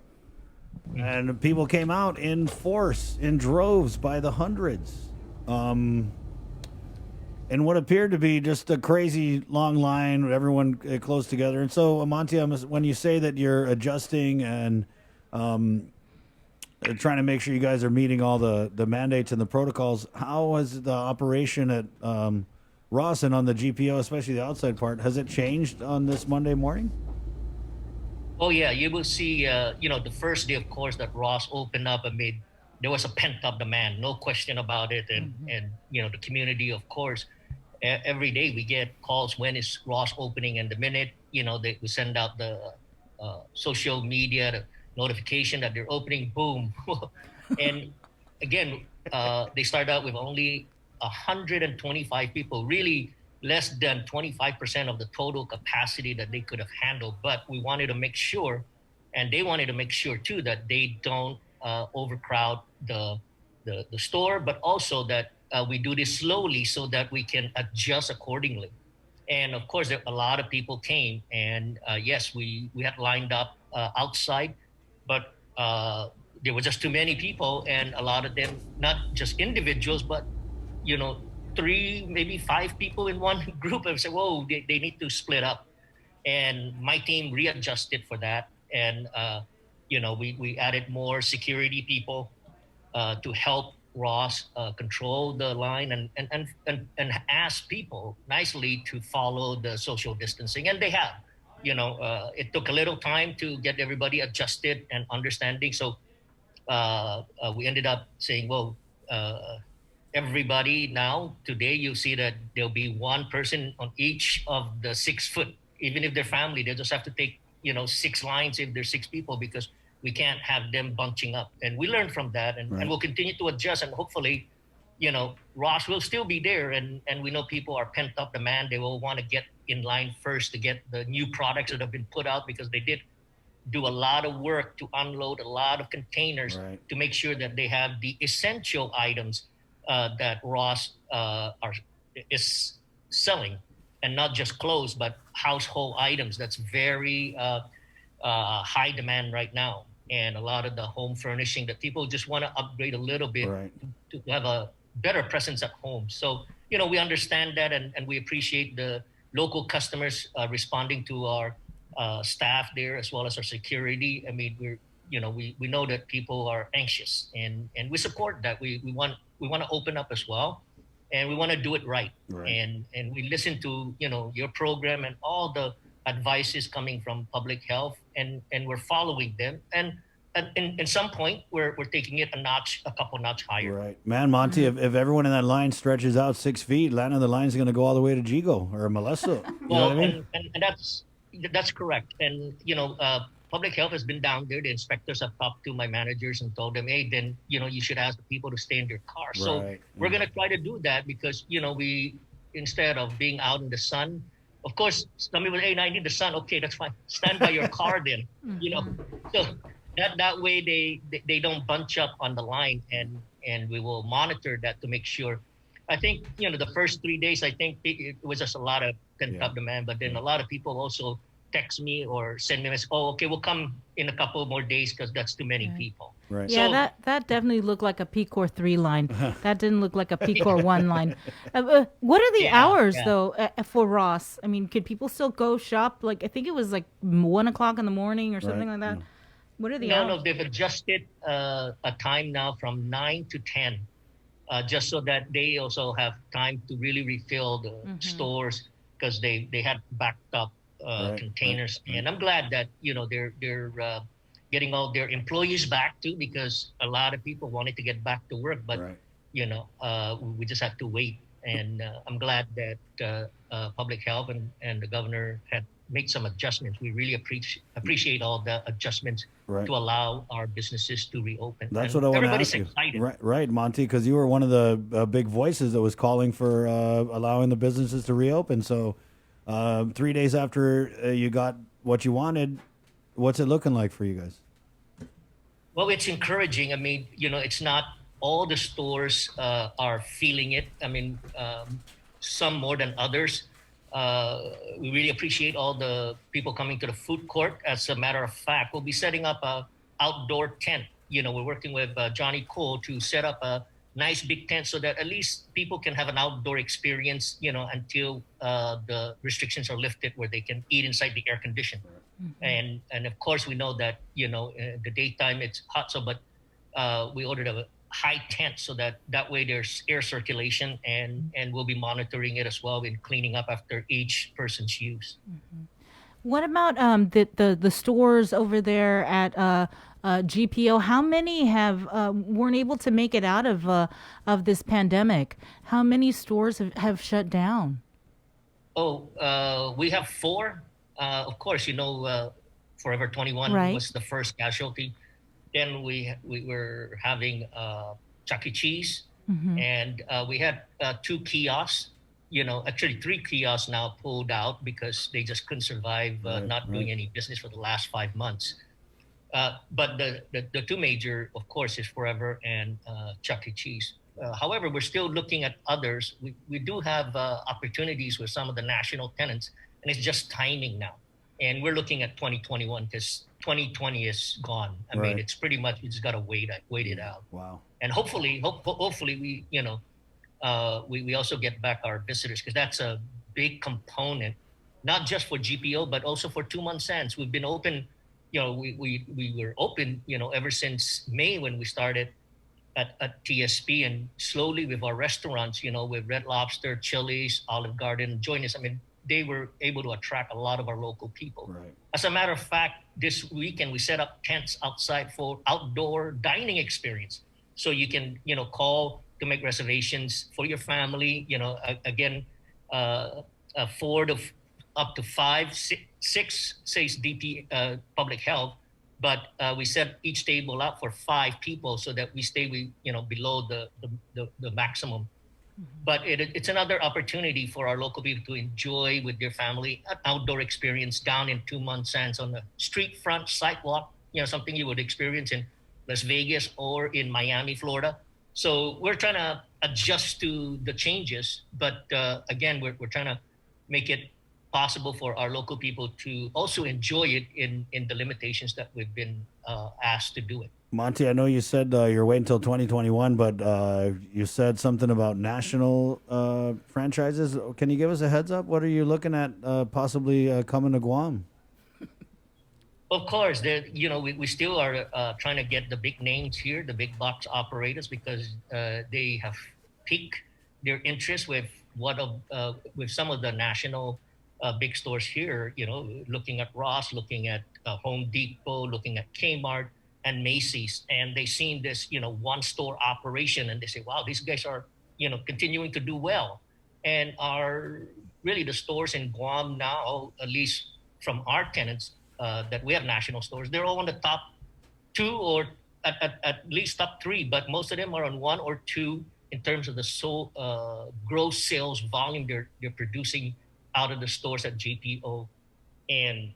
And people came out in force, in droves, by the hundreds. And what appeared to be just a crazy long line, everyone close together. And so, Monty, when you say that you're adjusting and trying to make sure you guys are meeting all the mandates and the protocols, how was the operation at Ross and on the GPO, especially the outside part, has it changed on this Monday morning? Oh yeah, you will see. The first day, of course, that Ross opened up, there was a pent-up demand, no question about it, and the community, of course, every day we get calls, when is Ross opening, and the minute we send out the social media the notification that they're opening, boom. And again, they start out with only 125 people, really less than 25% of the total capacity that they could have handled. But we wanted to make sure, and they wanted to make sure too, that they don't overcrowd the store, but also that we do this slowly so that we can adjust accordingly. And of course, a lot of people came, and yes, we had lined up outside, but there were just too many people, and a lot of them, not just individuals, but 3, maybe 5 people in one group. I said, whoa, they need to split up. And my team readjusted for that. And, we added more security people to help Ross control the line and ask people nicely to follow the social distancing. And they have. It took a little time to get everybody adjusted and understanding. So we ended up saying, well, everybody now, today, you see that there'll be one person on each of the 6 foot. Even if they're family, they just have to take, 6 lines if there's 6 people, because we can't have them bunching up. And we learned from that, and we'll continue to adjust. And hopefully, Ross will still be there. And we know people are pent up demand. They will want to get in line first to get the new products that have been put out, because they did do a lot of work to unload a lot of containers to make sure that they have the essential items that Ross is selling, and not just clothes, but household items. That's very high demand right now. And a lot of the home furnishing that people just want to upgrade a little bit to have a better presence at home. So, we understand that, and we appreciate the local customers responding to our staff there, as well as our security. I mean, we know that people are anxious, and we support that. We want to open up as well, and we want to do it right. And we listen to your program and all the advices coming from public health, and we're following them. And in some point, we're taking it a couple notch higher. Right, man, Monty. If everyone in that line stretches out 6 feet, Lana, the line's going to go all the way to Jigo or Malesso. You know what I mean? And that's correct. And public health has been down there. The inspectors have talked to my managers and told them, hey, then you should ask the people to stay in their car. So we're going to try to do that, because we, instead of being out in the sun, of course, some people say, hey, I need the sun. Okay, that's fine. Stand by your car then. So that way they don't bunch up on the line, and we will monitor that to make sure. I think the first 3 days, I think it was just a lot of pent-up demand, but then a lot of people also text me or send me a message, oh, okay, we'll come in a couple more days because that's too many people. Right. Yeah, that definitely looked like a P-Core 3 line. That didn't look like a P-Core 1 line. What are the hours, though, for Ross? I mean, could people still go shop? Like, I think it was like 1 o'clock in the morning or something like that. Yeah. What are the hours? No, they've adjusted a time now from 9 to 10, just so that they also have time to really refill the stores, because they had backed up containers. And I'm glad that they're getting all their employees back too, because a lot of people wanted to get back to work, but we just have to wait. And I'm glad that public health and the governor had made some adjustments. We really appreciate all the adjustments to allow our businesses to reopen. That's And what I want to everybody's ask you. excited. Right, Monty, because you were one of the big voices that was calling for allowing the businesses to reopen. So 3 days after you got what you wanted, what's it looking like for you guys? Well, it's encouraging. I mean, it's not all the stores are feeling it. I mean, some more than others. We really appreciate all the people coming to the food court. As a matter of fact, we'll be setting up a outdoor tent. We're working with Johnny Cole to set up a nice big tent so that at least people can have an outdoor experience, until the restrictions are lifted where they can eat inside the air condition. And of course, we know that, the daytime it's hot, but we ordered a high tent so that way there's air circulation, and we'll be monitoring it as well and cleaning up after each person's use. What about the stores over there at GPO? How many weren't able to make it out of this pandemic? How many stores have shut down? We have 4. Of course, Forever 21 was the first casualty. Then we were having Chuck E. Cheese, and we had 2 kiosks. Actually 3 kiosks now pulled out because they just couldn't survive not doing any business for the last 5 months. But the 2 major, of course, is Forever and Chuck E. Cheese. However, we're still looking at others. We do have opportunities with some of the national tenants, and it's just timing now. And we're looking at 2021 because 2020 is gone. I mean, it's pretty much, you just got to wait it out. Wow. And hopefully we, we also get back our visitors, because that's a big component, not just for GPO, but also for 2 months since. We've been open, we were open, ever since May when we started at TSP, and slowly with our restaurants, with Red Lobster, Chili's, Olive Garden, Duenas. I mean, they were able to attract a lot of our local people. As a matter of fact, this weekend we set up tents outside for outdoor dining experience. So you can, call to make reservations for your family. Again, 4 to up to 5, 6 says DP Public Health, but we set each table up for 5 people so that we stay below the maximum. But it's another opportunity for our local people to enjoy with their family an outdoor experience down in 2 months since on the street front sidewalk, something you would experience in Las Vegas or in Miami, Florida. So we're trying to adjust to the changes, but again, we're trying to make it possible for our local people to also enjoy it in the limitations that we've been asked to do it. Monty, I know you said you're waiting until 2021, but you said something about national franchises. Can you give us a heads up? What are you looking at possibly coming to Guam? Of course, we still are trying to get the big names here, the big box operators, because they have piqued their interest with with some of the national big stores here. Looking at Ross, looking at Home Depot, looking at Kmart and Macy's, and they've seen this, one store operation, and they say, wow, these guys are, continuing to do well. And really the stores in Guam now, at least from our tenants that we have national stores, they're all on the top 2 or at least top 3, but most of them are on 1 or 2 in terms of the gross sales volume they're producing out of the stores at GPO. And,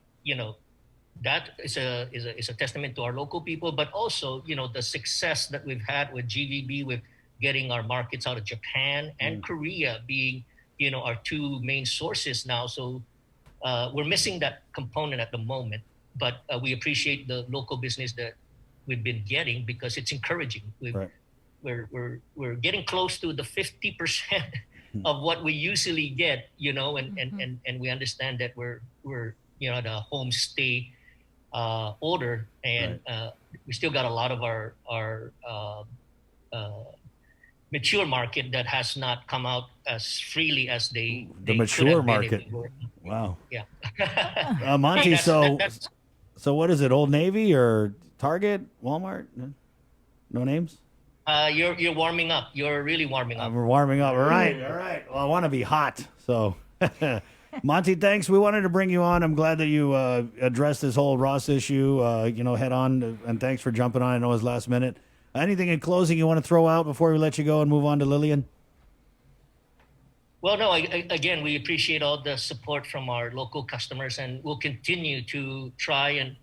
that is a testament to our local people, but also, the success that we've had with GVB, with getting our markets out of Japan and Korea being, our 2 main sources now. So we're missing that component at the moment, but we appreciate the local business that we've been getting because it's encouraging. We're getting close to the 50% of what we usually get, and we understand that we're the homestay order, and we still got a lot of our mature market that has not come out as freely as they mature market. Wow. Yeah. Monty, So what is it? Old Navy or Target, Walmart? No names. You're warming up. You're really warming up. We're warming up. All right. Well, I want to be hot. So, Monty, thanks. We wanted to bring you on. I'm glad that you addressed this whole Ross issue, head on. And thanks for jumping on. I know it was last minute. Anything in closing you want to throw out before we let you go and move on to Lillian? Well, no, again, we appreciate all the support from our local customers, and we'll continue to try and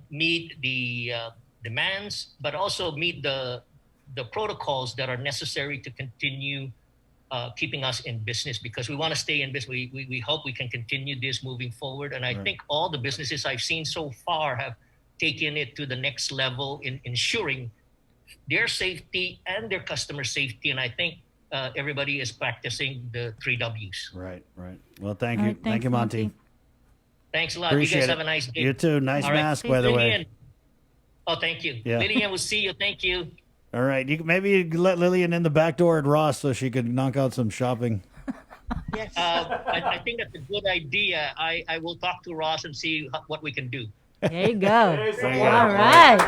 meet the demands, but also meet the protocols that are necessary to continue keeping us in business, because we want to stay in business. We hope we can continue this moving forward. And I think all the businesses I've seen so far have taken it to the next level in ensuring their safety and their customer safety. And I think everybody is practicing the 3 W's. Right. Well, thank you. Thank you, Monty. Thanks a lot. Appreciate you guys it. have a nice day. You too. Nice All right. mask, by the way. Oh, thank you. Yeah. Lillian, we'll see you. Thank you. All right. Maybe you could let Lillian in the back door at Ross so she could knock out some shopping. Yes. I think that's a good idea. I will talk to Ross and see what we can do. There you go. All right.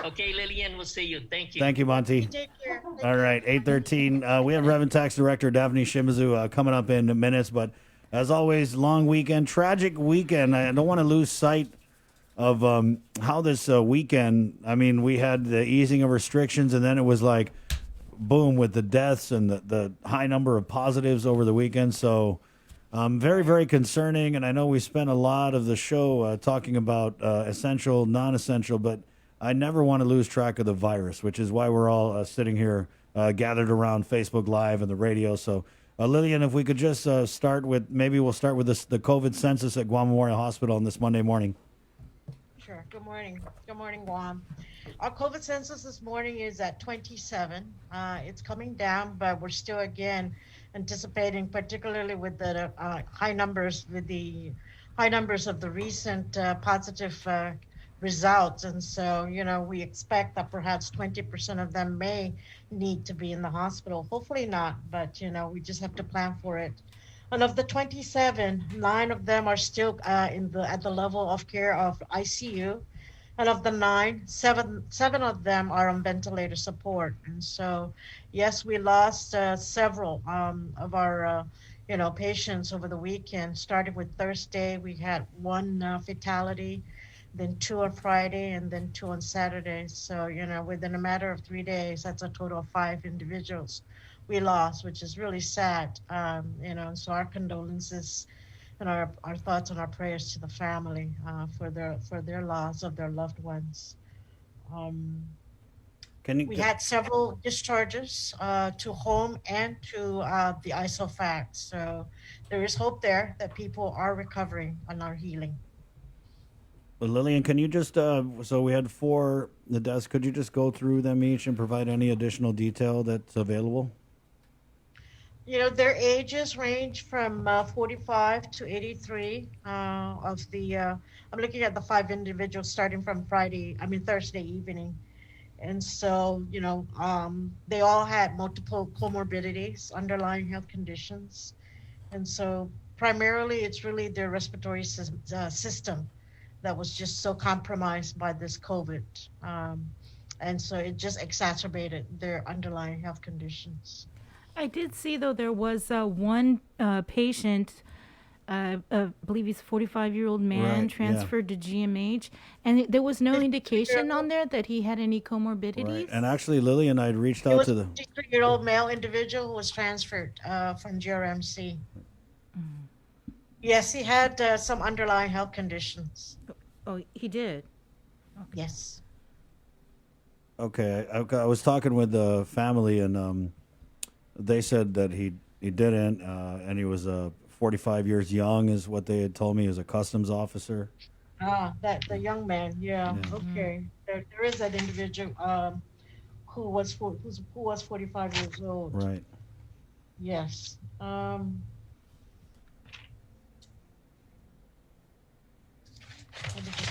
Okay, Lillian, we'll see you. Thank you. Thank you, Monty. Take care. All right, 8:13. We have Reverend Tax Director Daphne Shimizu coming up in minutes, but as always, long weekend, tragic weekend. I don't want to lose sight of how this weekend, I mean, we had the easing of restrictions, and then it was like, boom, with the deaths and the high number of positives over the weekend. So very, very concerning, and I know we spent a lot of the show talking about essential, non-essential, but I never want to lose track of the virus, which is why we're all sitting here gathered around Facebook Live and the radio. So, Lillian, if we could just start with, maybe we'll start with the COVID census at Guam Memorial Hospital on this Monday morning. Sure. Good morning. Good morning, Guam. Our COVID census this morning is at 27. It's coming down, but we're still, again, anticipating, particularly with the high numbers of the recent positive results. And so, we expect that perhaps 20% of them may need to be in the hospital. Hopefully not, but, we just have to plan for it. And of the 27, 9 of them are still at the level of care of ICU. And of the 9, 7 of them are on ventilator support. And so, yes, we lost several of our patients over the weekend. Starting with Thursday, we had 1 fatality, then 2 on Friday, and then 2 on Saturday. So, within a matter of 3 days, that's a total of 5 individuals we lost, which is really sad. So our condolences and our thoughts and our prayers to the family for their loss of their loved ones. We had several discharges to home and to the ISOFAC. So there is hope there that people are recovering and are healing. Well, Lillian, can you just, so we had 4 the deaths, could you just go through them each and provide any additional detail that's available? Their ages range from 45 to 83 I'm looking at the 5 individuals starting from Thursday evening. And so, they all had multiple comorbidities, underlying health conditions. And so primarily it's really their respiratory system that was just so compromised by this COVID. And so it just exacerbated their underlying health conditions. I did see, though, there was one patient, I believe he's a 45-year-old man, transferred to GMH, and there was no indication on there that he had any comorbidities. Right. And actually, Lillian, I'd reached out to the 53-year-old male individual who was transferred from GRMC. Yes, he had some underlying health conditions. Oh, he did? Okay. Yes. Okay, I was talking with the family, and they said that he didn't, and he was 45 years young, is what they had told me, as a customs officer. The young man, yeah. Okay. There is that individual who was 45 years old. Right. Yes.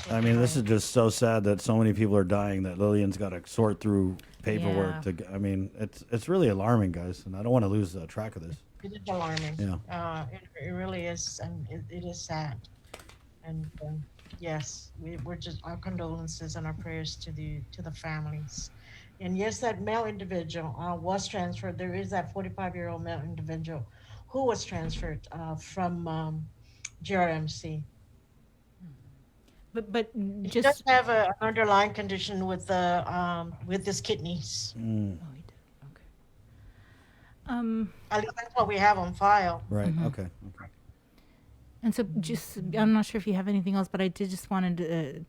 I mean, this is just so sad that so many people are dying that Lillian's got to sort through paperwork. Yeah. I mean, it's really alarming, guys, and I don't want to lose track of this. It is alarming. Yeah. It really is, and it is sad. And yes, we're just our condolences and our prayers to the families. And yes, that male individual was transferred. There is that 45-year-old male individual who was transferred from GRMC. But He just does have an underlying condition with his kidneys. At least that's what we have on file. Right. Mhm. Okay. And so, just I'm not sure if you have anything else, but I did just wanted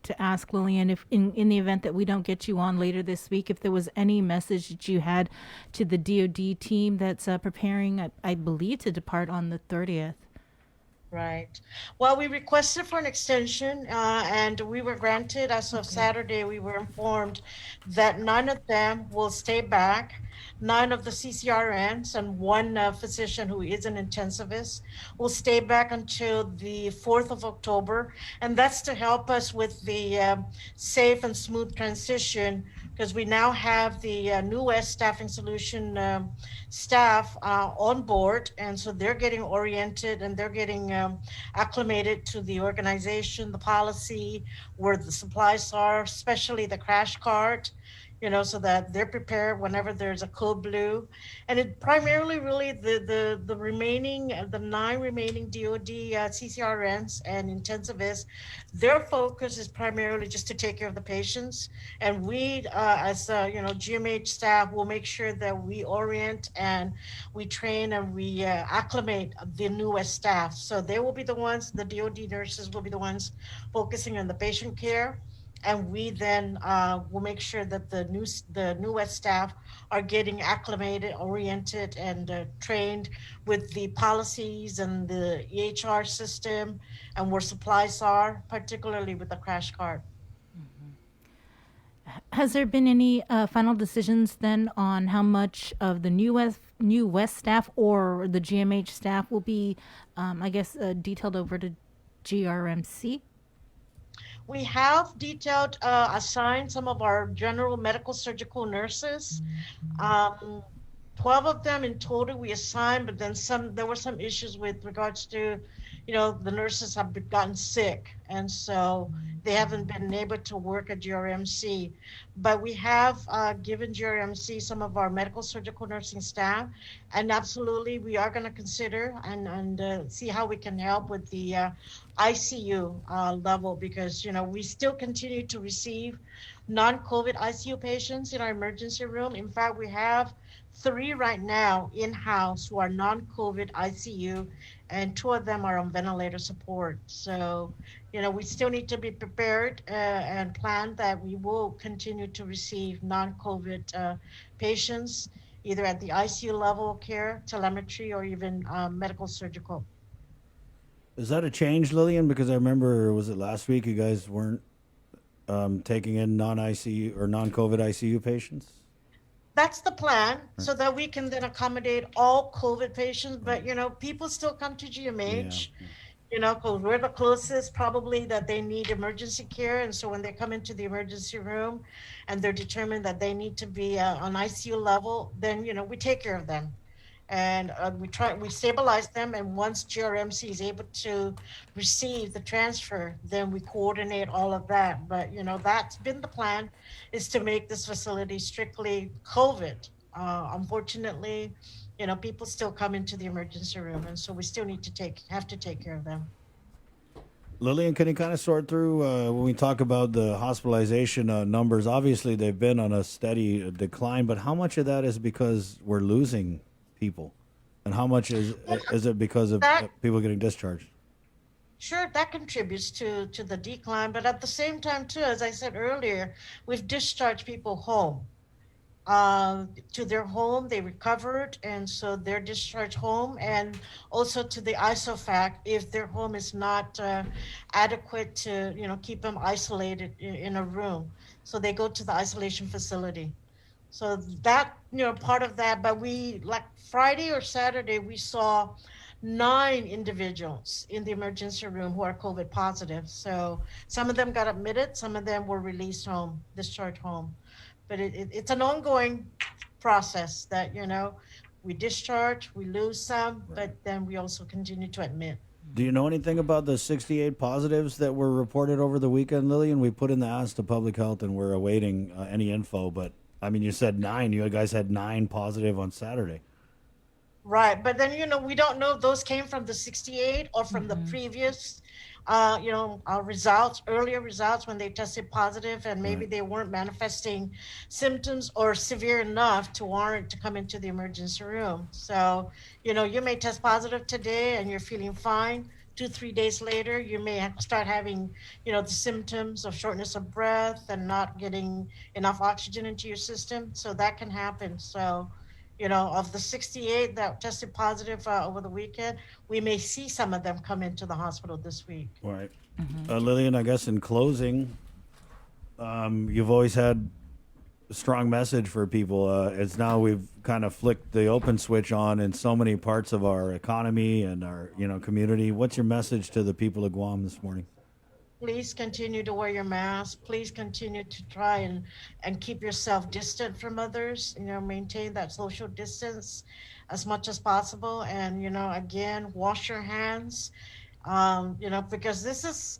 to ask Lillian if, in the event that we don't get you on later this week, if there was any message that you had to the DoD team that's preparing, I believe, to depart on the 30th. Right. Well, we requested for an extension, and we were granted. As of Saturday, we were informed that 9 of them will stay back. 9 of the CCRNs and 1 physician who is an intensivist will stay back until the 4th of October. And that's to help us with the safe and smooth transition, because we now have the New West Staffing Solution staff on board. And so they're getting oriented and they're getting acclimated to the organization, the policy, where the supplies are, especially the crash cart, so that they're prepared whenever there's a code blue. And it primarily really the remaining, the 9 remaining DOD CCRNs and intensivists, their focus is primarily just to take care of the patients. And we, as GMH staff, will make sure that we orient and we train and we acclimate the newest staff. So they will be the ones, the DOD nurses will be the ones focusing on the patient care. And we then will make sure that the newest staff are getting acclimated, oriented, and trained with the policies and the EHR system and where supplies are, particularly with the crash cart. Has there been any final decisions then on how much of the New West staff or the GMH staff will be, detailed over to GRMC? We have detailed assigned some of our general medical surgical nurses. 12 of them in total we assigned, but then there were some issues with regards to, the nurses have gotten sick, and so they haven't been able to work at GRMC. But we have given GRMC some of our medical surgical nursing staff, and absolutely we are going to consider and see how we can help with the ICU level, because we still continue to receive non-COVID ICU patients in our emergency room. In fact, we have 3 right now in-house who are non-COVID ICU, and 2 of them are on ventilator support. So, we still need to be prepared and plan that we will continue to receive non-COVID patients, either at the ICU level of care, telemetry, or even medical surgical. Is that a change, Lillian? Because I remember, was it last week you guys weren't taking in non-ICU or non-COVID ICU patients? That's the plan, so that we can then accommodate all COVID patients. But, people still come to GMH, because we're the closest probably that they need emergency care. And so when they come into the emergency room and they're determined that they need to be on ICU level, then, we take care of them. And we stabilize them. And once GRMC is able to receive the transfer, then we coordinate all of that. But, that's been the plan, is to make this facility strictly COVID. Unfortunately, people still come into the emergency room. And so we still have to take care of them. Lillian, can you kind of sort through when we talk about the hospitalization numbers? Obviously, they've been on a steady decline, but how much of that is because we're losing people, and how much is it because of people getting discharged? Sure, that contributes to the decline, but at the same time too, as I said earlier, we've discharged people home to their home. They recovered, and so they're discharged home, and also to the ISOFAC if their home is not adequate to keep them isolated in a room, so they go to the isolation facility. So that, part of that, but we, like Friday or Saturday, we saw 9 individuals in the emergency room who are COVID positive. So some of them got admitted, some of them were released home, discharged home. But it's an ongoing process that, we discharge, we lose some, but then we also continue to admit. Do you know anything about the 68 positives that were reported over the weekend, Lillian? We put in the ask to public health, and we're awaiting any info. But I mean, you said 9. You guys had 9 positive on Saturday. Right, but then we don't know if those came from the 68 or from the previous, earlier results when they tested positive, and maybe they weren't manifesting symptoms or severe enough to warrant to come into the emergency room. So, you may test positive today and you're feeling fine. 2-3 days later, you may start having, the symptoms of shortness of breath and not getting enough oxygen into your system. So that can happen. So, of the 68 that tested positive over the weekend, we may see some of them come into the hospital this week. Right. Lillian, I guess in closing, you've always had a strong message for people. It's now we've kind of flicked the open switch on in so many parts of our economy and our, community. What's your message to the people of Guam this morning? Please continue to wear your mask. Please continue to try and keep yourself distant from others. Maintain that social distance as much as possible. And, again, wash your hands, because this is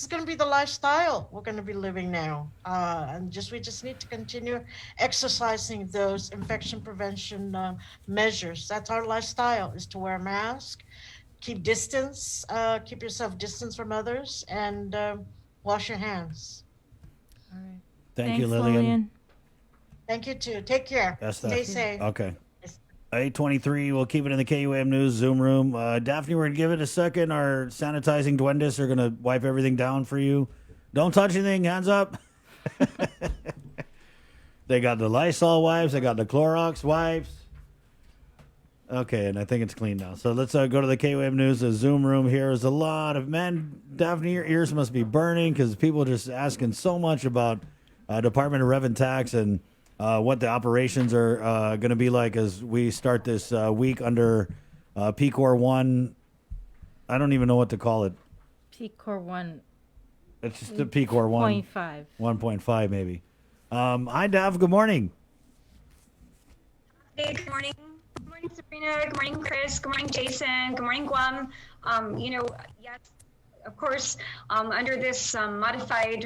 going to be the lifestyle we're going to be living now. And we just need to continue exercising those infection prevention measures. That's our lifestyle, is to wear a mask, keep distance, keep yourself distance from others, and wash your hands. All right. Thank you, Lillian. Thank you, too. Take care. That's Stay safe. Okay. 8:23, we'll keep it in the KUAM News Zoom room. Daphne, we're going to give it a second. Our sanitizing duendes are going to wipe everything down for you. Don't touch anything. Hands up. They got the Lysol wipes. They got the Clorox wipes. Okay, and I think it's clean now. So let's go to the KUAM News Zoom room. Here is a lot of men. Daphne, your ears must be burning because people are just asking so much about Department of Rev and Tax and what the operations are going to be like as we start this week under PCOR 1. I don't even know what to call it. PCOR 1. It's just the PCOR 1. 1.5. 1.5 maybe. Hi, Dav. Good morning. Hey, good morning. Good morning, Sabrina. Good morning, Chris. Good morning, Jason. Good morning, Guam. Yes, of course, under this modified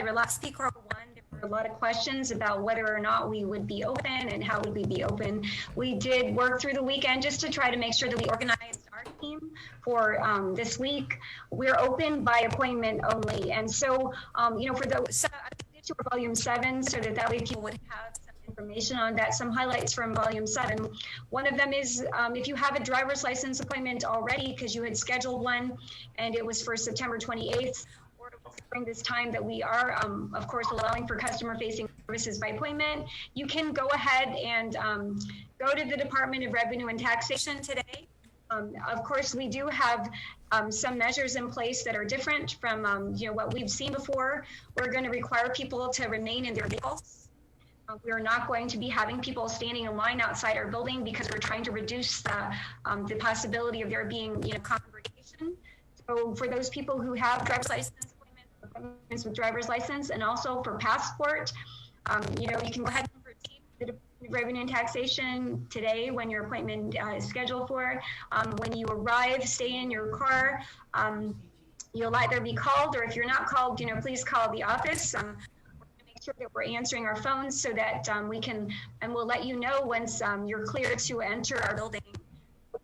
relaxed PCOR 1, there were a lot of questions about whether or not we would be open and how would we be open. We did work through the weekend just to try to make sure that we organized our team for this week. We're open by appointment only. And so, for those, I did to volume 7 so that way people would have some information on that, some highlights from volume 7. One of them is if you have a driver's license appointment already because you had scheduled one and it was for September 28th, or during this time that we are, of course, allowing for customer-facing services by appointment, you can go ahead and go to the Department of Revenue and Taxation today. Of course, we do have some measures in place that are different from what we've seen before. We're going to require people to remain in their vehicles. We are not going to be having people standing in line outside our building because we're trying to reduce the possibility of there being congregation. So for those people who have driver's license appointments with driver's license and also for passport, you can go ahead and proceed to the Department of Revenue and Taxation today when your appointment is scheduled for. When you arrive, stay in your car. You'll either be called, or if you're not called, please call the office. Sure that we're answering our phones so that we can, and we'll let you know once you're clear to enter our building.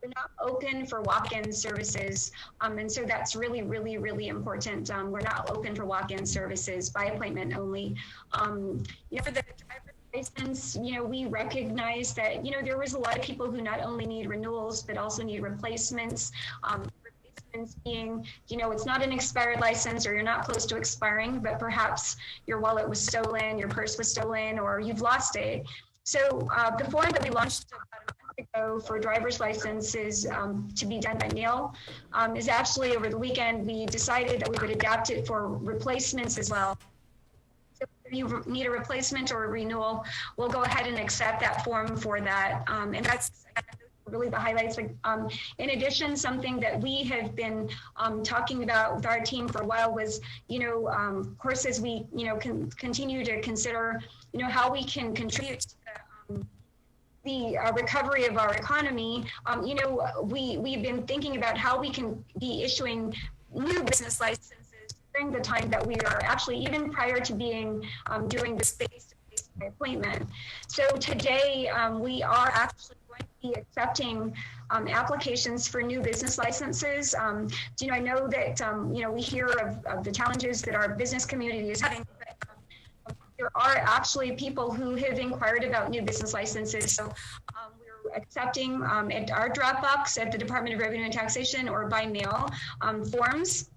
We're not open for walk-in services, and so that's really, really, really important. We're not open for walk-in services, by appointment only. For the driver's license, we recognize that there was a lot of people who not only need renewals but also need replacements. Being, it's not an expired license or you're not close to expiring, but perhaps your wallet was stolen, your purse was stolen, or you've lost it. So the form that we launched about a month ago for driver's licenses to be done by mail is actually over the weekend, we decided that we would adapt it for replacements as well. So if you need a replacement or a renewal, we'll go ahead and accept that form for that. And that's really the highlights. In addition, something that we have been talking about with our team for a while was, of course, as we, can continue to consider, how we can contribute to the recovery of our economy, we've been thinking about how we can be issuing new business licenses during the time that we are actually, even prior to being doing this face-to-face appointment. So today we are actually going to be accepting applications for new business licenses. I know that, we hear of the challenges that our business community is having, but there are actually people who have inquired about new business licenses. So we're accepting at our drop box at the Department of Revenue and Taxation or by mail forms,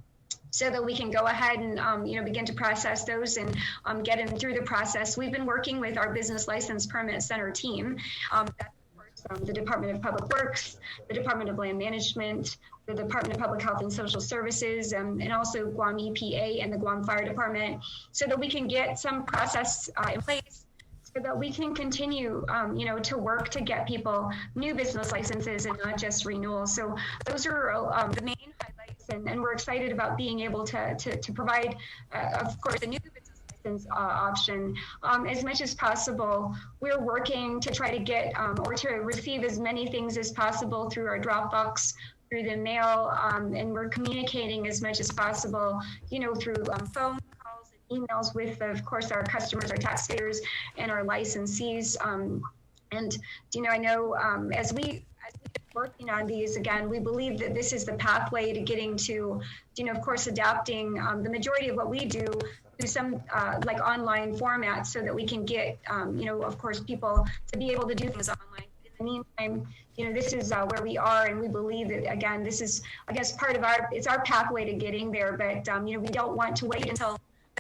so that we can go ahead and begin to process those and get them through the process. We've been working with our Business License Permit Center team. That's the Department of Public Works, the Department of Land Management, the Department of Public Health and Social Services, and also Guam EPA and the Guam Fire Department, so that we can get some process in place, so that we can continue, to work to get people new business licenses and not just renewals. So those are the main highlights, and we're excited about being able to provide, of course, a new business license option as much as possible. We're working to try to get or to receive as many things as possible through our Dropbox, through the mail, and we're communicating as much as possible, through phone calls and emails with, of course, our customers, our taxpayers, and our licensees. I know as we working on these, again, we believe that this is the pathway to getting to, of course, adapting the majority of what we do to some like online formats, so that we can get, of course, people to be able to do things online. In the meantime, this is where we are, and we believe that, again, this is, I guess, part of it's our pathway to getting there. But we don't want to wait until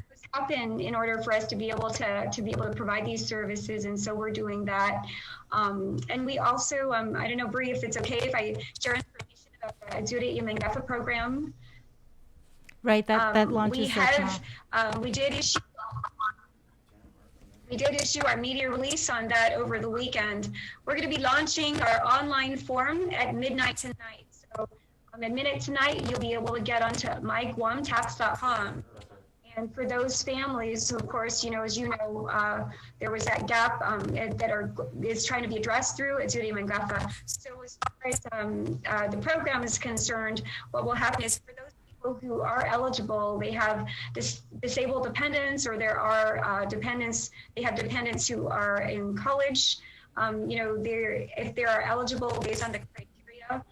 this happen in order for us to be able to provide these services, and so we're doing that. And we also, I don't know, Bree, if it's okay if I share information about the Ajuda y Mangafa program. Right, that launches we did issue our media release on that over the weekend. We're going to be launching our online form at midnight tonight. So at midnight tonight, you'll be able to get onto myguamtax.com. And for those families, of course, as you know, there was that gap that is trying to be addressed through Ajuda y Mangafa. So as far as the program is concerned, what will happen is, for those who are eligible, they have disabled dependents, or there are they have dependents who are in college. If they are eligible based on the criteria,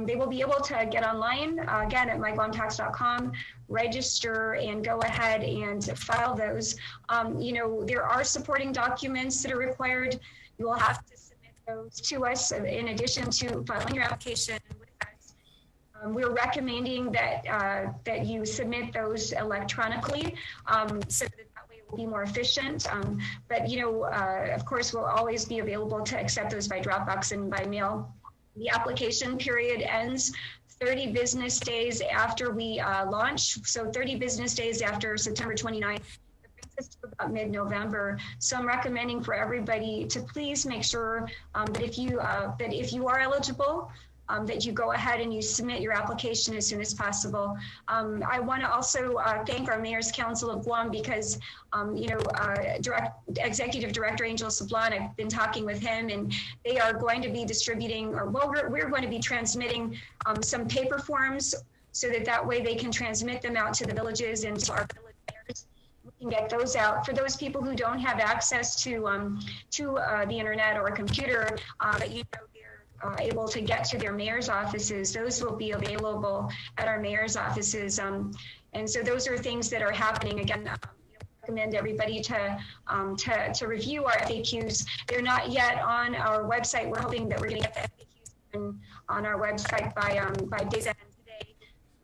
they will be able to get online, again, at myguamtax.com, register, and go ahead and file those. There are supporting documents that are required. You will have to submit those to us in addition to filing your application. We're recommending that you submit those electronically, so that way it will be more efficient. But of course, we'll always be available to accept those by Dropbox and by mail. The application period ends 30 business days after we launch. So 30 business days after September 29th. That brings us to about mid-November. So I'm recommending for everybody to please make sure that if you are eligible, that you go ahead and you submit your application as soon as possible. I want to also thank our Mayor's Council of Guam, because, Executive Director Angel Sablan, I've been talking with him, and they are going to be distributing, we're going to be transmitting some paper forms, so that way they can transmit them out to the villages and to our village mayors. We can get those out. For those people who don't have access to the internet or a computer, but able to get to their mayor's offices, those will be available at our mayor's offices. And so those are things that are happening. Again, recommend everybody to review our FAQs. They're not yet on our website. We're hoping that we're going to get the FAQs on our website by day's end today.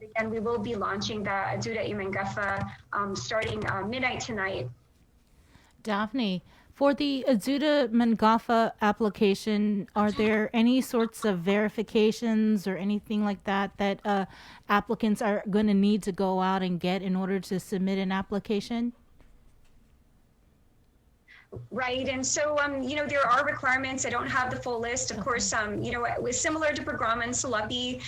Again, we will be launching the Ajuda y Mangafa starting midnight tonight. Daphne, for the Ajuda Mangafa application, are there any sorts of verifications or anything like that applicants are going to need to go out and get in order to submit an application? Right, and so there are requirements. I don't have the full list, of course. It was similar to Programa and Salapi.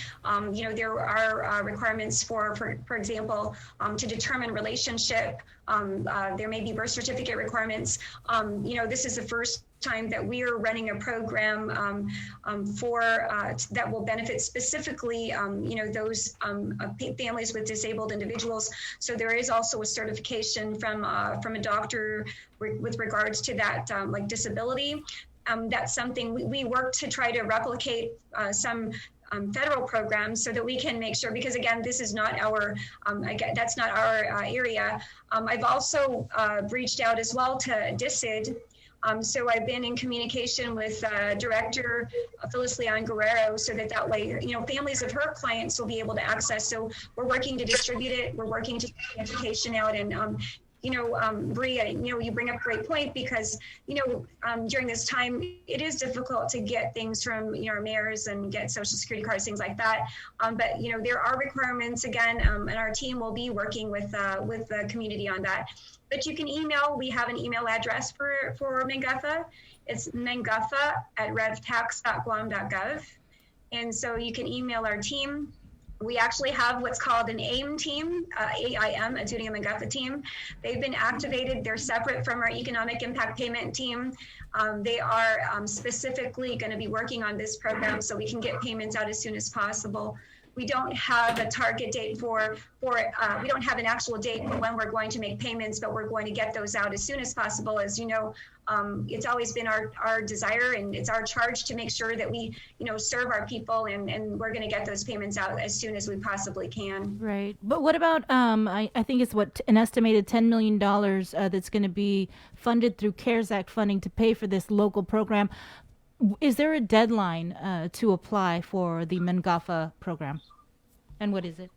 There are requirements for example, to determine relationship. There may be birth certificate requirements. This is the first time that we are running a program that will benefit specifically, those families with disabled individuals. So there is also a certification from a doctor with regards to that, like disability. That's something we work to try to replicate some federal programs so that we can make sure, because again, this is not our, that's not our area. I've also reached out as well to DICID. So I've been in communication with Director Felicia Guerrero so that way, families of her clients will be able to access. So we're working to distribute it. We're working to get education out. And, Bree, you bring up a great point because, during this time, it is difficult to get things from, our mayors and get Social Security cards, things like that. But, there are requirements again, and our team will be working with the community on that. But you can email, we have an email address for Manguffa. It's manguffa@revtax.guam.gov. And so you can email our team. We actually have what's called an AIM team, AIM, a Duty and Manguffa team. They've been activated. They're separate from our economic impact payment team. They are specifically going to be working on this program so we can get payments out as soon as possible. We don't have a target date we don't have an actual date for when we're going to make payments, but we're going to get those out as soon as possible. As you know, it's always been our desire and it's our charge to make sure that we, serve our people and we're going to get those payments out as soon as we possibly can. Right. But what about, I think it's an estimated $10 million that's going to be funded through CARES Act funding to pay for this local program. Is there a deadline to apply for the Manguffa program? And what is it?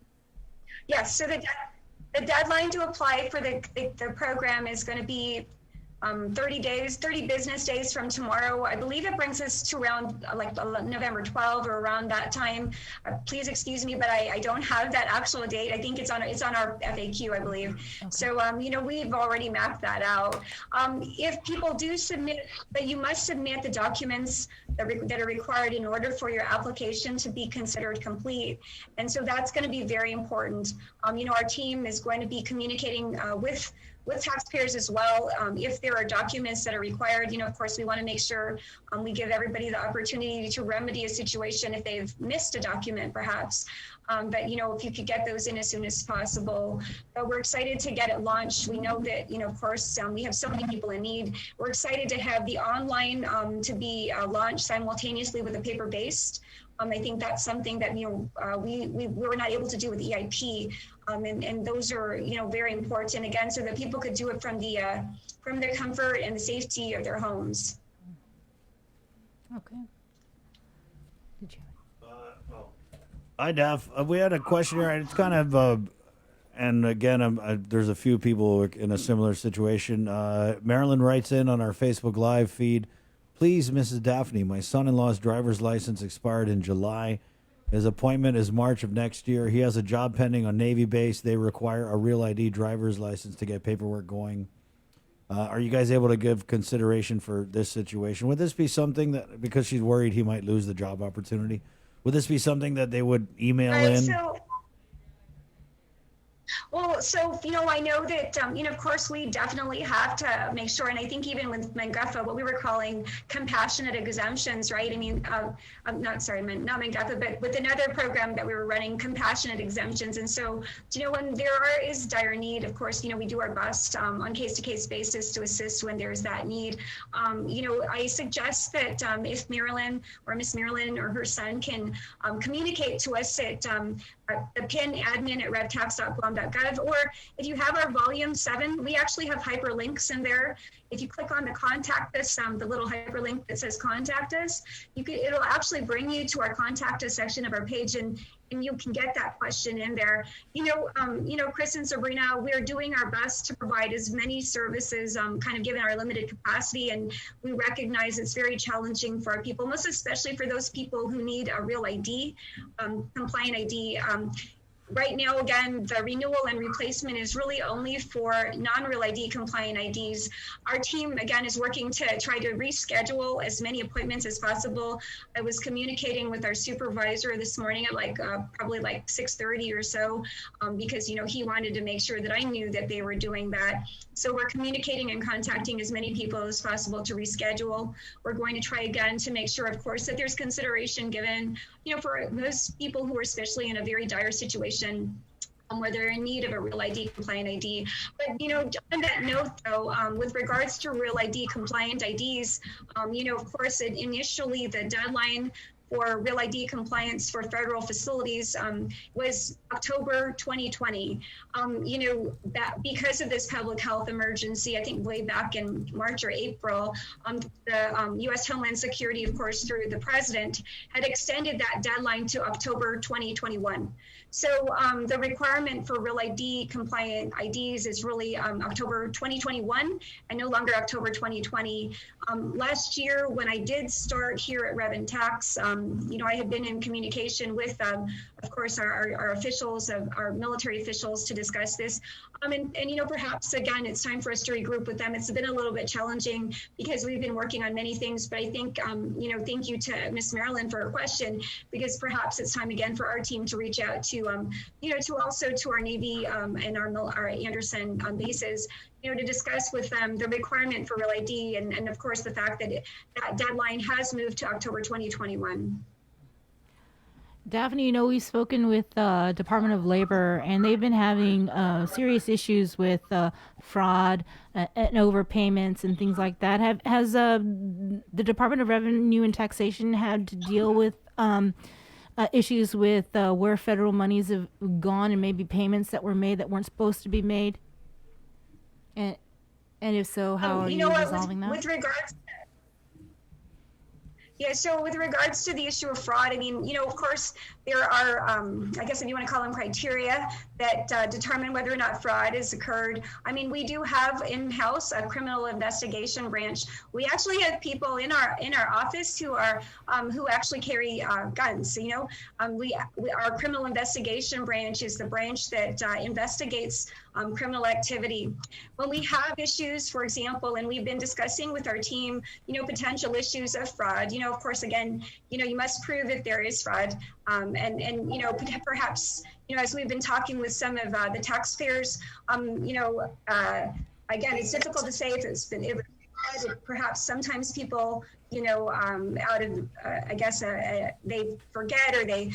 Yes, so the deadline to apply for the program is going to be 30 business days from tomorrow. I believe it brings us to around November 12 or around that time. Please excuse me, but I don't have that actual date. I think it's on our FAQ, I believe. Okay. So, we've already mapped that out. If people do submit, but you must submit the documents that are required in order for your application to be considered complete. And so that's going to be very important. Our team is going to be communicating with taxpayers as well. If there are documents that are required, of course, we want to make sure we give everybody the opportunity to remedy a situation if they've missed a document, perhaps. But, if you could get those in as soon as possible. But we're excited to get it launched. We know that, of course, we have so many people in need. We're excited to have the online to be launched simultaneously with the paper-based. I think that's something that, we were not able to do with EIP. And those are, very important, again, so that people could do it from their comfort and the safety of their homes. Okay. Hi, Daph. We had a question here. It's kind of, and again, there's a few people in a similar situation. Marilyn writes in on our Facebook Live feed, please, Mrs. Daphne, my son-in-law's driver's license expired in July. His appointment is March of next year. He has a job pending on Navy base. They require a real ID driver's license to get paperwork going. Are you guys able to give consideration for this situation? Would this be something that, because she's worried he might lose the job opportunity, would this be something that they would email in? So, I know that, of course, we definitely have to make sure, and I think even with Manguffa, what we were calling compassionate exemptions, right? I mean, not Manguffa, but with another program that we were running, compassionate exemptions. And so, when there is dire need, of course, we do our best on case-to-case basis to assist when there's that need. I suggest that if Marilyn or Miss Marilyn or her son can communicate to us at the PIN admin at revtax.guam.gov, or if you have our volume 7, we actually have hyperlinks in there. If you click on the contact us, the little hyperlink that says contact us, it'll actually bring you to our contact us section of our page, and you can get that question in there. Chris and Sabrina, we're doing our best to provide as many services, kind of given our limited capacity, and we recognize it's very challenging for our people, most especially for those people who need a real ID, compliant ID. right now, again, the renewal and replacement is really only for non-Real ID compliant IDs. Our team, again, is working to try to reschedule as many appointments as possible. I was communicating with our supervisor this morning at probably 6:30 or so, because, he wanted to make sure that I knew that they were doing that. So we're communicating and contacting as many people as possible to reschedule. We're going to try again to make sure, of course, that there's consideration given, for those people who are especially in a very dire situation, where they're in need of a Real ID compliant ID. But, on that note, though, with regards to Real ID compliant IDs, of course, initially the deadline for Real ID compliance for federal facilities was October 2020. Because of this public health emergency, I think way back in March or April, the U.S. Homeland Security, of course, through the president, had extended that deadline to October 2021. So the requirement for Real ID compliant IDs is really October 2021 and no longer October 2020. Last year, when I did start here at Rev and Tax, I had been in communication with, of course, our officials, our military officials, to discuss this. And perhaps, again, it's time for us to regroup with them. It's been a little bit challenging because we've been working on many things, but I think, thank you to Miss Marilyn for her question, because perhaps it's time again for our team to reach out to, to our Navy and our Anderson bases, to discuss with them the requirement for Real ID and of course, the fact that that deadline has moved to October 2021. Daphne, we've spoken with Department of Labor, and they've been having serious issues with fraud and overpayments and things like that. Has the Department of Revenue and Taxation had to deal with issues with where federal monies have gone and maybe payments that were made that weren't supposed to be made? And if so, how are you resolving that? With regards so with regards to the issue of fraud, of course, there are, I guess if you want to call them criteria that determine whether or not fraud has occurred. We do have in-house a criminal investigation branch. We actually have people in our office who are who actually carry guns. Our criminal investigation branch is the branch that investigates criminal activity. When we have issues, for example, and we've been discussing with our team, potential issues of fraud, of course, again, you must prove if there is fraud. And perhaps, as we've been talking with some of the taxpayers, again, it's difficult to say if it's been, perhaps sometimes people, out of, they forget or they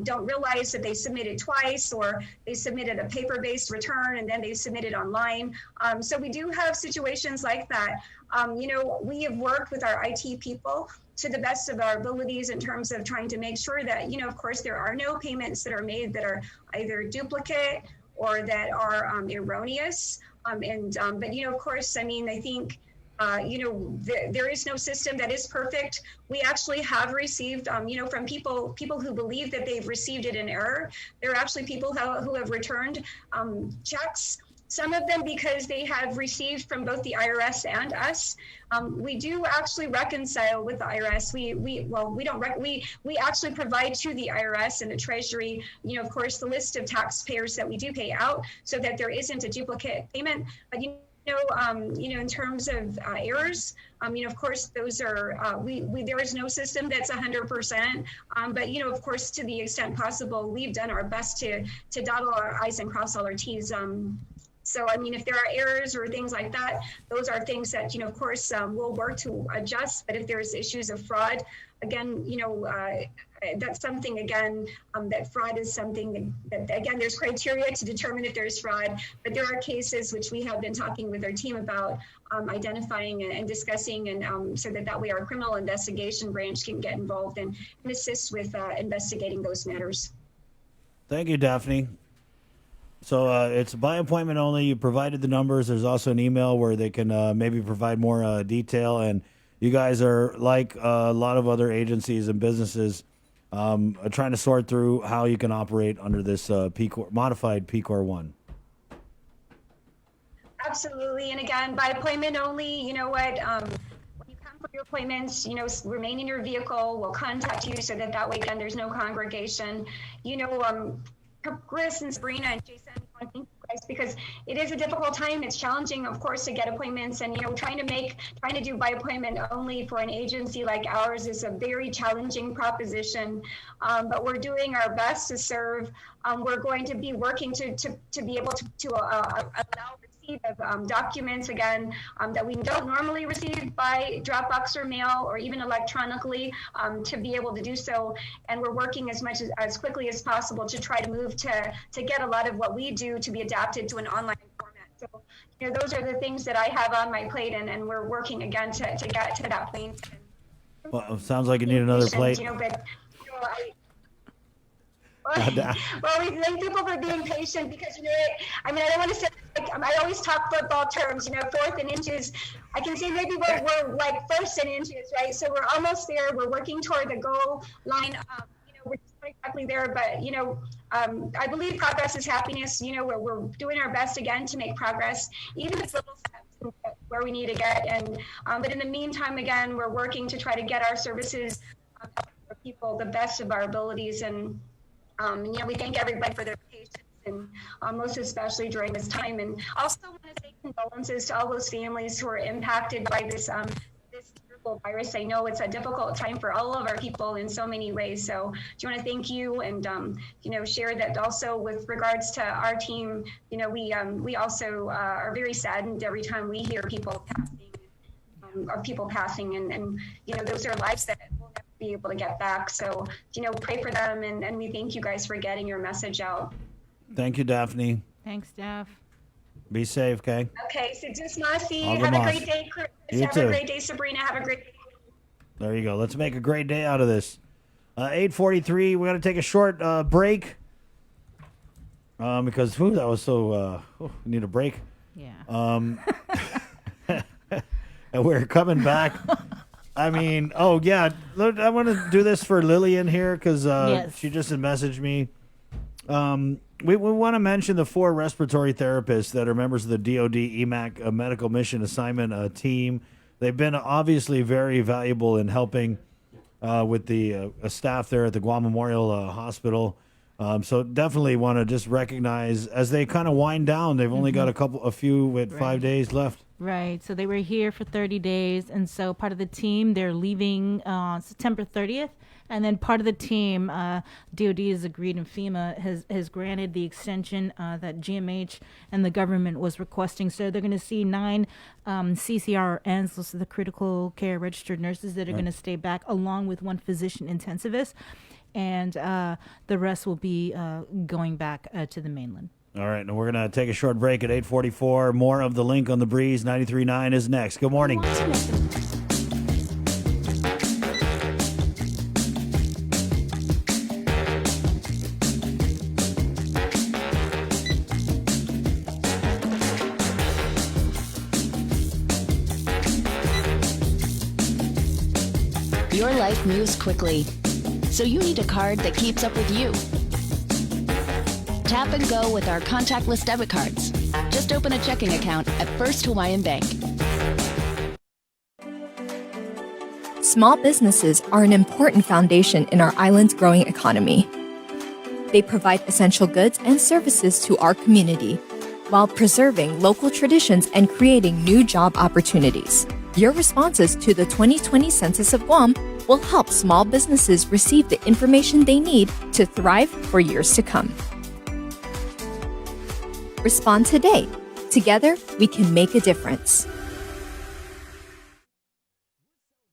don't realize that they submitted twice, or they submitted a paper-based return and then they submitted online. So we do have situations like that. We have worked with our IT people to the best of our abilities in terms of trying to make sure that, of course, there are no payments that are made that are either duplicate or that are erroneous. But, of course, I think, there is no system that is perfect. We actually have received, from people who believe that they've received it in error. There are actually people who have returned checks, some of them because they have received from both the IRS and us. We do actually reconcile with the IRS. We actually provide to the IRS and the Treasury, of course, the list of taxpayers that we do pay out so that there isn't a duplicate payment. But in terms of errors, of course, those are, there is no system that's 100%. But, of course, to the extent possible, we've done our best to dot all our I's and cross all our T's. So, if there are errors or things like that, those are things that, of course, we'll work to adjust. But if there's issues of fraud, again, that's something, again, that fraud is something that, again, there's criteria to determine if there's fraud. But there are cases which we have been talking with our team about identifying and discussing, and so that way our criminal investigation branch can get involved and assist with investigating those matters. Thank you, Daphne. So it's by appointment only. You provided the numbers. There's also an email where they can maybe provide more detail. And you guys are, like a lot of other agencies and businesses, trying to sort through how you can operate under this modified PCOR 1. Absolutely. And again, by appointment only, when you come for your appointments, remain in your vehicle. We'll contact you so that way, again, there's no congregation. Chris and Sabrina and Jason, I want to thank you guys because it is a difficult time. It's challenging, of course, to get appointments, and trying to do by appointment only for an agency like ours is a very challenging proposition. But we're doing our best to serve. We're going to be working to be able to allow receipt of documents again that we don't normally receive by Dropbox or mail or even electronically, to be able to do so. And we're working as quickly as possible to try to move to get a lot of what we do to be adapted to an online format. So those are the things that I have on my plate, and we're working again to get to that point. Well, it sounds like you need another plate. Well, we thank people for being patient because, I don't want to say, I always talk football terms, 4th and inches. I can say maybe we're like 1st and inches, right? So we're almost there. We're working toward the goal line. We're not exactly there, but, I believe progress is happiness. We're doing our best again to make progress, even if it's little steps where we need to get. And but in the meantime, again, we're working to try to get our services for people the best of our abilities. And we thank everybody for their patience, and most especially during this time. And also want to say condolences to all those families who are impacted by this terrible virus. I know it's a difficult time for all of our people in so many ways. So do want to thank you and share that also with regards to our team. We also are very saddened every time we hear people passing, and those are lives that we'll never be able to get back. So pray for them, and we thank you guys for getting your message out. Thank you, Daphne. Thanks, Daph. Be safe, okay? Okay, so just Masi, All the have a moss. great day, Chris. You Have too. a great day, Sabrina. Have a great day. There you go. Let's make a great day out of this. 8:43. We got to take a short break because that was so. We need a break. Yeah. And we're coming back. I want to do this for Lillian here because Yes. she just had messaged me. We want to mention the 4 respiratory therapists that are members of the DoD EMAC medical mission assignment team. They've been obviously very valuable in helping with the staff there at the Guam Memorial Hospital. So definitely want to just recognize as they kind of wind down. They've only got a few with 5 days left. Right. So they were here for 30 days. And so part of the team, they're leaving September 30th. And then part of the team, DOD has agreed and FEMA has granted the extension that GMH and the government was requesting. So they're going to see 9 CCRNs, those are the critical care registered nurses that are going to stay back, along with 1 physician intensivist. And the rest will be going back to the mainland. All right, and we're going to take a short break at 8:44. More of The Link on the Breeze 93.9 is next. Good morning. Your life moves quickly, so you need a card that keeps up with you. Tap and go with our contactless debit cards. Just open a checking account at First Hawaiian Bank. Small businesses are an important foundation in our island's growing economy. They provide essential goods and services to our community while preserving local traditions and creating new job opportunities. Your responses to the 2020 Census of Guam will help small businesses receive the information they need to thrive for years to come. Respond today. Together, we can make a difference.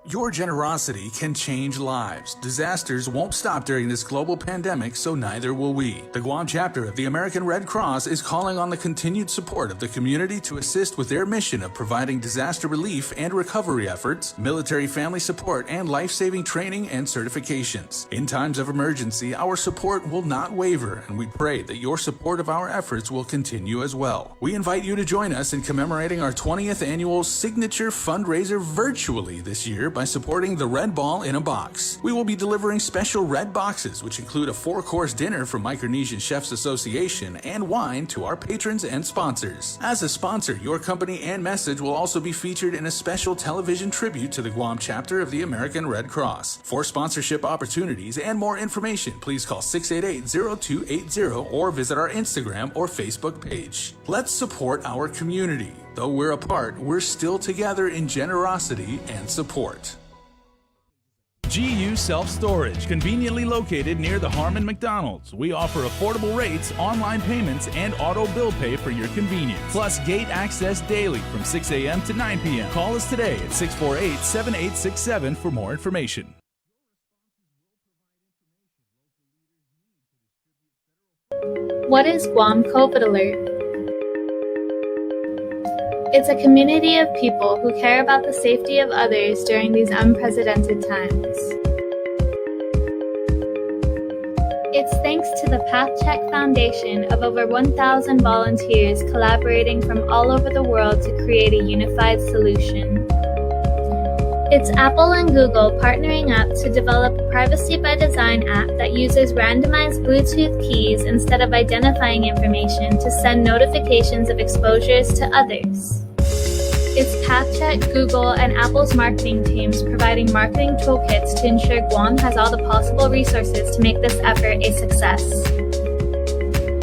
Your generosity can change lives. Disasters won't stop during this global pandemic, so neither will we. The Guam chapter of the American Red Cross is calling on the continued support of the community to assist with their mission of providing disaster relief and recovery efforts, military family support, and life-saving training and certifications. In times of emergency, our support will not waver, and we pray that your support of our efforts will continue as well. We invite you to join us in commemorating our 20th annual signature fundraiser virtually this year by by supporting the Red Ball in a Box. We will be delivering special red boxes, which include a 4-course dinner from Micronesian Chefs Association and wine to our patrons and sponsors. As a sponsor, your company and message will also be featured in a special television tribute to the Guam chapter of the American Red Cross. For sponsorship opportunities and more information, please call 688-0280 or visit our Instagram or Facebook page. Let's support our community. Though we're apart, we're still together in generosity and support. GU Self-Storage, conveniently located near the Harmon McDonald's. We offer affordable rates, online payments, and auto bill pay for your convenience. Plus gate access daily from 6 a.m. to 9 p.m. Call us today at 648-7867 for more information. What is Guam COVID Alert? It's a community of people who care about the safety of others during these unprecedented times. It's thanks to the PathCheck Foundation of over 1,000 volunteers collaborating from all over the world to create a unified solution. It's Apple and Google partnering up to develop a Privacy by Design app that uses randomized Bluetooth keys instead of identifying information to send notifications of exposures to others. It's PathCheck, Google, and Apple's marketing teams providing marketing toolkits to ensure Guam has all the possible resources to make this effort a success.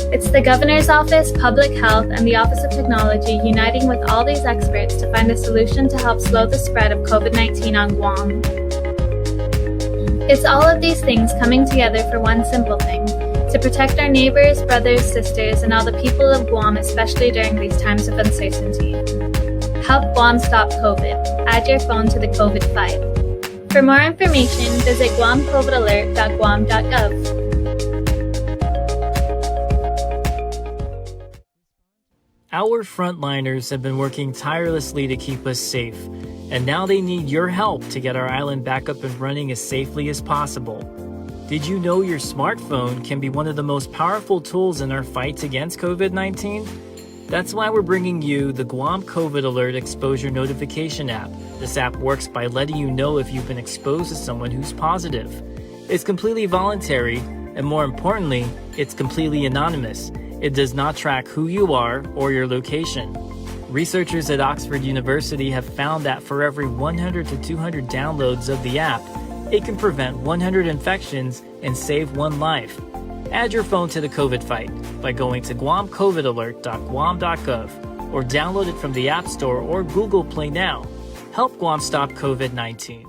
It's the Governor's Office, Public Health, and the Office of Technology uniting with all these experts to find a solution to help slow the spread of COVID-19 on Guam. It's all of these things coming together for one simple thing: to protect our neighbors, brothers, sisters, and all the people of Guam, especially during these times of uncertainty. Help Guam stop COVID. Add your phone to the COVID fight. For more information, visit guamcovidalert.guam.gov. Our frontliners have been working tirelessly to keep us safe, and now they need your help to get our island back up and running as safely as possible. Did you know your smartphone can be one of the most powerful tools in our fight against COVID-19? That's why we're bringing you the Guam COVID Alert Exposure Notification app. This app works by letting you know if you've been exposed to someone who's positive. It's completely voluntary, and more importantly, it's completely anonymous. It does not track who you are or your location. Researchers at Oxford University have found that for every 100 to 200 downloads of the app, it can prevent 100 infections and save one life. Add your phone to the COVID fight by going to guamcovidalert.guam.gov or download it from the App Store or Google Play now. Help Guam stop COVID-19.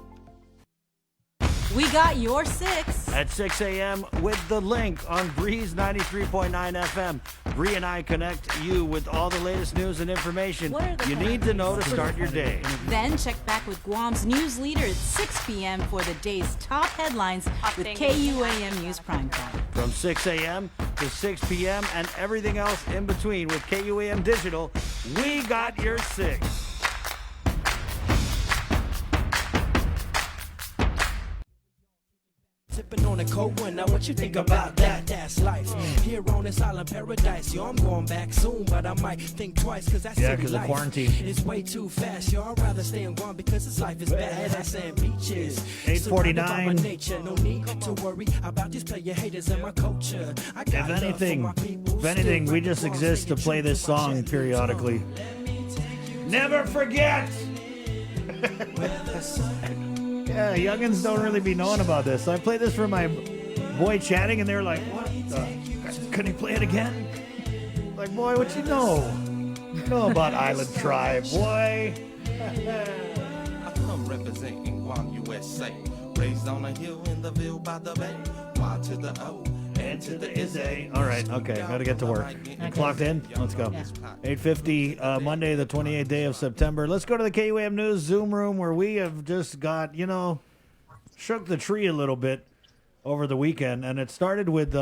We got your 6 at 6 a.m. with the link on Breeze 93.9 FM. Bree and I connect you with all the latest news and information you need to know to start your day. Then check back with Guam's news leader at 6 p.m. for the day's top headlines with KUAM News Primetime. From 6 a.m. to 6 p.m. and everything else in between with KUAM Digital, we got your 6. Sipping on a cold one, now what you think about that? That's life. Here on this island paradise, yo, I'm going back soon, but I might think twice, cause that's because of quarantine. It's way too fast, yo. I'd rather stay in Guam because this life is bad. I said beaches. 8:49. Nature, no need to worry about these player haters in my culture. If anything, we just exist to play this song periodically. Never forget! Yeah, youngins don't really be knowing about this. I played this for my boy chatting, and they were like, what the? Can you play it again? Like, boy, what you know? You know about Island Tribe, boy. I come representing Guam, USA. Raised on a hill in the Ville by the bay. Y to the O and to the Izzy. All right, okay, gotta get to work. Clocked in? Let's go. 8:50, Monday, the 28th day of September. Let's go to the KUAM News Zoom room where we have just got, shook the tree a little bit over the weekend. And it started with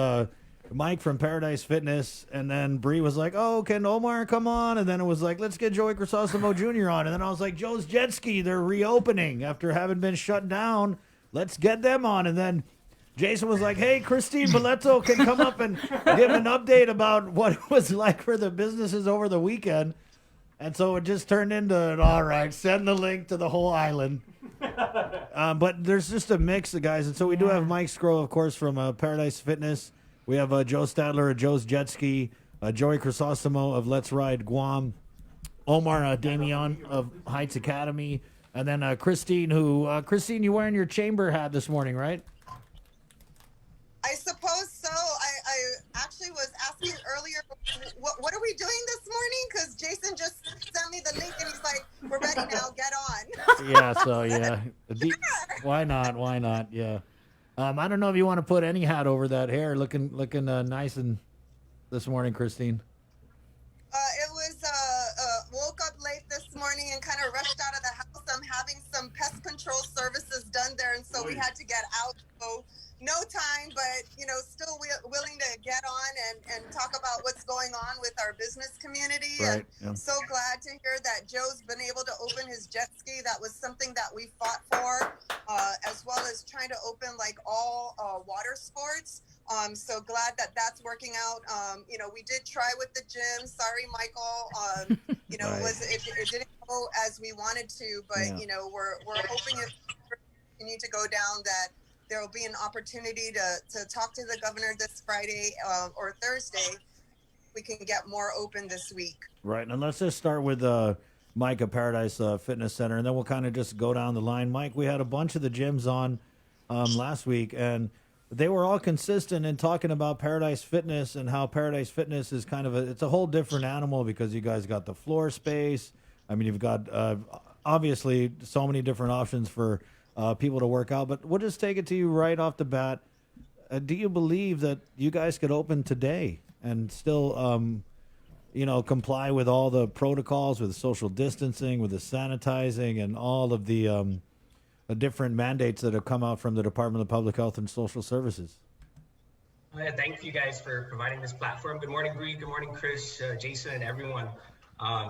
Mike from Paradise Fitness, and then Bree was like, oh, can Omar come on? And then it was like, let's get Joey Crisosimo Jr. on. And then I was like, Joe's Jet Ski, they're reopening after having been shut down. Let's get them on. And then Jason was like, hey, Christine Boleto can come up and give an update about what it was like for the businesses over the weekend. And so it just turned into, all right, send the link to the whole island. But there's just a mix of guys. And so we do have Mike Scroll, of course, from Paradise Fitness. We have Joe Stadler of Joe's Jet Ski, Joey Crisosimo of Let's Ride Guam, Omar Damian of Heights Academy, and then Christine, Christine, you're wearing your chamber hat this morning, right? I suppose so. I actually was asking earlier, what are we doing this morning? Because Jason just sent me the link and he's like, we're ready now, get on. Yeah, so yeah. Why not? Yeah. I don't know if you want to put any hat over that hair, looking nice and this morning, Christine. It was woke up late this morning and kind of rushed out of the house. I'm having some pest control services done there, and so we had to get out. So no time, but still willing to get on and talk about what's going on with our business community. Right, and yeah. So glad to hear that Joe's been able to open his jet ski. That was something that we fought for, as well as trying to open like all water sports. So glad that that's working out. We did try with the gym. Sorry, Michael. It didn't go as we wanted to, but we're hoping if we continue to go down that there will be an opportunity to talk to the governor this Friday or Thursday. We can get more open this week. Right, and let's just start with Mike at Paradise Fitness Center, and then we'll kind of just go down the line. Mike, we had a bunch of the gyms on last week, and they were all consistent in talking about Paradise Fitness and how Paradise Fitness is kind of it's a whole different animal because you guys got the floor space. I mean, you've got obviously so many different options for people to work out, but we'll just take it to you right off the bat. Do you believe that you guys could open today and still, comply with all the protocols, with social distancing, with the sanitizing, and all of the different mandates that have come out from the Department of Public Health and Social Services? Thank you guys for providing this platform. Good morning, Bree. Good morning, Chris, Jason, and everyone.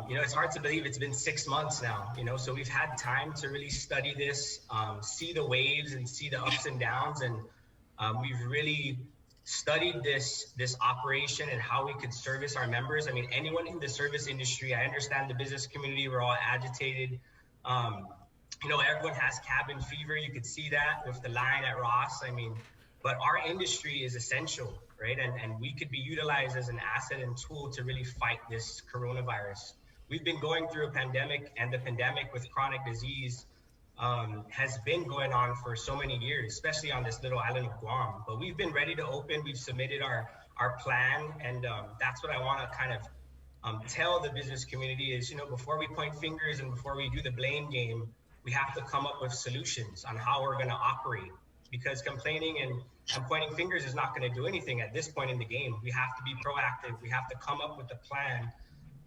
It's hard to believe it's been 6 months now, so we've had time to really study this, see the waves and see the ups and downs. And we've really studied this operation and how we could service our members. I mean, anyone in the service industry, I understand the business community, we're all agitated. Everyone has cabin fever. You could see that with the line at Ross. I mean, but our industry is essential, right? And we could be utilized as an asset and tool to really fight this coronavirus. We've been going through a pandemic, and the pandemic with chronic disease has been going on for so many years, especially on this little island of Guam. But we've been ready to open. We've submitted our plan, and that's what I want to kind of tell the business community is, before we point fingers and before we do the blame game, we have to come up with solutions on how we're going to operate, because complaining and pointing fingers is not going to do anything at this point in the game. We have to be proactive. We have to come up with a plan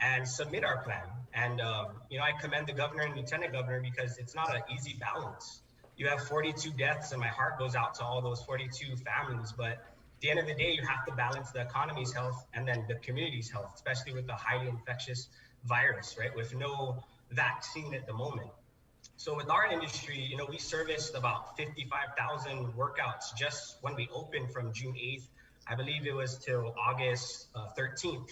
and submit our plan. And, I commend the governor and lieutenant governor because it's not an easy balance. You have 42 deaths, and my heart goes out to all those 42 families. But at the end of the day, you have to balance the economy's health and then the community's health, especially with the highly infectious virus, right? With no vaccine at the moment. So with our industry, we serviced about 55,000 workouts just when we opened from June 8th. I believe it was till August 13th.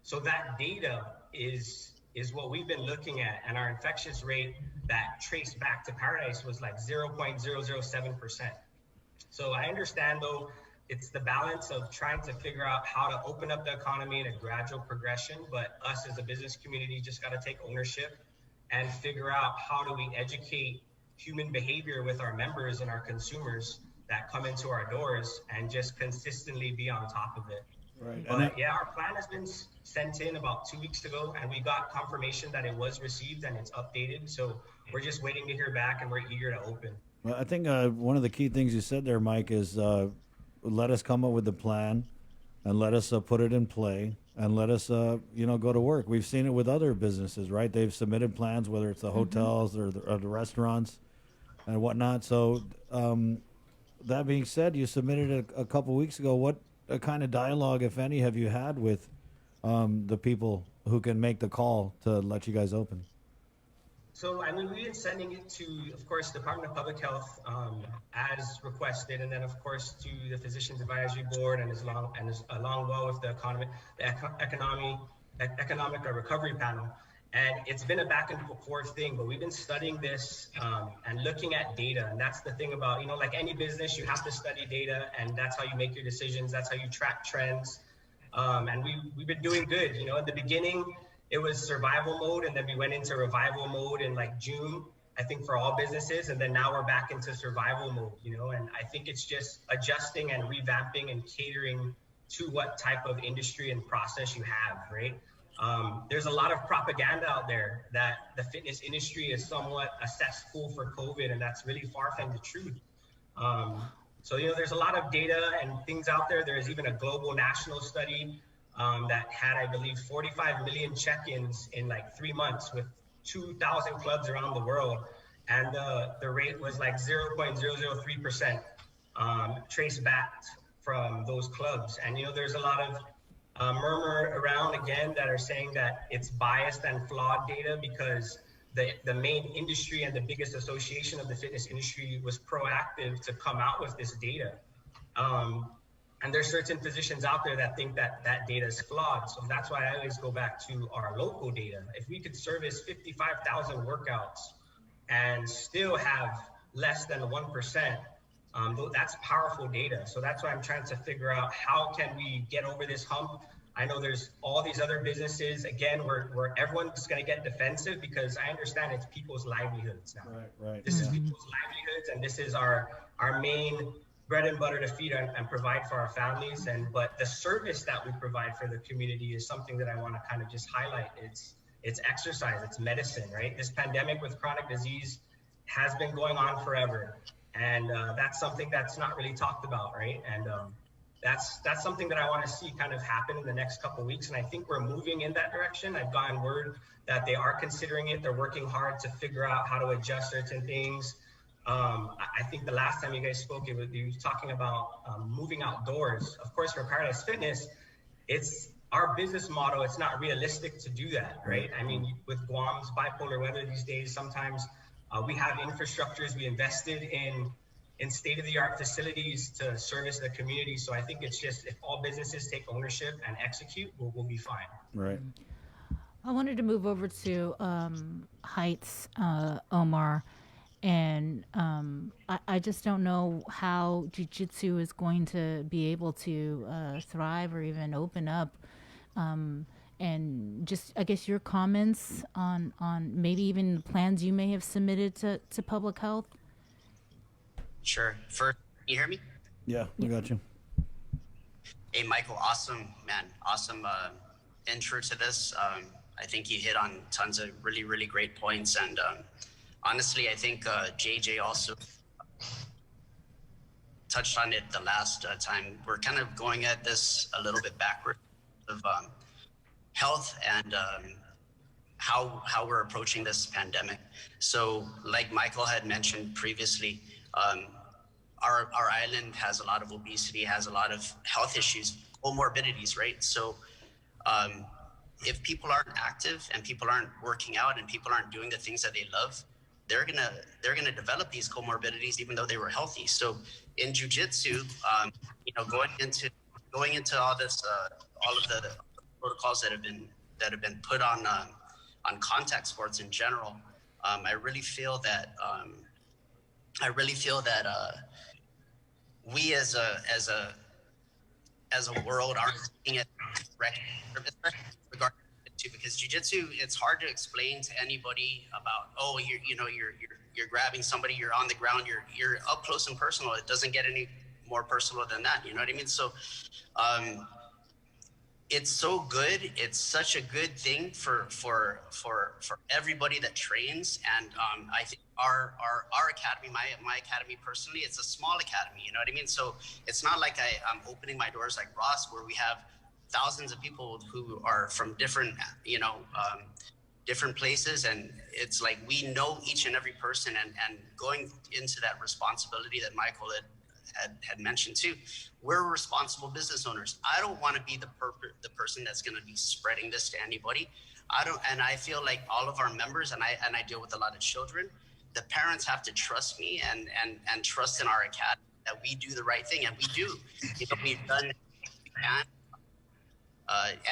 So that data is what we've been looking at. And our infectious rate that traced back to Paradise was like 0.007%. So I understand, though, it's the balance of trying to figure out how to open up the economy in a gradual progression. But us as a business community just got to take ownership and figure out how do we educate human behavior with our members and our consumers that come into our doors and just consistently be on top of it. Right. But yeah, our plan has been sent in about 2 weeks ago, and we got confirmation that it was received and it's updated. So we're just waiting to hear back, and we're eager to open. Well, I think one of the key things you said there, Mike, is let us come up with the plan and let us put it in play and let us, go to work. We've seen it with other businesses, right? They've submitted plans, whether it's the hotels or the restaurants and whatnot. So that being said, you submitted it a couple weeks ago. What kind of dialogue, if any, have you had with the people who can make the call to let you guys open? So, we've been sending it to, of course, Department of Public Health as requested, and then, of course, to the Physicians Advisory Board, and along well with the Economic Recovery Panel. And it's been a back and forth thing, but we've been studying this and looking at data. And that's the thing about, like any business, you have to study data, and that's how you make your decisions. That's how you track trends. And we've been doing good. In the beginning, it was survival mode, and then we went into revival mode in like June, I think, for all businesses. And then now we're back into survival mode, and I think it's just adjusting and revamping and catering to what type of industry and process you have, right? There's a lot of propaganda out there that the fitness industry is somewhat a cesspool for COVID, and that's really far from the truth. So, there's a lot of data and things out there. There's even a global national study that had, I believe, 45 million check-ins in like 3 months with 2,000 clubs around the world. And the rate was like 0.003% traced back from those clubs. And, there's a lot of murmur around again that are saying that it's biased and flawed data because the main industry and the biggest association of the fitness industry was proactive to come out with this data. And there's certain physicians out there that think that that data is flawed. So that's why I always go back to our local data. If we could service 55,000 workouts and still have less than 1%, that's powerful data. So that's why I'm trying to figure out how can we get over this hump. I know there's all these other businesses, again, where everyone's going to get defensive because I understand it's people's livelihoods now. Right. This is people's livelihoods, and this is our main bread and butter to feed and provide for our families. But the service that we provide for the community is something that I want to kind of just highlight. It's exercise, it's medicine, right? This pandemic with chronic disease has been going on forever. And that's something that's not really talked about, right? And that's something that I want to see kind of happen in the next couple of weeks. And I think we're moving in that direction. I've gotten word that they are considering it. They're working hard to figure out how to adjust certain things. I think the last time you guys spoke, you were talking about moving outdoors. Of course, for Paradise Fitness, it's our business model. It's not realistic to do that, right? I mean, with Guam's bipolar weather these days, sometimes we have infrastructures. We invested in state-of-the-art facilities to service the community. So I think it's just if all businesses take ownership and execute, we'll be fine. Right. I wanted to move over to Heights, Omar, and I just don't know how jiu-jitsu is going to be able to thrive or even open up. And just, I guess, your comments on maybe even the plans you may have submitted to public health. Sure. First, can you hear me? Yeah, we got you. Hey, Michael, awesome intro to this. I think you hit on tons of really, really great points. And honestly, I think JJ also touched on it the last time. We're kind of going at this a little bit backward of health and how we're approaching this pandemic. So like Michael had mentioned previously, our island has a lot of obesity, has a lot of health issues, comorbidities, right? So if people aren't active and people aren't working out and people aren't doing the things that they love, they're gonna develop these comorbidities even though they were healthy. So in jiu-jitsu, going into all this, all of the protocols that have been put on contact sports in general, I really feel that we as a world aren't taking it regarding to, because jiu-jitsu, it's hard to explain to anybody about, oh, you're grabbing somebody, you're on the ground, you're up close and personal. It doesn't get any more personal than that, you know what I mean? So it's so good. It's such a good thing for everybody that trains. And I think our academy, my academy personally, it's a small academy, you know what I mean? So it's not like I'm opening my doors like Ross, where we have thousands of people who are from different, different places. And it's like, we know each and every person, and going into that responsibility that Michael had mentioned too, we're responsible business owners. I don't want to be the person that's going to be spreading this to anybody. I feel like all of our members, and I deal with a lot of children, the parents have to trust me and trust in our academy that we do the right thing. And we do, we've done what we can.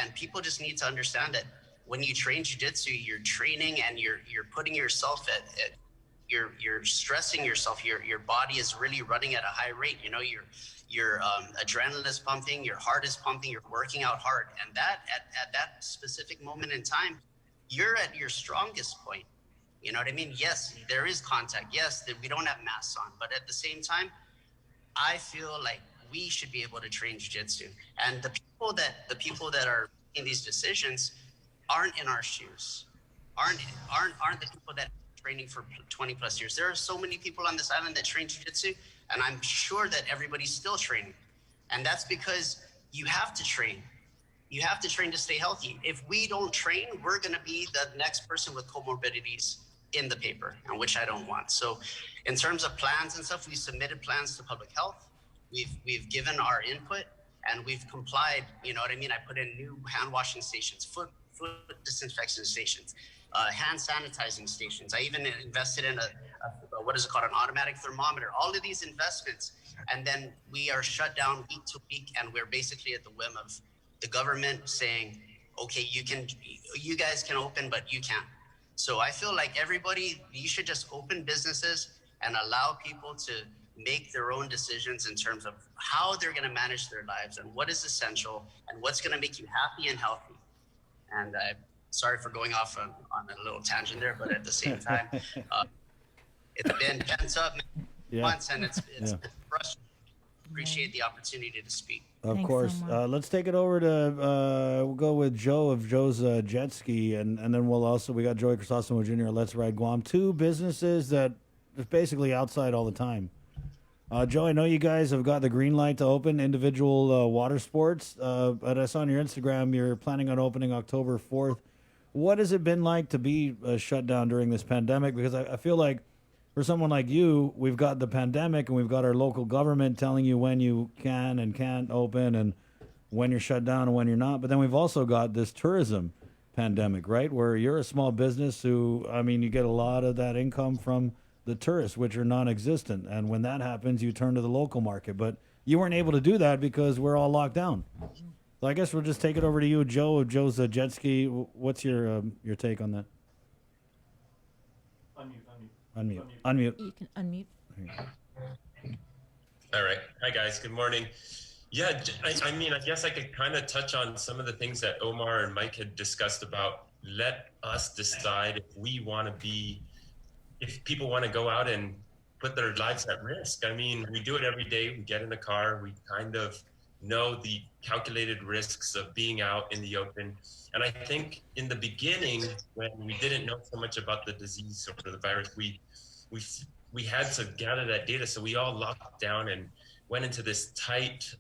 And people just need to understand that when you train jiu-jitsu, you're training and you're putting yourself at you're stressing yourself. Your body is really running at a high rate. You know, your adrenaline is pumping, your heart is pumping, you're working out hard. And that at that specific moment in time, you're at your strongest point. You know what I mean? Yes, there is contact. Yes, that we don't have masks on, but at the same time, I feel like we should be able to train jiu-jitsu. And the people that are making these decisions aren't in our shoes, aren't the people that are training for 20 plus years. There are so many people on this island that train jiu-jitsu, and I'm sure that everybody's still training. And that's because you have to train. You have to train to stay healthy. If we don't train, we're going to be the next person with comorbidities in the paper, and which I don't want. So in terms of plans and stuff, we submitted plans to public health. We've given our input and we've complied. You know what I mean? I put in new hand washing stations, foot disinfection stations, hand sanitizing stations. I even invested in a what is it called, an automatic thermometer, all of these investments. And then we are shut down week to week, and we're basically at the whim of the government saying, okay, you guys can open, but you can't. So I feel like everybody, you should just open businesses and allow people to make their own decisions in terms of how they're going to manage their lives and what is essential and what's going to make you happy and healthy. And sorry for going off on a little tangent there, but at the same time, it's been pent up months, and it's frustrating. Appreciate the opportunity to speak. Of course. Let's take it over to, we'll go with Joe of Joe's Jet Ski, and then we got Joey Crisostomo Jr. Let's Ride Guam. Two businesses that is basically outside all the time. Joe, I know you guys have got the green light to open individual water sports, but I saw on your Instagram you're planning on opening October 4th. What has it been like to be shut down during this pandemic? Because I feel like for someone like you, we've got the pandemic and we've got our local government telling you when you can and can't open and when you're shut down and when you're not. But then we've also got this tourism pandemic, right? Where you're a small business who, I mean, you get a lot of that income from the tourists, which are non-existent. And when that happens, you turn to the local market. But you weren't able to do that because we're all locked down. So I guess we'll just take it over to you, Joe of Joe's Jet Ski. What's your take on that? Unmute. You can unmute. All right. Hi, guys. Good morning. Yeah, I mean, I guess I could kind of touch on some of the things that Omar and Mike had discussed about. Let us decide if people want to go out and put their lives at risk. I mean, we do it every day. We get in the car. We kind of know the calculated risks of being out in the open. And I think in the beginning, when we didn't know so much about the disease or the virus, we had to gather that data. So we all locked down and went into this tight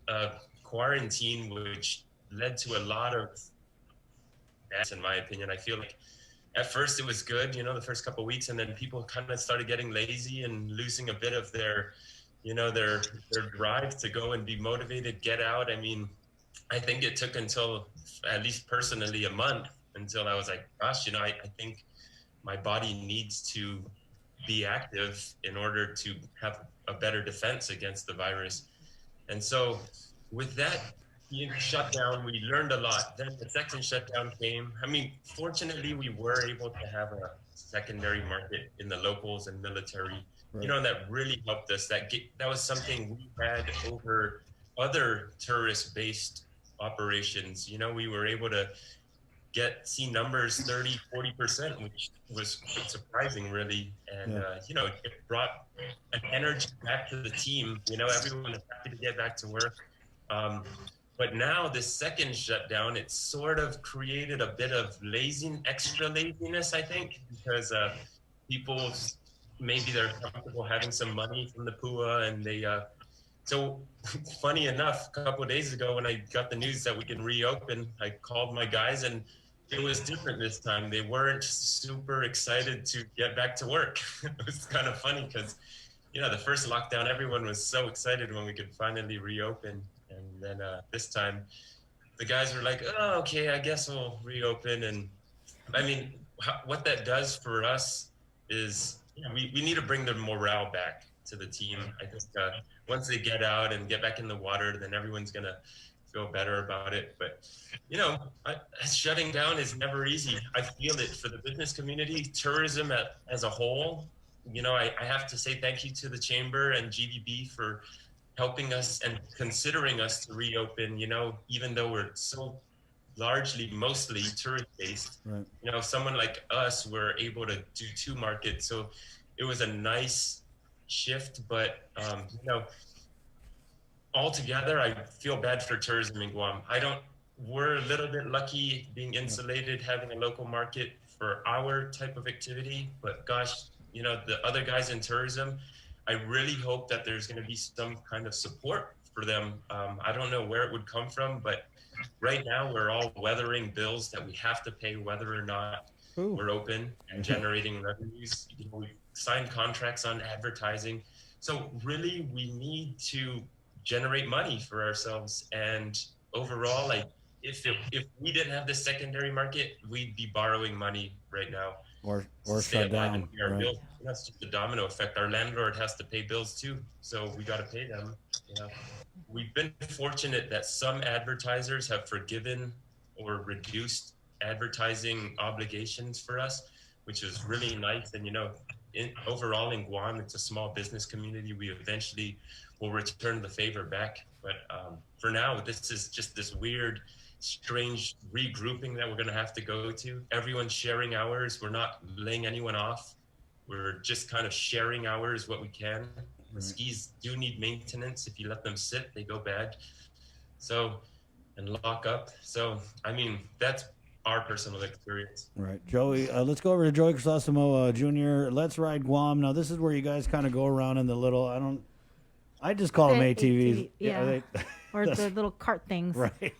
quarantine, which led to a lot of deaths, in my opinion. I feel like at first it was good, the first couple of weeks, and then people kind of started getting lazy and losing a bit of their drive to go and be motivated, get out. I mean, I think it took until, at least personally, a month until I was like, gosh, I think my body needs to be active in order to have a better defense against the virus. And so with that shutdown, we learned a lot. Then the second shutdown came. I mean, fortunately, we were able to have a secondary market in the locals and military, right. That really helped us. That was something we had over other tourist-based operations. We were able to see numbers 30, 40%, which was surprising, really. And, it brought an energy back to the team. Everyone was happy to get back to work. But now this second shutdown, it sort of created a bit of extra laziness, I think, because people, maybe they're comfortable having some money from the PUA, and they, so funny enough, a couple of days ago when I got the news that we can reopen, I called my guys, and it was different this time. They weren't super excited to get back to work. It was kind of funny because, the first lockdown, everyone was so excited when we could finally reopen. And then this time, the guys were like, oh, okay, I guess we'll reopen. And I mean, what that does for us is we need to bring the morale back to the team. I think once they get out and get back in the water, then everyone's going to feel better about it. But, you know, shutting down is never easy. I feel it for the business community, tourism as a whole. You know, I have to say thank you to the Chamber and GVB for helping us and considering us to reopen, you know, even though we're so mostly tourist based. Right. You know, someone like us were able to do 2 markets. So it was a nice shift, but, you know, altogether, I feel bad for tourism in Guam. We're a little bit lucky being insulated, having a local market for our type of activity, but gosh, you know, the other guys in tourism, I really hope that there's going to be some kind of support for them. I don't know where it would come from, but right now we're all weathering bills that we have to pay whether or not we're open and generating revenues. You know, we've signed contracts on advertising. So really we need to generate money for ourselves. And overall, like if we didn't have this secondary market, we'd be borrowing money right now. Or shut down. Right. Bills. That's just the domino effect. Our landlord has to pay bills too, so we got to pay them. You know, we've been fortunate that some advertisers have forgiven or reduced advertising obligations for us, which is really nice. And you know, overall in Guam, it's a small business community. We eventually will return the favor back. But for now, this is just this weird, strange regrouping that we're going to have to go to. Everyone's sharing hours. We're not laying anyone off. We're just kind of sharing hours what we can. The skis do need maintenance. If you let them sit, they go bad. So, and lock up. So, I mean, that's our personal experience. Right. Joey, let's go over to Joey Crisosimo Jr. Let's Ride Guam. Now, this is where you guys kind of go around in the little, I just call them ATVs. Yeah. Or the little cart things. Right.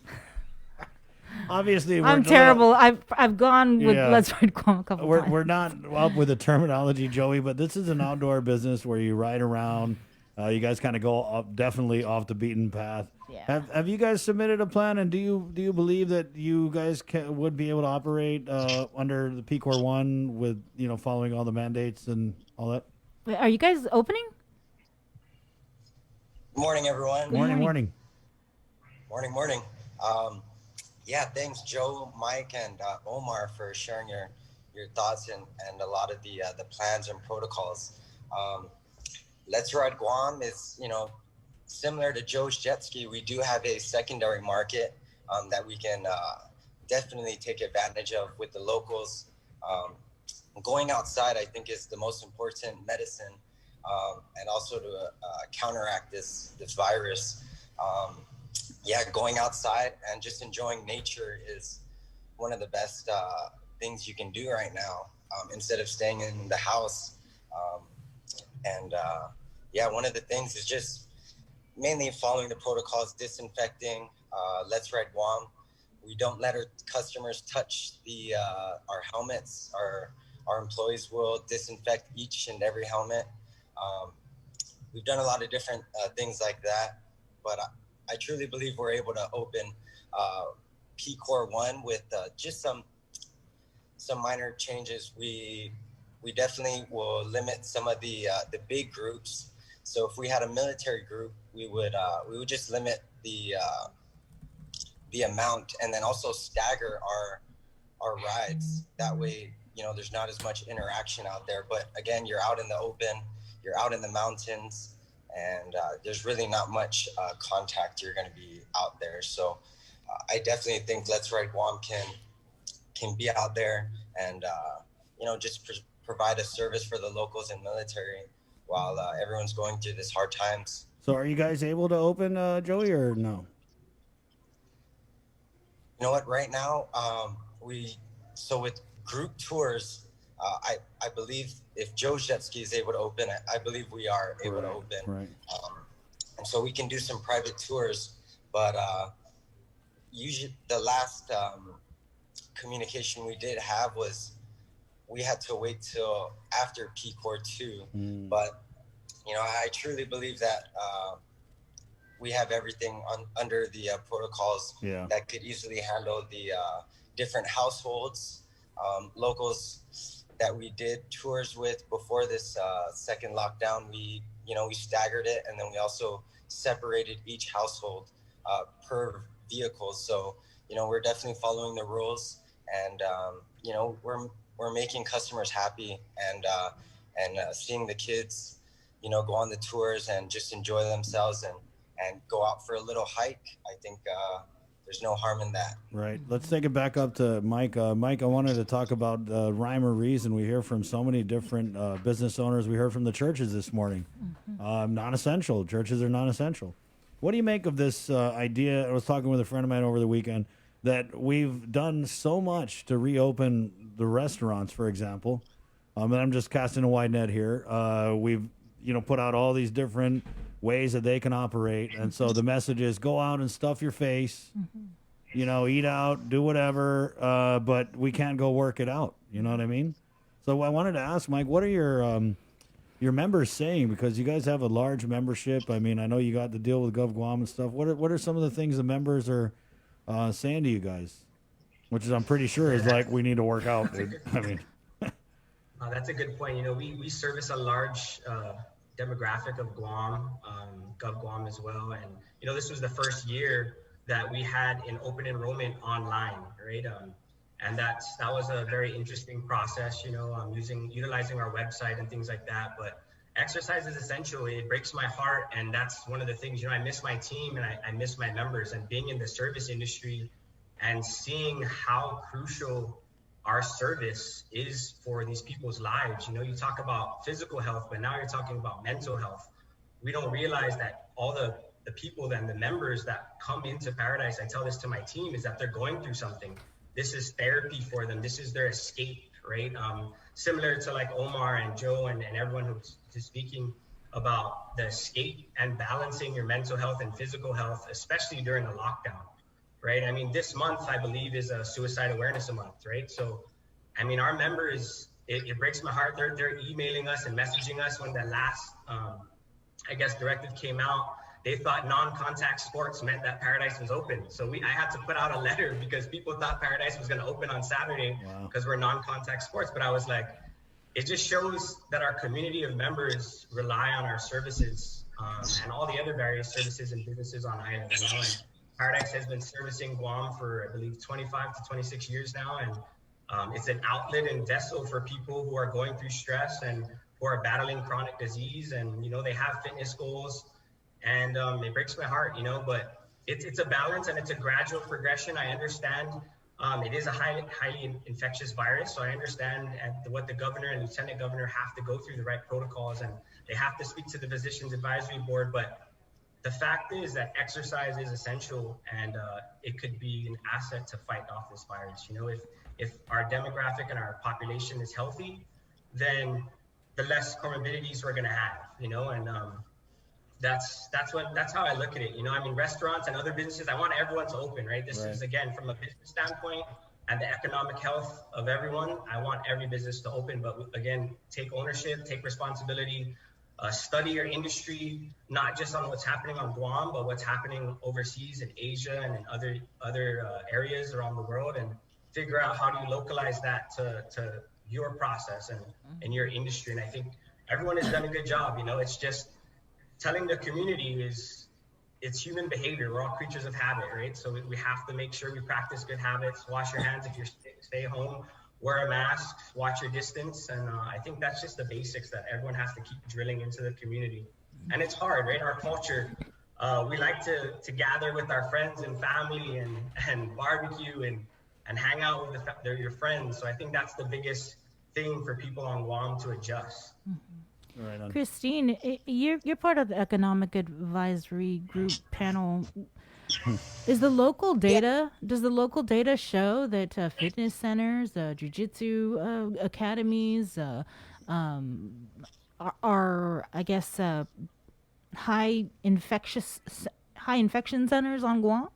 Obviously, I'm terrible. I've gone with Let's Ride Guam a couple times. We're not up with the terminology, Joey, but this is an outdoor business where you ride around. You guys kind of go up, definitely off the beaten path. Yeah. Have you guys submitted a plan, and do you believe that you guys would be able to operate under the PCOR 1 with following all the mandates and all that? Wait, are you guys opening? Good morning, everyone. Morning. Morning. Yeah, thanks, Joe, Mike, and Omar for sharing your thoughts and a lot of the plans and protocols. Let's Ride Guam is, similar to Joe's Jet Ski. We do have a secondary market that we can definitely take advantage of with the locals. Going outside, I think, is the most important medicine, and also to counteract this virus. Going outside and just enjoying nature is one of the best things you can do right now, instead of staying in the house. One of the things is just mainly following the protocols, disinfecting. Let's Ride Guam. We don't let our customers touch our helmets. Our employees will disinfect each and every helmet. We've done a lot of different things like that, but I truly believe we're able to open PCOR 1 with just some minor changes. We definitely will limit some of the big groups. So if we had a military group, we would just limit the amount, and then also stagger our rides. That way, there's not as much interaction out there. But again, you're out in the open, you're out in the mountains, and there's really not much contact. You're going to be out there. So I definitely think Let's Ride Guam can be out there and, just provide a service for the locals and military while everyone's going through this hard times. So are you guys able to open, Joey, or no? You know what? Right now, with group tours, I believe if Joe's Jet Ski is able to open, I believe we are able to open. Right. And so we can do some private tours, but usually the last communication we did have was we had to wait till after PCOR 2. But, I truly believe that we have everything under the protocols that could easily handle the different households, locals that we did tours with before this second lockdown. We staggered it, and then we also separated each household per vehicles. So, we're definitely following the rules, and, we're making customers happy, and seeing the kids, go on the tours and just enjoy themselves and go out for a little hike. I think there's no harm in that. Right. Let's take it back up to Mike. Mike, I wanted to talk about rhyme or reason. We hear from so many different business owners. We heard from the churches this morning. Non-essential. Churches are non-essential. What do you make of this idea? I was talking with a friend of mine over the weekend that we've done so much to reopen the restaurants, for example. And I'm just casting a wide net here. We've put out all these different ways that they can operate, and so the message is go out and stuff your face, eat out, do whatever, but we can't go work it out. You know what I mean? So I wanted to ask Mike, what are your members saying? Because you guys have a large membership. I mean, I know you got to deal with Gov Guam and stuff. What are some of the things the members are saying to you guys? Which is, I'm pretty sure, is like, we need to work out. I mean, that's a good point. We service a large demographic of Guam, Gov Guam as well. And, this was the first year that we had an open enrollment online, right? And that was a very interesting process, utilizing our website and things like that. But exercise is essential. It breaks my heart. And that's one of the things, I miss my team and I miss my members, and being in the service industry and seeing how crucial our service is for these people's lives. You talk about physical health, but now you're talking about mental health. We don't realize that all the people and the members that come into Paradise, I tell this to my team, is that they're going through something. This is therapy for them. This is their escape, right? Similar to like Omar and Joe and everyone who's speaking about the escape and balancing your mental health and physical health, especially during the lockdown. Right. I mean, this month, I believe, is a suicide awareness month. Right. So, I mean, our members, it breaks my heart. They're emailing us and messaging us when the last, directive came out. They thought non-contact sports meant that Paradise was open. So I had to put out a letter because people thought Paradise was going to open on Saturday because we're non-contact sports. But I was like, it just shows that our community of members rely on our services and all the other various services and businesses on island. And Paradise has been servicing Guam for, I believe, 25 to 26 years now. And it's an outlet and vessel for people who are going through stress and who are battling chronic disease. And, they have fitness goals. And it breaks my heart, but it's a balance and it's a gradual progression. I understand it is a highly infectious virus. So I understand what the governor and lieutenant governor have to go through the right protocols, and they have to speak to the physicians advisory board. But the fact is that exercise is essential, and it could be an asset to fight off this virus. If our demographic and our population is healthy, then the less comorbidities we're going to have, and that's how I look at it. I mean, restaurants and other businesses, I want everyone to open, right? This is, again, from a business standpoint and the economic health of everyone, I want every business to open. But again, take ownership, take responsibility, study your industry, not just on what's happening on Guam, but what's happening overseas in Asia and in other areas around the world, and figure out how do you localize that to your process and your industry. And I think everyone has done a good job. It's just telling the community it's human behavior. We're all creatures of habit, right? So we have to make sure we practice good habits. Wash your hands if you're stay home. Wear a mask, watch your distance. And I think that's just the basics that everyone has to keep drilling into the community. And it's hard, right? Our culture, we like to gather with our friends and family and barbecue and hang out with your friends. So I think that's the biggest thing for people on Guam to adjust. Right on. Christine, you're part of the Economic Advisory Group panel. Does the local data show that fitness centers, jiu-jitsu academies are I guess high infection centers on Guam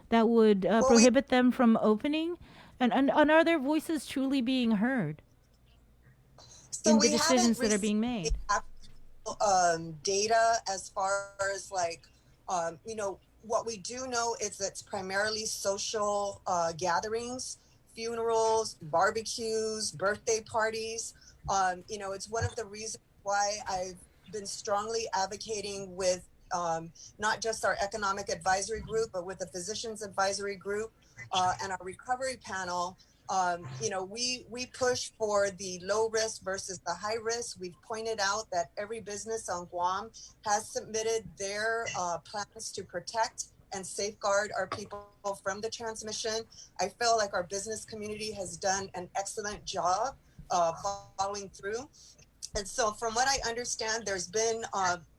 that would prohibit them from opening? And are their voices truly being heard in the decisions that are being made? Data as far as what we do know is it's primarily social gatherings, funerals, barbecues, birthday parties. It's one of the reasons why I've been strongly advocating with not just our economic advisory group, but with the physicians advisory group and our recovery panel. We push for the low risk versus the high risk. We've pointed out that every business on Guam has submitted their plans to protect and safeguard our people from the transmission. I feel like our business community has done an excellent job following through. And so from what I understand, there's been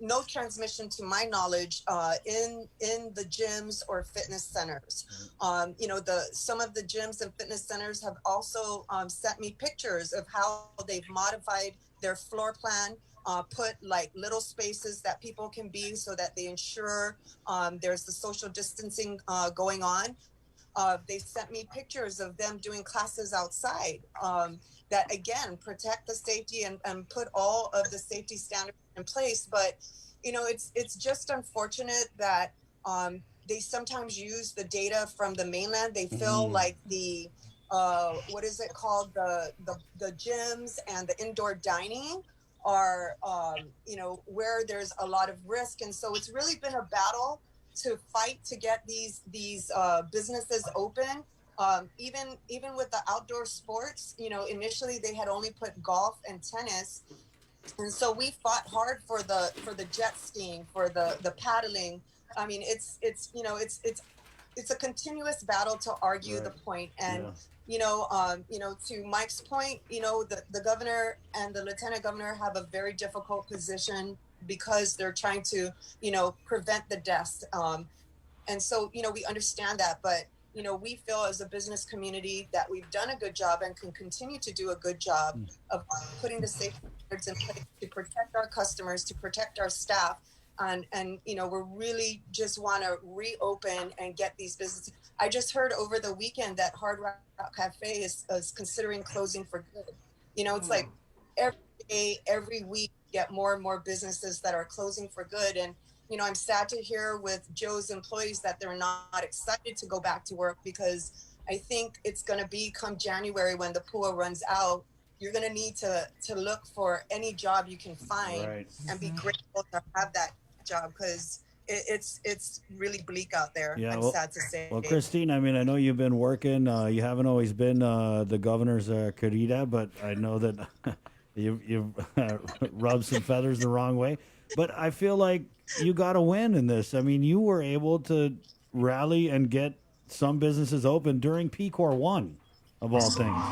no transmission to my knowledge in the gyms or fitness centers. Some of the gyms and fitness centers have also sent me pictures of how they've modified their floor plan, put like little spaces that people can be so that they ensure there's the social distancing going on. They sent me pictures of them doing classes outside that, again, protect the safety and put all of the safety standards in place. But, it's just unfortunate that they sometimes use the data from the mainland. They feel like the, what is it called? The gyms and the indoor dining are, where there's a lot of risk. And so it's really been a battle to fight to get these businesses open. Even with the outdoor sports, initially they had only put golf and tennis, and so we fought hard for the jet skiing, for the paddling. I mean, it's a continuous battle to argue the point. And to Mike's point, the governor and the lieutenant governor have a very difficult position because they're trying to, prevent the deaths. And so, we understand that, but, we feel as a business community that we've done a good job and can continue to do a good job of putting the safety standards in place to protect our customers, to protect our staff. And we really just want to reopen and get these businesses. I just heard over the weekend that Hard Rock Cafe is considering closing for good. It's like every day, every week, get more and more businesses that are closing for good. And I'm sad to hear with Joe's employees that they're not excited to go back to work, because I think it's going to be come January when the PUA runs out. You're going to need to look for any job you can find and be grateful to have that job, because it's really bleak out there. Yeah, I'm sad to say. Well, Christine, I mean, I know you've been working. You haven't always been the governor's querida, but I know that you've rubbed some feathers the wrong way. But I feel like you got a win in this. I mean, you were able to rally and get some businesses open during PCOR 1, of all things.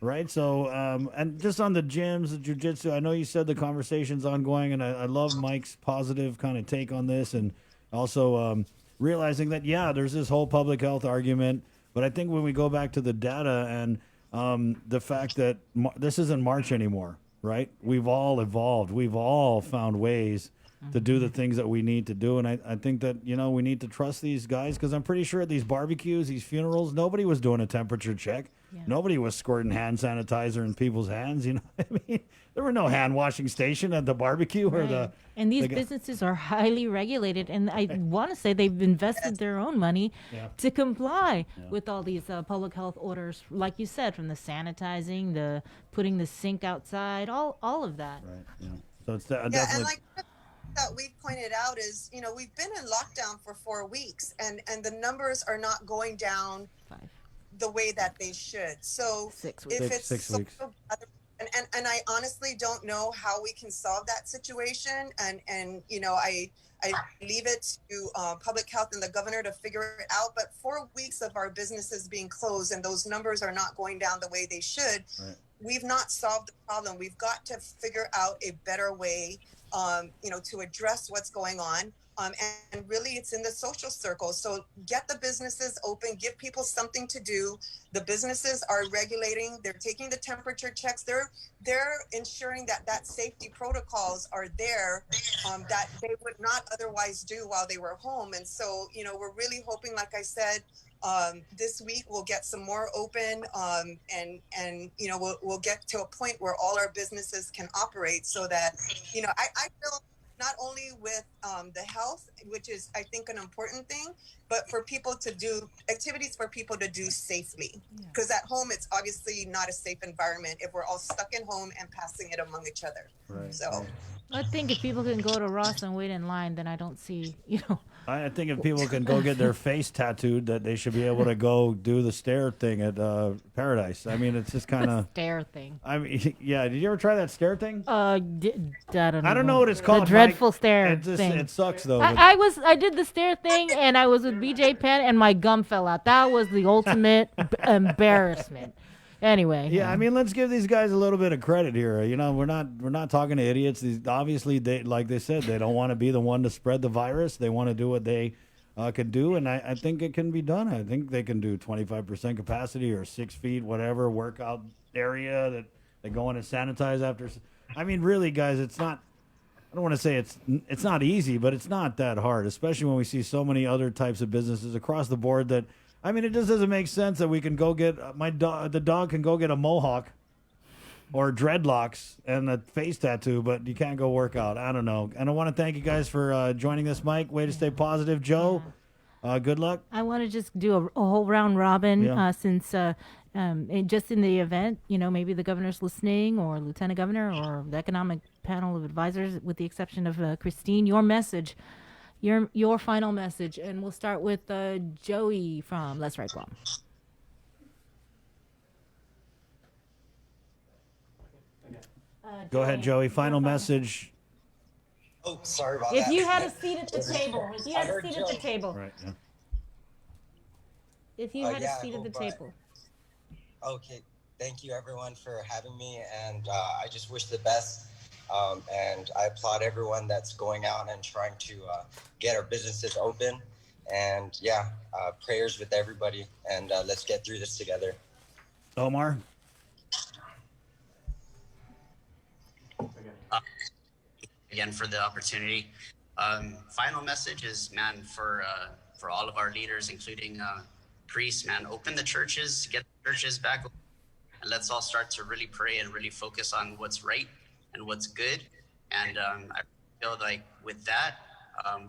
Right? So, and just on the gyms, the jiu-jitsu, I know you said the conversation's ongoing, and I love Mike's positive kind of take on this, and also realizing that, there's this whole public health argument, but I think when we go back to the data and the fact that this isn't March anymore, right? We've all evolved. We've all found ways to do the things that we need to do. And I think that, we need to trust these guys, because I'm pretty sure at these barbecues, these funerals, nobody was doing a temperature check. Yeah. Nobody was squirting hand sanitizer in people's hands. I mean, there were no hand washing station at the barbecue or the. And these businesses are highly regulated, and I want to say they've invested their own money to comply with all these public health orders, like you said, from the sanitizing, the putting the sink outside, all of that. Right. Yeah. So it's definitely. And like that we've pointed out is, we've been in lockdown for 4 weeks, and the numbers are not going down the way that they should. So 6 weeks. If it's 6 weeks. And I honestly don't know how we can solve that situation. And I leave it to public health and the governor to figure it out. But 4 weeks of our businesses being closed and those numbers are not going down the way they should. Right. We've not solved the problem. We've got to figure out a better way, to address what's going on. And really, it's in the social circle. So get the businesses open, give people something to do. The businesses are regulating. They're taking the temperature checks. They're ensuring that safety protocols are there that they would not otherwise do while they were home. And so, we're really hoping, like I said, this week we'll get some more open, and we'll get to a point where all our businesses can operate, so that I feel not only with the health, which is, I think, an important thing, but for people to do activities for people to do safely. Because at home, it's obviously not a safe environment if we're all stuck in home and passing it among each other. Right. So I think if people can go to Ross and wait in line, then I don't see, I think if people can go get their face tattooed, that they should be able to go do the stare thing at Paradise. I mean, it's just kind of stare thing. I mean, yeah. Did you ever try that stare thing? I don't know what it's called. The dreadful stare It just, thing. It sucks though. I did the stare thing, and I was with BJ Penn, and my gum fell out. That was the ultimate embarrassment. Anyway. Yeah, I mean, let's give these guys a little bit of credit here. We're not talking to idiots. Obviously, like they said, they don't want to be the one to spread the virus. They want to do what they can do, and I think it can be done. I think they can do 25% capacity or 6 feet, whatever workout area that they go in and sanitize after. I mean, really, guys, it's not. I don't want to say it's not easy, but it's not that hard, especially when we see so many other types of businesses across the board that. I mean, it just doesn't make sense that we can go get the dog can go get a mohawk or dreadlocks and a face tattoo, but you can't go work out. I don't know. And I want to thank you guys for joining us, Mike. Way to stay positive, Joe. Good luck. I want to just do a whole round robin since just in the event, maybe the governor's listening or lieutenant governor or the economic panel of advisors, with the exception of Christine, your message. Your final message, and we'll start with Joey from Let's Write Guam. Go ahead, Joey. Final message. Oh, sorry about If that. you had a seat at the table, if you had a seat at the table. Right. Yeah. If you had a seat at the table. Okay. Thank you, everyone, for having me, and I just wish the best. And I applaud everyone that's going out and trying to get our businesses open. And prayers with everybody. And let's get through this together. Omar? Again, for the opportunity. Final message is, man, for all of our leaders, including priests, man, open the churches, get the churches back open, and let's all start to really pray and really focus on what's right and what's good. And I feel like with that,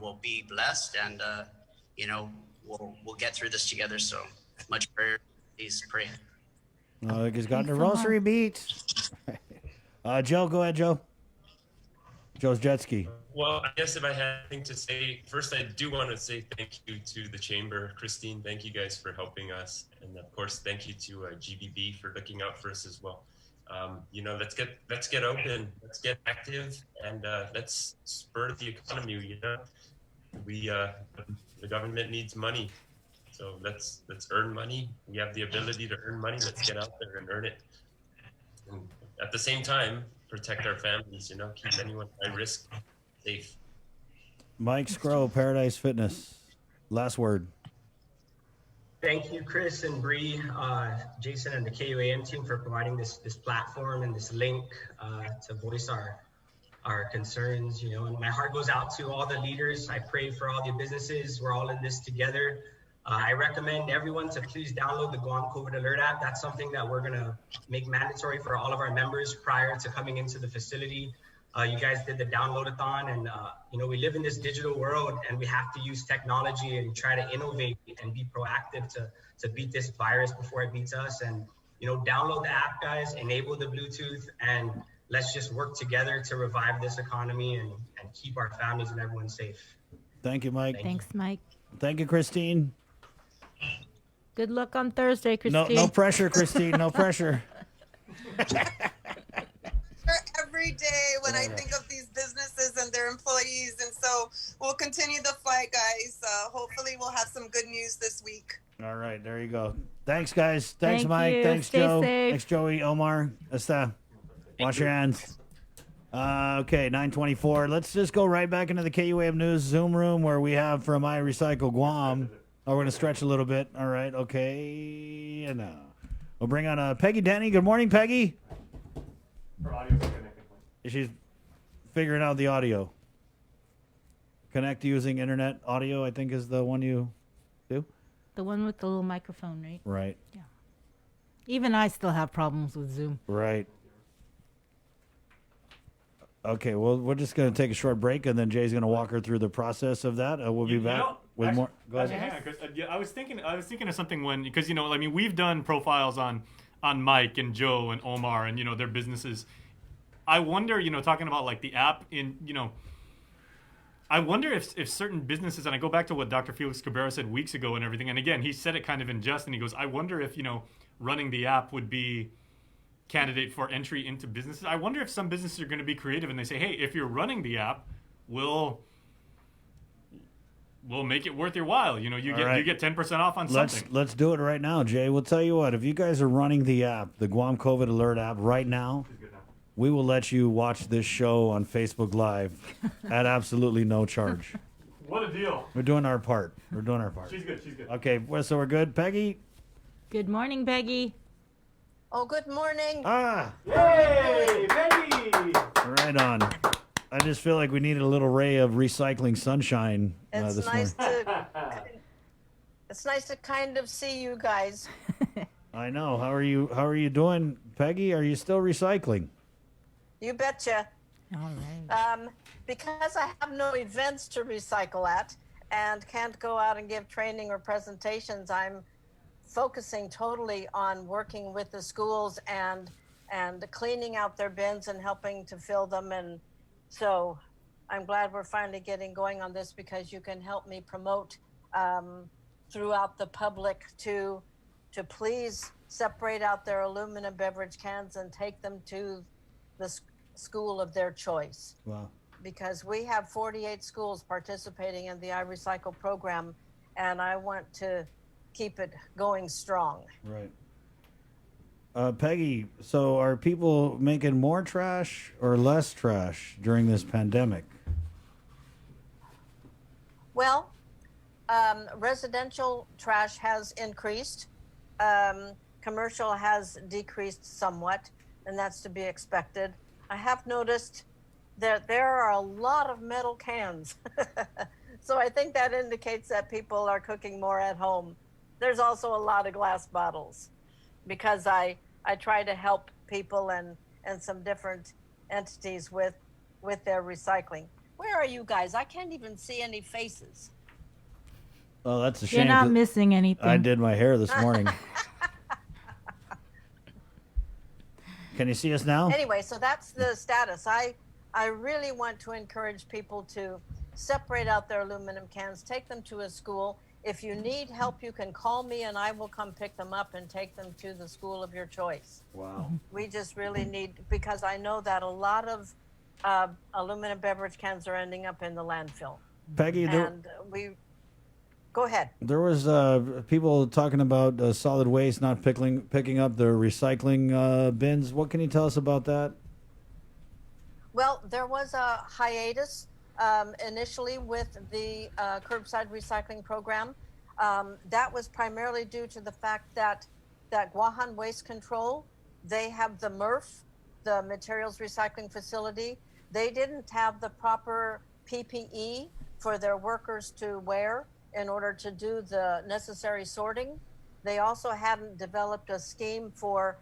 we'll be blessed, and we'll get through this together. So much prayer. Please pray. He's got the rosary beat. Joe, go ahead, Joe. Joe's jet ski. Well, I guess if I had anything to say, first I do want to say thank you to the chamber. Christine, thank you guys for helping us. And of course, thank you to GBB for looking out for us as well. Let's get open, let's get active, and let's spur the economy. The government needs money, so let's earn money. We have the ability to earn money. Let's get out there and earn it, and at the same time protect our families. Keep anyone high risk safe. Mike Scrow, Paradise Fitness. Last word. Thank you, Chris and Bree, Jason, and the KUAM team for providing this platform and this link to voice our concerns. And my heart goes out to all the leaders. I pray for all the businesses. We're all in this together. I recommend everyone to please download the Guam COVID Alert app. That's something that we're gonna make mandatory for all of our members prior to coming into the facility. You guys did the download-a-thon, and we live in this digital world, and we have to use technology and try to innovate and be proactive to beat this virus before it beats us. And download the app, guys, enable the Bluetooth, and let's just work together to revive this economy and keep our families and everyone safe. Thank you, Mike. Thanks, Mike. Thank you, Christine. Good luck on Thursday, Christine. No pressure, Christine. No pressure. Every day when I think of these businesses and their employees, and so we'll continue the fight, guys. Hopefully we'll have some good news this week. All right, there you go. Thanks, guys. Thanks, Thank Mike. you. Thanks, Stay Joe. safe. Thanks, Joey. Omar. Wash your hands. Okay, 9:24. Let's just go right back into the KUAM News Zoom room where we have from I Recycle Guam. Oh, we're going to stretch a little bit. All right, okay. And we'll bring on Peggy Denny. Good morning, Peggy. Her audio's connected. She's figuring out the audio. Connect using internet audio, I think, is the one you do. The one with the little microphone, right? Right. Yeah. Even I still have problems with Zoom. Right. Okay, well, we're just going to take a short break, and then Jay's going to walk her through the process of that. We'll be back with more. Go ahead. Hang on, Chris. I was thinking of something because we've done profiles on Mike and Joe and Omar and their businesses. I wonder, talking about like the app I wonder if certain businesses, and I go back to what Dr. Felix Cabrera said weeks ago and everything, and again, he said it kind of in jest, and he goes, I wonder if, running the app would be candidate for entry into businesses. I wonder if some businesses are going to be creative and they say, hey, if you're running the app, we'll make it worth your while. You get 10% off on something. Let's do it right now, Jay. We'll tell you what, if you guys are running the app, the Guam COVID Alert app right now, we will let you watch this show on Facebook Live at absolutely no charge. What a deal. We're doing our part. She's good. Okay, so we're good. Peggy? Good morning, Peggy. Oh, good morning. Yay, Peggy! Right on. I just feel like we needed a little ray of recycling sunshine It's this nice morning. it's nice to kind of see you guys. I know. How are you doing, Peggy? Are you still recycling? You betcha. All right. Because I have no events to recycle at and can't go out and give training or presentations, I'm focusing totally on working with the schools and cleaning out their bins and helping to fill them. And so I'm glad we're finally getting going on this, because you can help me promote throughout the public to please separate out their aluminum beverage cans and take them to the school of their choice. Wow. Because we have 48 schools participating in the iRecycle program, and I want to keep it going strong. Right. Peggy, so are people making more trash or less trash during this pandemic? Well, residential trash has increased. Commercial has decreased somewhat, and that's to be expected. I have noticed that there are a lot of metal cans. So I think that indicates that people are cooking more at home. There's also a lot of glass bottles, because I try to help people and some different entities with their recycling. Where are you guys? I can't even see any faces. Oh, that's a shame. You're not missing anything. I did my hair this morning. Can you see us now? Anyway, so that's the status. I really want to encourage people to separate out their aluminum cans, take them to a school. If you need help, you can call me and I will come pick them up and take them to the school of your choice. Wow. We just really need, because I know that a lot of aluminum beverage cans are ending up in the landfill. Peggy, go ahead. There was people talking about solid waste not picking up the recycling bins. What can you tell us about that? Well, there was a hiatus initially with the curbside recycling program. That was primarily due to the fact that Guahan Waste Control, they have the MRF, the Materials Recycling Facility. They didn't have the proper PPE for their workers to wear in order to do the necessary sorting. They also hadn't developed a scheme for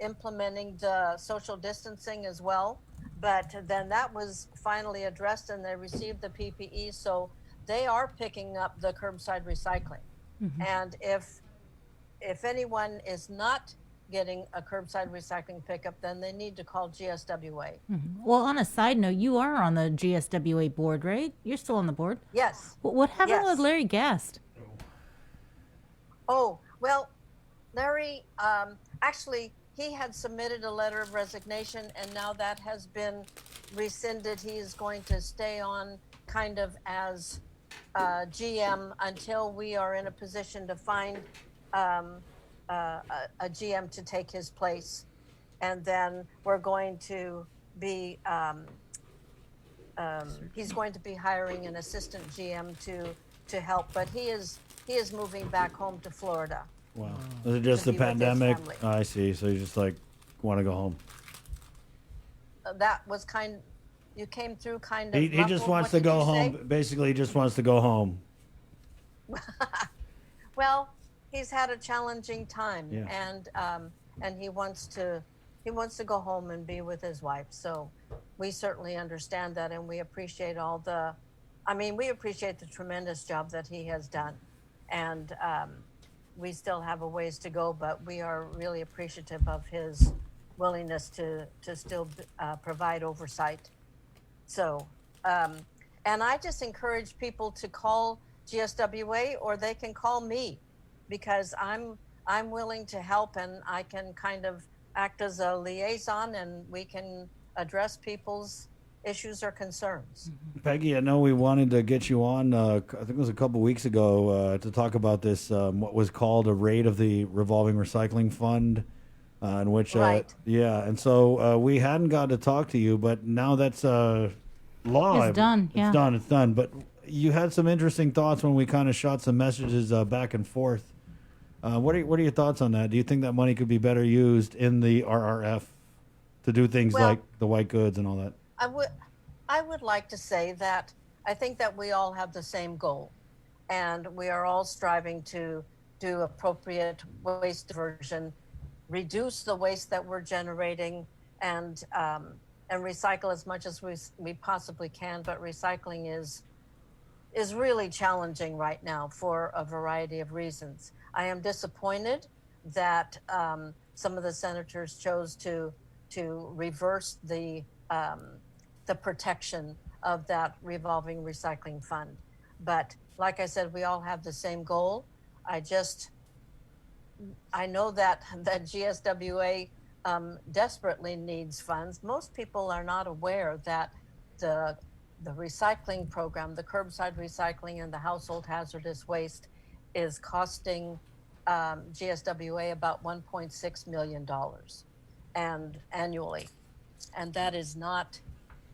implementing the social distancing as well. But then that was finally addressed and they received the PPE. So they are picking up the curbside recycling. Mm-hmm. And if anyone is not getting a curbside recycling pickup, then they need to call GSWA. Mm-hmm. Well, on a side note, you are on the GSWA board, right? You're still on the board? Yes. What happened Yes. with Larry Gast? Oh, well, Larry, actually, he had submitted a letter of resignation, and now that has been rescinded. He is going to stay on kind of as GM until we are in a position to find a GM to take his place. And then we're going to be, he's going to be hiring an assistant GM to help, but he is moving back home to Florida. Wow. Was it just To the be with his pandemic? family. I see. So you just like want to go home. That was you came through kind of. He just muffled. wants What to did go you say? home. Basically, he just wants to go home. Well, he's had a challenging time, Yeah. and he wants to he wants to go home and be with his wife. So we certainly understand that, and we appreciate we appreciate the tremendous job that he has done. And we still have a ways to go, but we are really appreciative of his willingness to still provide oversight. So, and I just encourage people to call GSWA, or they can call me, because I'm willing to help, and I can kind of act as a liaison, and we can address people's issues or concerns. Peggy, I know we wanted to get you on, I think it was a couple weeks ago, to talk about this, what was called a raid of the revolving recycling fund, in which, Right. yeah, and so we hadn't got to talk to you, but now that's law. It's done, yeah. It's done. But you had some interesting thoughts when we kind of shot some messages back and forth. What are your thoughts on that? Do you think that money could be better used in the RRF to do things like the white goods and all that? I would like to say that I think that we all have the same goal, and we are all striving to do appropriate waste diversion, reduce the waste that we're generating, and recycle as much as we possibly can. But recycling is really challenging right now for a variety of reasons. I am disappointed that some of the senators chose to reverse the protection of that revolving recycling fund. But like I said, we all have the same goal. I know that GSWA desperately needs funds. Most people are not aware that the recycling program, the curbside recycling and the household hazardous waste, is costing GSWA about $1.6 million and annually. And that is not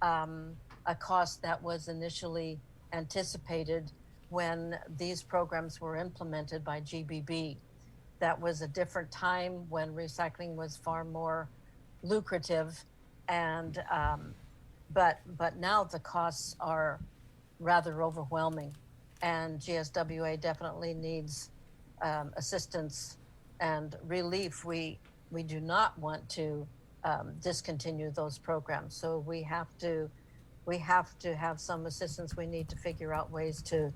a cost that was initially anticipated when these programs were implemented by GBB. That was a different time when recycling was far more lucrative, and but now the costs are rather overwhelming, and GSWA definitely needs assistance and relief. We do not want to discontinue those programs, so we have to have some assistance. We need to figure out ways to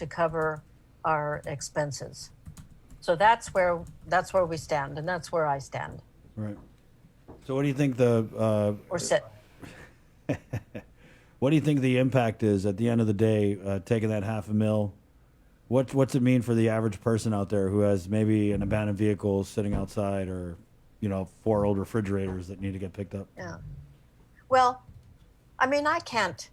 cover our expenses. So that's where we stand, and that's where I stand. Right. So what do you think what do you think the impact is at the end of the day, taking that $500,000? What's it mean for the average person out there who has maybe an abandoned vehicle sitting outside, or 4 old refrigerators that need to get picked up? Yeah. Well, I mean, I can't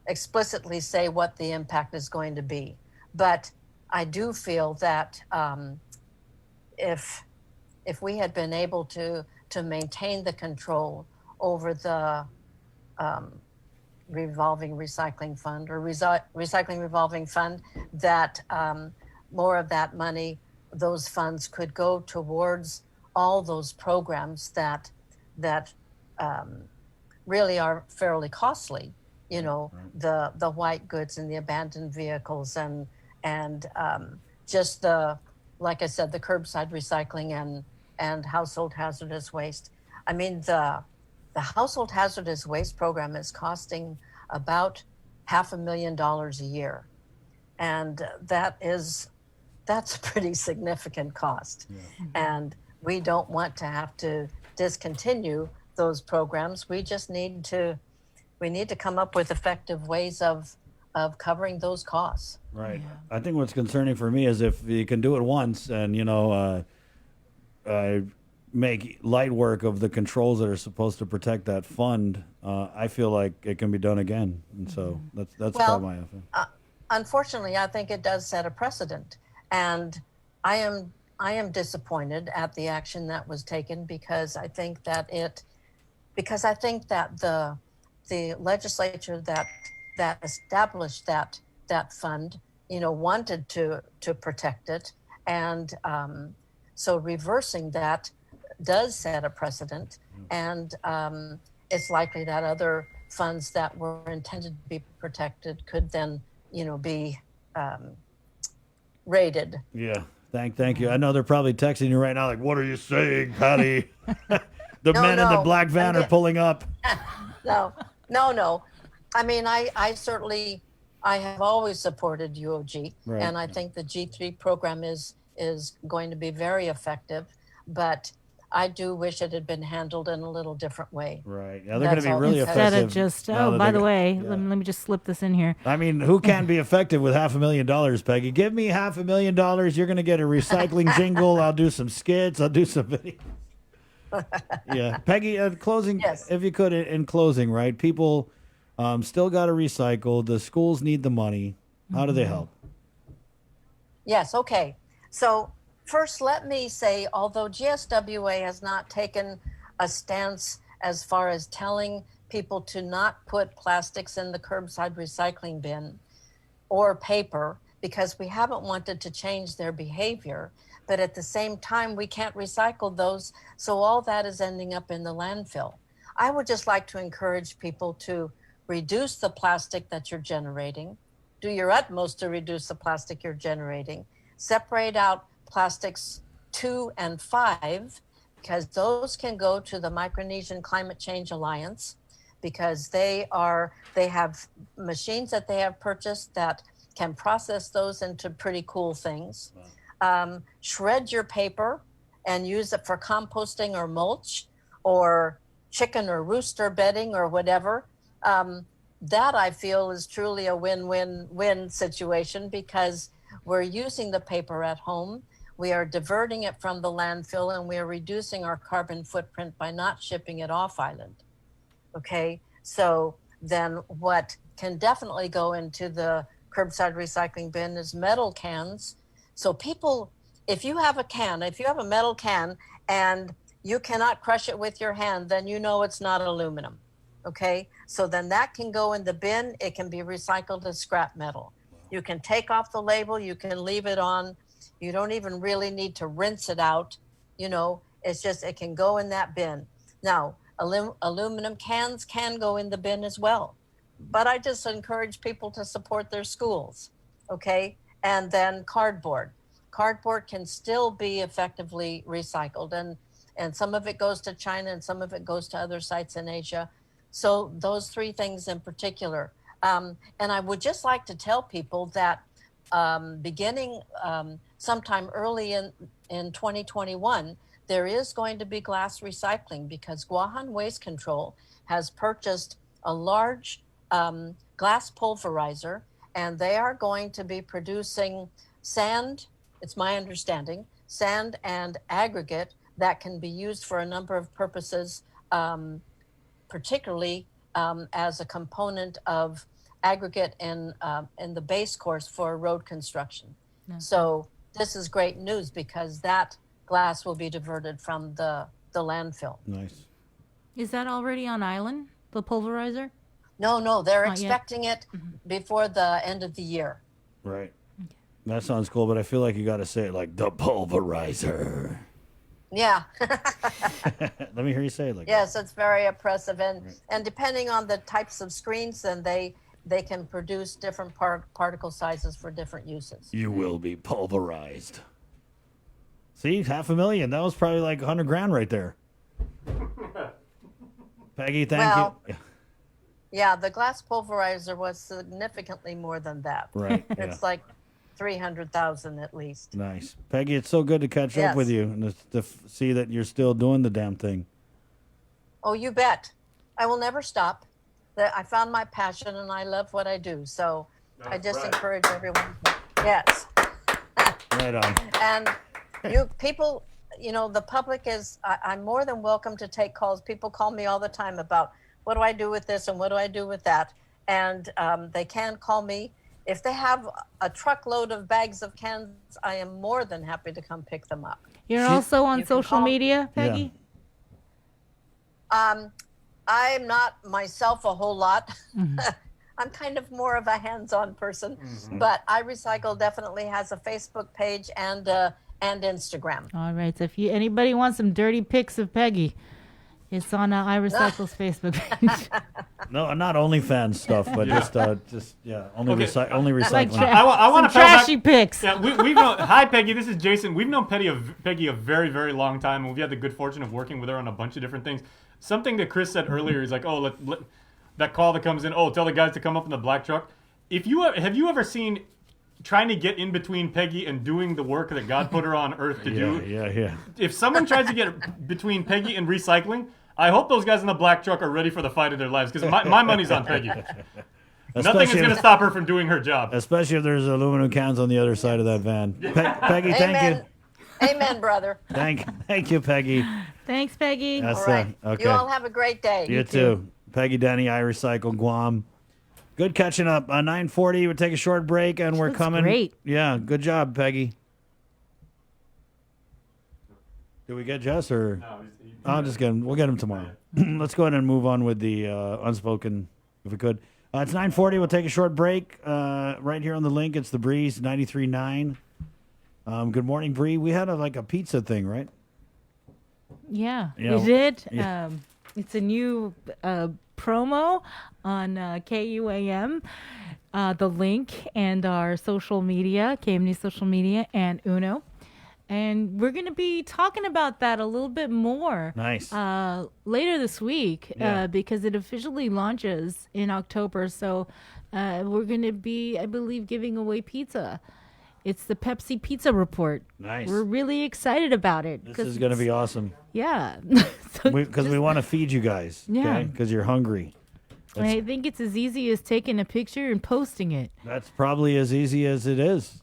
explicitly say what the impact is going to be, but I do feel that if we had been able to maintain the control over the revolving recycling fund, or recycling revolving fund, that more of that money, those funds could go towards all those programs that really are fairly costly. The white goods and the abandoned vehicles, and just like I said, the curbside recycling and household hazardous waste. I mean, the household hazardous waste program is costing about $500,000 a year, and that's a pretty significant cost. Yeah. And we don't want to have to discontinue those programs. We just need to come up with effective ways of covering those costs. Right. Yeah. I think what's concerning for me is if you can do it once and make light work of the controls that are supposed to protect that fund, I feel like it can be done again, and so that's probably my opinion. Unfortunately, I think it does set a precedent, and I am disappointed at the action that was taken, because I think that the legislature that established that fund, wanted to protect it, and so reversing that does set a precedent, and it's likely that other funds that were intended to be protected could then, be raided. Yeah, thank you. I know they're probably texting you right now, like, "What are you saying, Patty?" The men in the black van are pulling up. No. I mean, I certainly, I have always supported UOG, Right. and I think the G3 program is going to be very effective, but I do wish it had been handled in a little different way. Right. Yeah, they're going to be really Instead effective. of just, now oh, that by they the got- way, yeah. let me just slip this in here. I mean, who can be effective with $500,000, Peggy? Give me $500,000. You're going to get a recycling jingle. I'll do some skits. I'll do some videos. Yeah. Peggy, closing, if you could, in closing, right? People still got to recycle. The schools need the money. How do they help? Yes, okay. So first, let me say, although GSWA has not taken a stance as far as telling people to not put plastics in the curbside recycling bin or paper, because we haven't wanted to change their behavior, but at the same time, we can't recycle those, so all that is ending up in the landfill. I would just like to encourage people to reduce the plastic that you're generating, do your utmost to reduce the plastic you're generating, separate out plastics 2 and 5, because those can go to the Micronesian Climate Change Alliance, because they have machines that they have purchased that can process those into pretty cool things. Shred your paper and use it for composting or mulch or chicken or rooster bedding or whatever. That I feel is truly a win-win-win situation, because we're using the paper at home. We are diverting it from the landfill, and we are reducing our carbon footprint by not shipping it off island. Okay, so then what can definitely go into the curbside recycling bin is metal cans. So people, if you have a metal can and you cannot crush it with your hand, then you know it's not aluminum. Okay, so then that can go in the bin. It can be recycled as scrap metal. You can take off the label, you can leave it on. You don't even really need to rinse it out. You know, it's just, it can go in that bin. Now, aluminum cans can go in the bin as well. But I just encourage people to support their schools, okay? And then cardboard. Cardboard can still be effectively recycled, and some of it goes to China and some of it goes to other sites in Asia. So those 3 things in particular. And I would just like to tell people that beginning sometime early in 2021, there is going to be glass recycling, because Guahan Waste Control has purchased a large glass pulverizer, and they are going to be producing sand, it's my understanding, sand and aggregate that can be used for a number of purposes, particularly as a component of aggregate in the base course for road construction. Yeah. So this is great news, because that glass will be diverted from the landfill. Nice. Is that already on island, the pulverizer? No, they're Not yet. expecting it before the end of the year. Right. That sounds cool, but I feel like you got to say it like the pulverizer. Yeah. Let me hear you say it like Yes, it's very oppressive, and depending on the types of screens, then they can produce different particle sizes for different uses. You will be pulverized. See, $500,000. That was probably like $100,000 right there. Peggy, thank you. Yeah, the glass pulverizer was significantly more than that. Right, It's yeah. like 300,000 at least. Nice. Peggy, it's so good to catch Yes. up with you and to see that you're still doing the damn thing. Oh, you bet. I will never stop. I found my passion and I love what I do. So I just encourage everyone. Yes. Right on. And you people, the public is, I'm more than welcome to take calls. People call me all the time about what do I do with this and what do I do with that. And they can call me. If they have a truckload of bags of cans, I am more than happy to come pick them up. You're also on You can social call- media, Peggy? I'm not myself a whole lot. I'm kind of more of a hands-on person, but iRecycle definitely has a Facebook page and Instagram. All right. So if anybody wants some dirty pics of Peggy, it's on iRecycle's Facebook page. No, not OnlyFans stuff, but only only recycling. I want to trashy pics. Yeah, we've known. Hi, Peggy. This is Jason. We've known Peggy a very, very long time, and we've had the good fortune of working with her on a bunch of different things. Something that Chris said earlier is like, oh, that call that comes in. Oh, tell the guys to come up in the black truck. Have you ever seen trying to get in between Peggy and doing the work that God put her on earth to do? Yeah. If someone tries to get between Peggy and recycling, I hope those guys in the black truck are ready for the fight of their lives, because my money's on Peggy. Nothing is going to stop her from doing her job. Especially if there's aluminum cans on the other side of that van. Peggy, thank you. Amen, brother. Thank you, Peggy. Thanks, Peggy. That's all right. okay. You all have a great day. You too. Peggy, Denny, I Recycle, Guam. Good catching up. 9:40. We'll take a short break, and we're coming. Great. Yeah, good job, Peggy. Did we get Jess or? No, I'll just get him. We'll get him tomorrow. Let's go ahead and move on with the unspoken, if we could. It's 9:40. We'll take a short break. Right here on the link, it's the Breeze 93.9. Good morning, Bree. We had a pizza thing, right? Yeah, Yeah. we did. Yeah. It's a new promo on KUAM. The link and our social media, KMD social media, and Uno. And we're going to be talking about that a little bit more. Nice. Later this week, because it officially launches in October. So we're going to be, I believe, giving away pizza. It's the Pepsi Pizza Report. Nice. We're really excited about it. This is going to be awesome. Yeah. Because we want to feed you guys. Yeah. Because you're hungry. I think it's as easy as taking a picture and posting it. That's probably as easy as it is.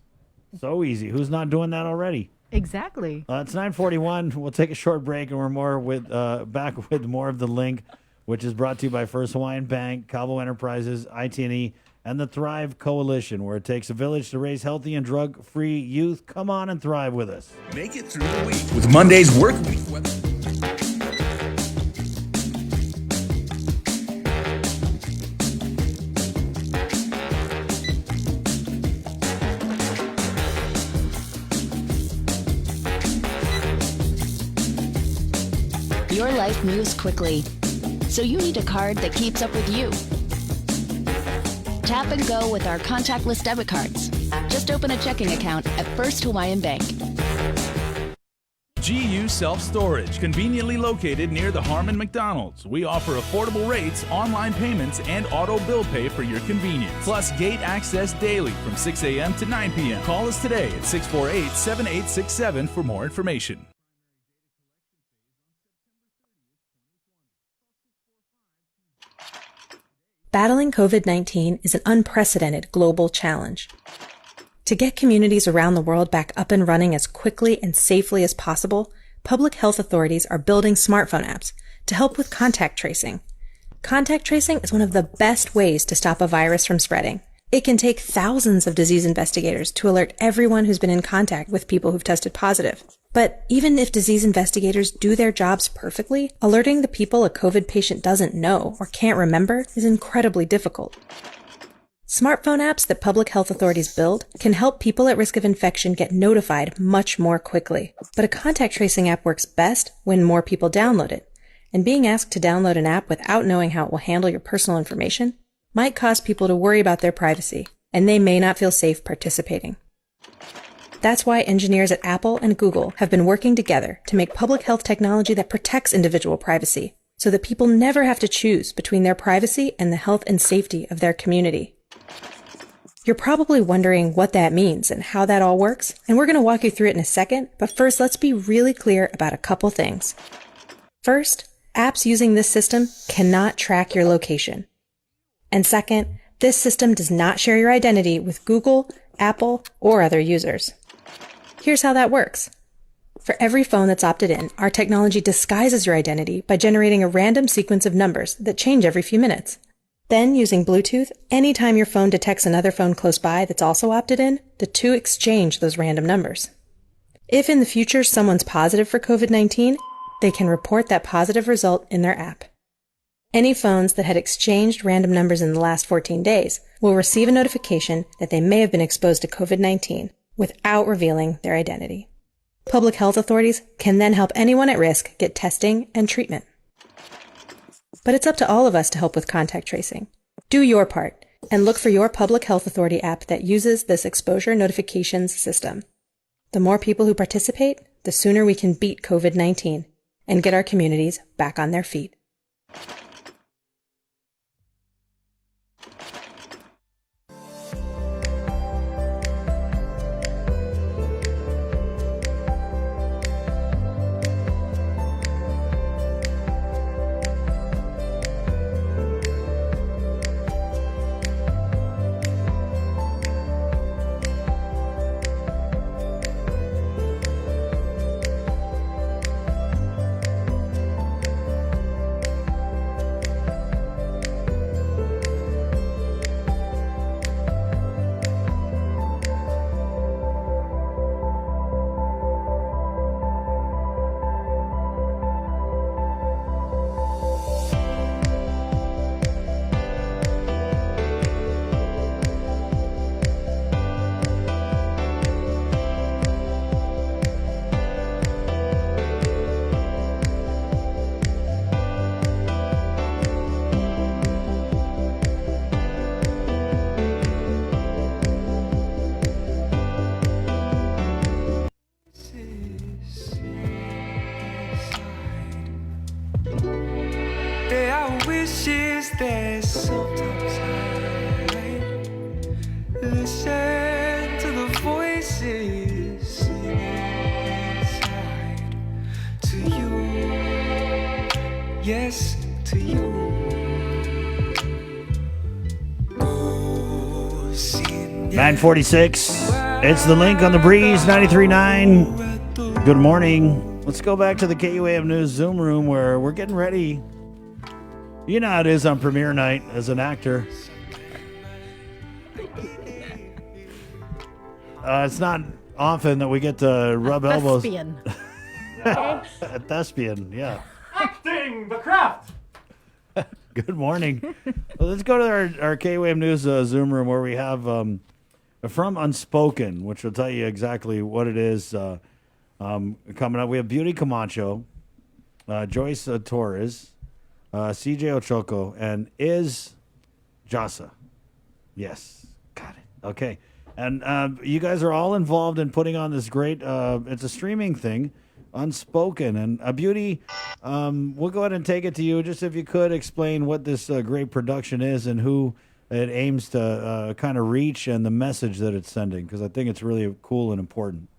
So easy. Who's not doing that already? Exactly. It's 9:41. We'll take a short break, and we're back with more of the link, which is brought to you by First Hawaiian Bank, Cabo Enterprises, IT&E, and the Thrive Coalition, where it takes a village to raise healthy and drug-free youth. Come on and thrive with us. Make it through the week with Monday's work week weather. Your life moves quickly, so you need a card that keeps up with you. Tap and go with our contactless debit cards. Just open a checking account at First Hawaiian Bank. GU Self-Storage, conveniently located near the Harmon McDonald's. We offer affordable rates, online payments, and auto bill pay for your convenience. Plus gate access daily from 6 a.m. to 9 p.m. Call us today at 648-7867 for more information. Battling COVID-19 is an unprecedented global challenge. To get communities around the world back up and running as quickly and safely as possible, public health authorities are building smartphone apps to help with contact tracing. Contact tracing is one of the best ways to stop a virus from spreading. It can take thousands of disease investigators to alert everyone who's been in contact with people who've tested positive. But even if disease investigators do their jobs perfectly, alerting the people a COVID patient doesn't know or can't remember is incredibly difficult. Smartphone apps that public health authorities build can help people at risk of infection get notified much more quickly. But a contact tracing app works best when more people download it. And being asked to download an app without knowing how it will handle your personal information might cause people to worry about their privacy, and they may not feel safe participating. That's why engineers at Apple and Google have been working together to make public health technology that protects individual privacy, so that people never have to choose between their privacy and the health and safety of their community. You're probably wondering what that means and how that all works, and we're going to walk you through it in a second, but first let's be really clear about a couple things. First, apps using this system cannot track your location. And second, this system does not share your identity with Google, Apple, or other users. Here's how that works. For every phone that's opted in, our technology disguises your identity by generating a random sequence of numbers that change every few minutes. Then, using Bluetooth, anytime your phone detects another phone close by that's also opted in, the two exchange those random numbers. If in the future someone's positive for COVID-19, they can report that positive result in their app. Any phones that had exchanged random numbers in the last 14 days will receive a notification that they may have been exposed to COVID-19 without revealing their identity. Public health authorities can then help anyone at risk get testing and treatment. But it's up to all of us to help with contact tracing. Do your part and look for your public health authority app that uses this exposure notifications system. The more people who participate, the sooner we can beat COVID-19 and get our communities back on their feet. There are wishes that sometimes hide. Listen to the voices inside. To you, yes, to you. 9:46. It's the Link on the Breeze, 93.9. Good morning. Let's go back to the KUAM News Zoom room where we're getting ready. You know how it is on premiere night as an actor. It's not often that we get to rub elbows. Thespian. A thespian, yeah. Acting, the craft. Good morning. Well, let's go to our KUAM News Zoom room where we have from Unspoken, which will tell you exactly what it is coming up. We have Beauty Camacho, Joyce Torres, CJ Ochoco, and Is Jasa. Yes, got it. Okay. And you guys are all involved in putting on this great, it's a streaming thing, Unspoken. And Beauty, we'll go ahead and take it to you. Just if you could explain what this great production is and who it aims to kind of reach and the message that it's sending, because I think it's really cool and important.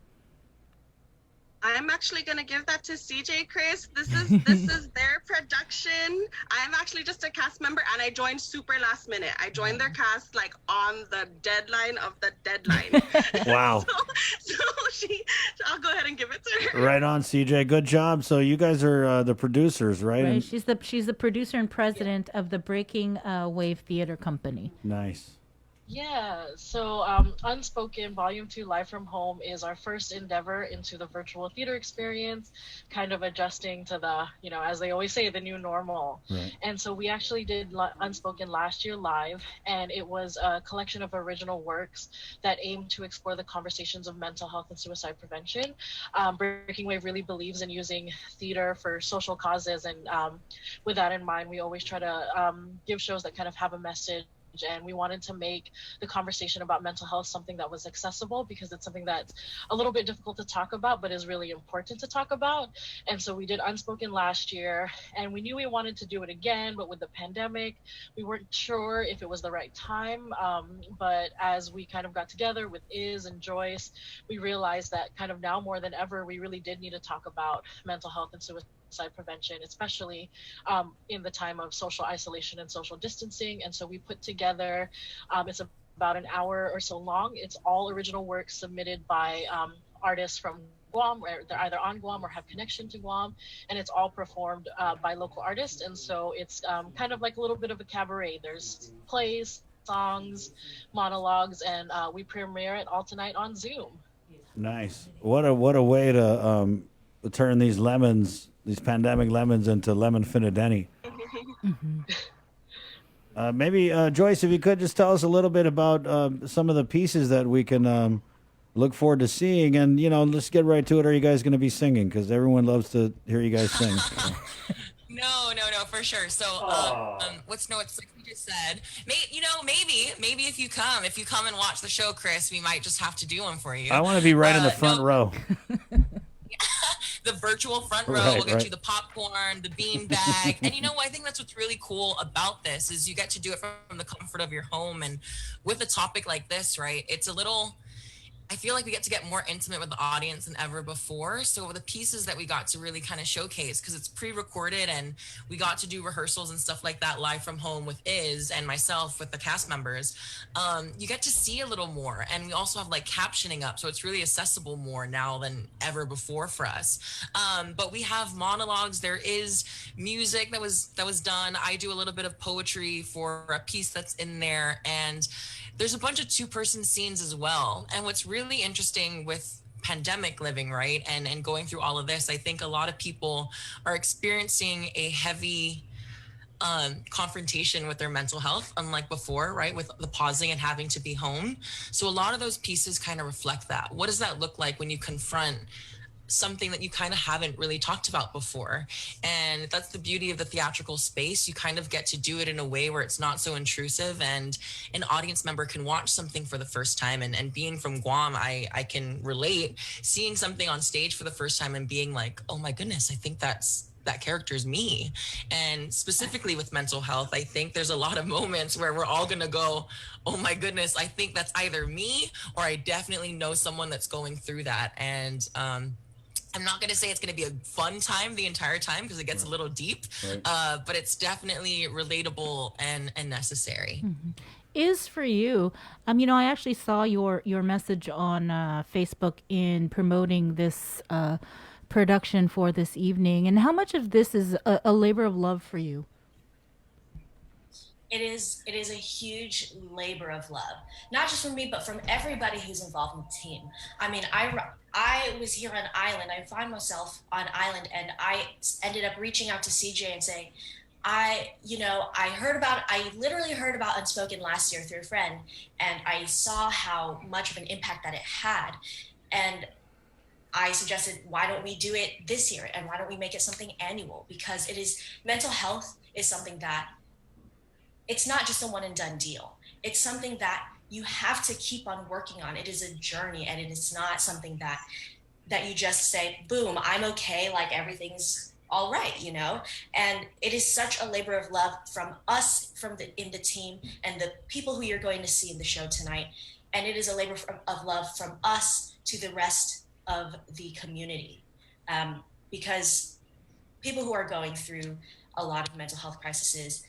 I'm actually gonna give that to CJ, Chris. This is their production. I'm actually just a cast member, and I joined super last minute. I joined their cast like on the deadline of the deadline. Wow. so I'll go ahead and give it to her. Right on, CJ. Good job. So you guys are the producers, right? Right. And- She's the producer and president of the Breaking Wave Theater Company. Nice. Yeah, so Unspoken Volume 2 Live from Home is our first endeavor into the virtual theater experience, kind of adjusting to the, as they always say, the new normal. Right. And so we actually did Unspoken last year live, and it was a collection of original works that aimed to explore the conversations of mental health and suicide prevention. Breaking Wave really believes in using theater for social causes, and with that in mind, we always try to give shows that kind of have a message. And we wanted to make the conversation about mental health something that was accessible, because it's something that's a little bit difficult to talk about, but is really important to talk about. And so we did Unspoken last year, and we knew we wanted to do it again, but with the pandemic, we weren't sure if it was the right time. But as we kind of got together with Iz and Joyce, we realized that kind of now more than ever, we really did need to talk about mental health and suicide prevention, especially in the time of social isolation and social distancing. And so we put together, it's about an hour or so long. It's all original work submitted by artists from Guam, where they're either on Guam or have connection to Guam, and it's all performed by local artists. And so it's kind of like a little bit of a cabaret. There's plays, songs, monologues, and we premiere it all tonight on Zoom. Nice. What a way to turn these lemons, these pandemic lemons, into lemon finadeni. Maybe Joyce, if you could just tell us a little bit about some of the pieces that we can look forward to seeing, and let's get right to it. Are you guys going to be singing? Because everyone loves to hear you guys sing. No, No, for sure. So, what's like we just said? Maybe if you come and watch the show, Chris, we might just have to do one for you. I want to be right in the front row. The virtual front row. Right, We'll get right. you the popcorn, the bean bag. And you know what? I think that's what's really cool about this is you get to do it from the comfort of your home. And with a topic like this, right, it's a little, I feel like we get to get more intimate with the audience than ever before. So the pieces that we got to really kind of showcase, because it's pre-recorded and we got to do rehearsals and stuff like that live from home with Iz and myself with the cast members, you get to see a little more. And we also have like captioning up. So it's really accessible more now than ever before for us. But we have monologues. There is music that was done. I do a little bit of poetry for a piece that's in there. And there's a bunch of two-person scenes as well. And what's really interesting with pandemic living, right, and going through all of this, I think a lot of people are experiencing a heavy confrontation with their mental health, unlike before, right, with the pausing and having to be home. So a lot of those pieces kind of reflect that. What does that look like when you confront something that you kind of haven't really talked about before? And that's the beauty of the theatrical space. You kind of get to do it in a way where it's not so intrusive and an audience member can watch something for the first time. And being from Guam, I can relate seeing something on stage for the first time and being like, oh my goodness, I think that character is me. And specifically with mental health, I think there's a lot of moments where we're all gonna go, oh my goodness, I think that's either me or I definitely know someone that's going through that. And I'm not going to say it's going to be a fun time the entire time because it gets a little deep, but it's definitely relatable and necessary. Mm-hmm. Is for you, I actually saw your message on Facebook in promoting this production for this evening. And how much of this is a labor of love for you? It is a huge labor of love, not just from me, but from everybody who's involved in the team. I mean, I was here on island. I found myself on island, and I ended up reaching out to CJ and saying, I literally heard about Unspoken last year through a friend, and I saw how much of an impact that it had. And I suggested, why don't we do it this year? And why don't we make it something annual? Because mental health is something that it's not just a one and done deal. It's something that you have to keep on working on. It is a journey, and it is not something that you just say, boom, I'm okay, like everything's all right, And it is such a labor of love from us, in the team, and the people who you're going to see in the show tonight. And it is a labor of love from us to the rest of the community, because people who are going through a lot of mental health crises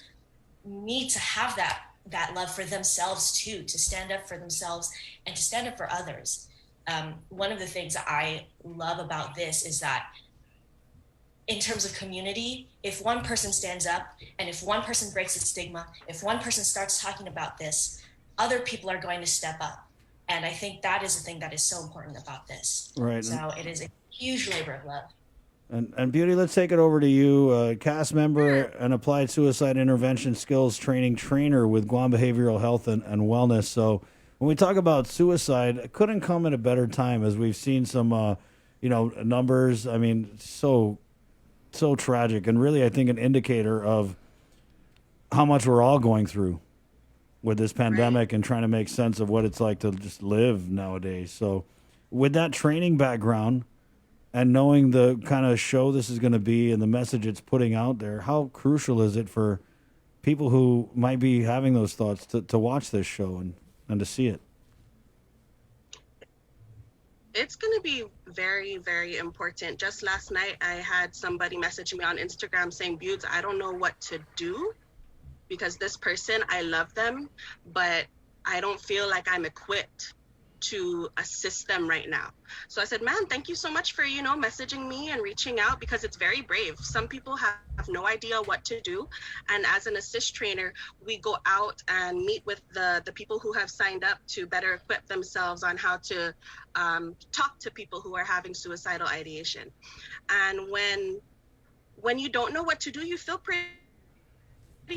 need to have that love for themselves too, to stand up for themselves and to stand up for others. One of the things that I love about this is that in terms of community, if one person stands up and if one person breaks the stigma, if one person starts talking about this, other people are going to step up. And I think that is the thing that is so important about this. Right. So it is a huge labor of love. And Beauty, let's take it over to you. Cast member and applied suicide intervention skills training trainer with Guam Behavioral Health and Wellness. So when we talk about suicide, it couldn't come at a better time, as we've seen some, numbers. I mean, so tragic, and really, I think, an indicator of how much we're all going through with this pandemic and trying to make sense of what it's like to just live nowadays. So with that training background and knowing the kind of show this is going to be and the message it's putting out there, how crucial is it for people who might be having those thoughts to watch this show and to see it? It's going to be very, very important. Just last night, I had somebody message me on Instagram saying, Buttes, I don't know what to do because this person, I love them, but I don't feel like I'm equipped to assist them right now. So I said, man, thank you so much for, messaging me and reaching out, because it's very brave. Some people have no idea what to do. And as an assist trainer, we go out and meet with the people who have signed up to better equip themselves on how to talk to people who are having suicidal ideation. And when you don't know what to do, you feel pretty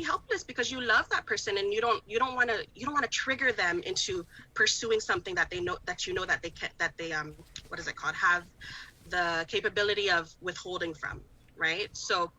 helpless because you love that person and you don't want to trigger them into pursuing something that they know that they have the capability of withholding from, right? So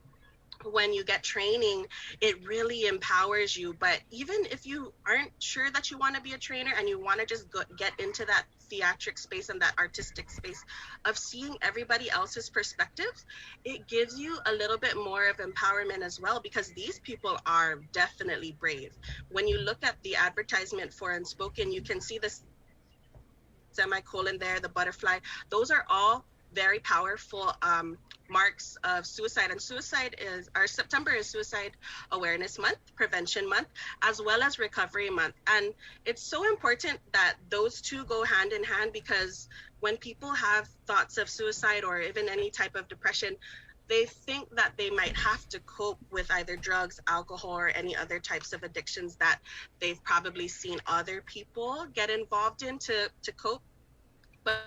when you get training, it really empowers you. But even if you aren't sure that you want to be a trainer and you want to just get into that theatric space and that artistic space of seeing everybody else's perspectives, it gives you a little bit more of empowerment as well, because these people are definitely brave. When you look at the advertisement for Unspoken, you can see this semicolon there, the butterfly. Those are all very powerful marks of suicide. And September is Suicide Awareness Month, Prevention Month, as well as Recovery Month. And it's so important that those two go hand in hand, because when people have thoughts of suicide or even any type of depression, they think that they might have to cope with either drugs, alcohol, or any other types of addictions that they've probably seen other people get involved in to cope. But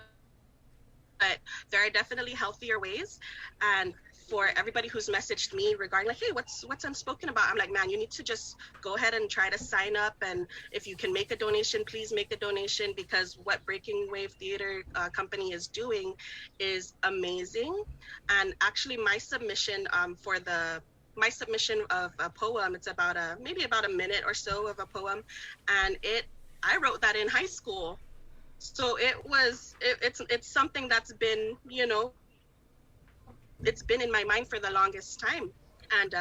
there are definitely healthier ways. And for everybody who's messaged me regarding like, hey, what's Unspoken about? I'm like, man, you need to just go ahead and try to sign up. And if you can make a donation, please make a donation, because what Breaking Wave Theater Company is doing is amazing. And actually my submission of a poem, it's about maybe about a minute or so of a poem. And I wrote that in high school. So it's something that's been, it's been in my mind for the longest time. And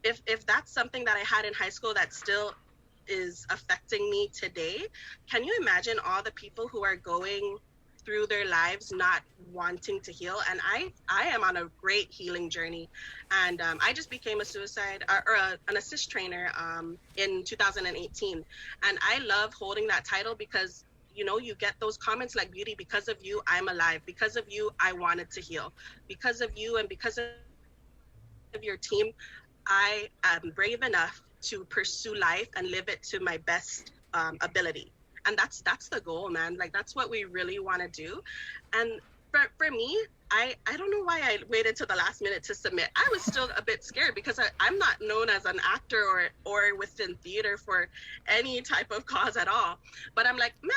if that's something that I had in high school that still is affecting me today, can you imagine all the people who are going through their lives not wanting to heal? And I am on a great healing journey. And I just became an assist trainer in 2018. And I love holding that title because you get those comments like, Beauty, because of you, I'm alive. Because of you, I wanted to heal. Because of you and because of your team, I am brave enough to pursue life and live it to my best ability. And that's the goal, man. Like, that's what we really want to do. And for me, I don't know why I waited till the last minute to submit. I was still a bit scared because I'm not known as an actor or within theater for any type of cause at all. But I'm like, man,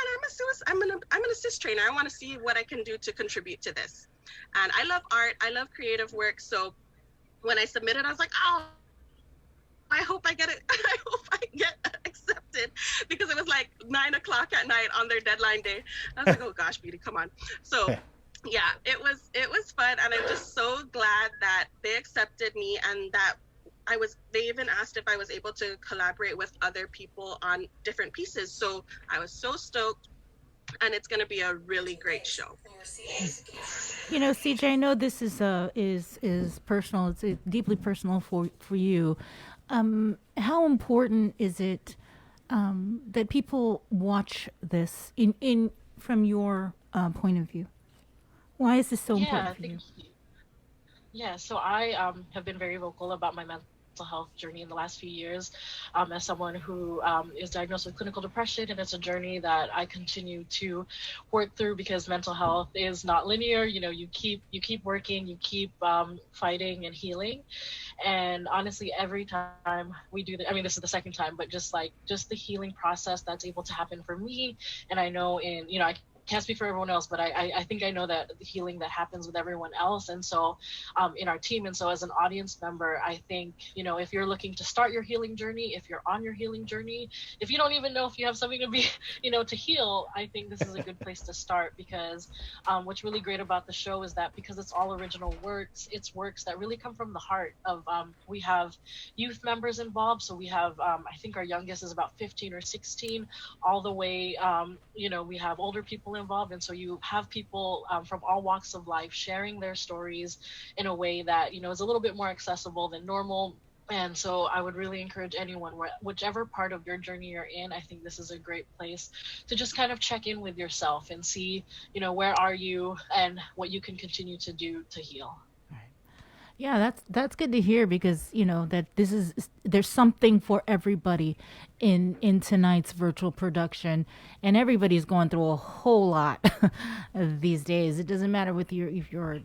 I'm an assist trainer. I want to see what I can do to contribute to this. And I love art. I love creative work. So when I submitted, I was like, oh, I hope I get it. I hope I get accepted, because it was like 9:00 at night on their deadline day. I was like, oh gosh, Beauty, come on. So yeah, it was fun, and I'm just so glad that they accepted me, and that they even asked if I was able to collaborate with other people on different pieces. So I was so stoked, and it's going to be a really great show. CJ, I know this is personal. It's deeply personal for you. How important is it that people watch this in from your point of view? Why is this so important for you? Yeah, so I have been very vocal about my mental health journey in the last few years, as someone who is diagnosed with clinical depression, and it's a journey that I continue to work through, because mental health is not linear. You keep working, you keep fighting and healing. And honestly, every time we do that, I mean, this is the second time, but just the healing process that's able to happen for me, and I know I can't speak for everyone else, but I think I know that the healing that happens with everyone else. And so in our team, and so as an audience member, I think, if you're looking to start your healing journey, if you're on your healing journey, if you don't even know if you have something to be, to heal, I think this is a good place to start, because what's really great about the show is that because it's all original works, it's works that really come from the heart of, we have youth members involved. So we have, I think our youngest is about 15 or 16, all the way, we have older people involved, and so you have people from all walks of life sharing their stories in a way that is a little bit more accessible than normal. And so I would really encourage anyone, whichever part of your journey you're in, I think this is a great place to just kind of check in with yourself and see where are you and what you can continue to do to heal. Yeah, that's good to hear, because that there's something for everybody in tonight's virtual production, and everybody's going through a whole lot these days. It doesn't matter if you're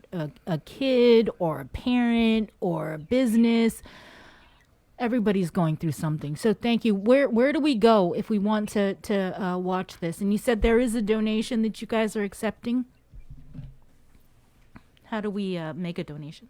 a kid or a parent or a business. Everybody's going through something. So thank you. Where do we go if we want to watch this? And you said there is a donation that you guys are accepting. How do we make a donation?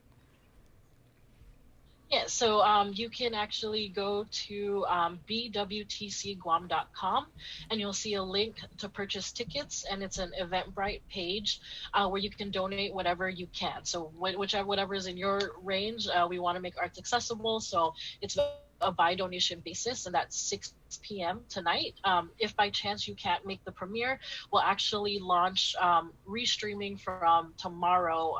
Yeah, so you can actually go to bwtcguam.com and you'll see a link to purchase tickets, and it's an Eventbrite page where you can donate whatever you can. So whatever is in your range, we want to make arts accessible. So it's a by donation basis, and that's 6 p.m. tonight. If by chance you can't make the premiere, we'll actually launch restreaming from tomorrow,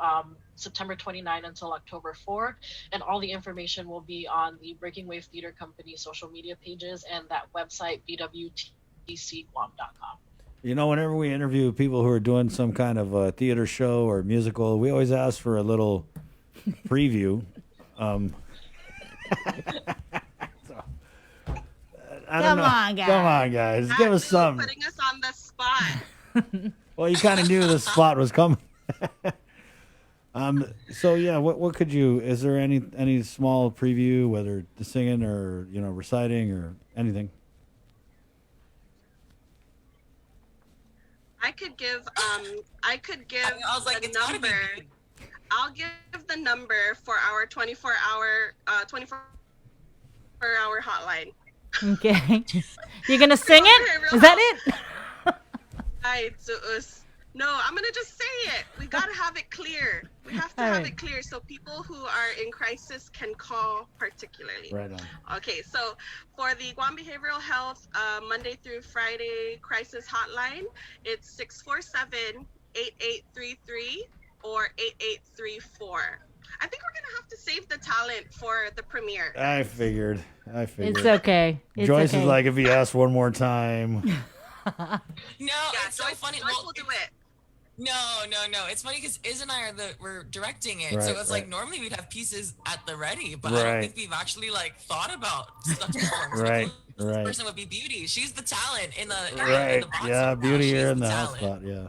September 29 until October 4, and all the information will be on the Breaking Wave Theater Company social media pages and that website, bwtcguam.com. You know, whenever we interview people who are doing some kind of a theater show or musical, we always ask for a little preview. Come on, guys. Give us some. Putting us on the spot. Well, you kind of knew the spot was coming. So yeah, what could you? Is there any small preview, whether the singing or reciting or anything? I could give I was like, the number. I'll give the number for our 24-hour hotline. Okay. You're gonna sing it? Is that it? No, I'm gonna just say it. We gotta have it clear. We have to have it clear so people who are in crisis can call particularly. Right on. Okay, so for the Guam Behavioral Health Monday through Friday crisis hotline, it's 647-8833 or 8834. I think we're gonna have to save the talent for the premiere. I figured. It's okay. Joyce is like, if he asks one more time. No, it's so funny. Joyce will do it. No. It's funny because Iz and I we're directing it, Right, so it's like right. normally we'd have pieces at the ready, but I Right. don't think we've actually thought about such forms. Right. This person would be Beauty. She's the talent in the Right. in the box Yeah, right now. Beauty She's here in the the hot talent. spot. Yeah.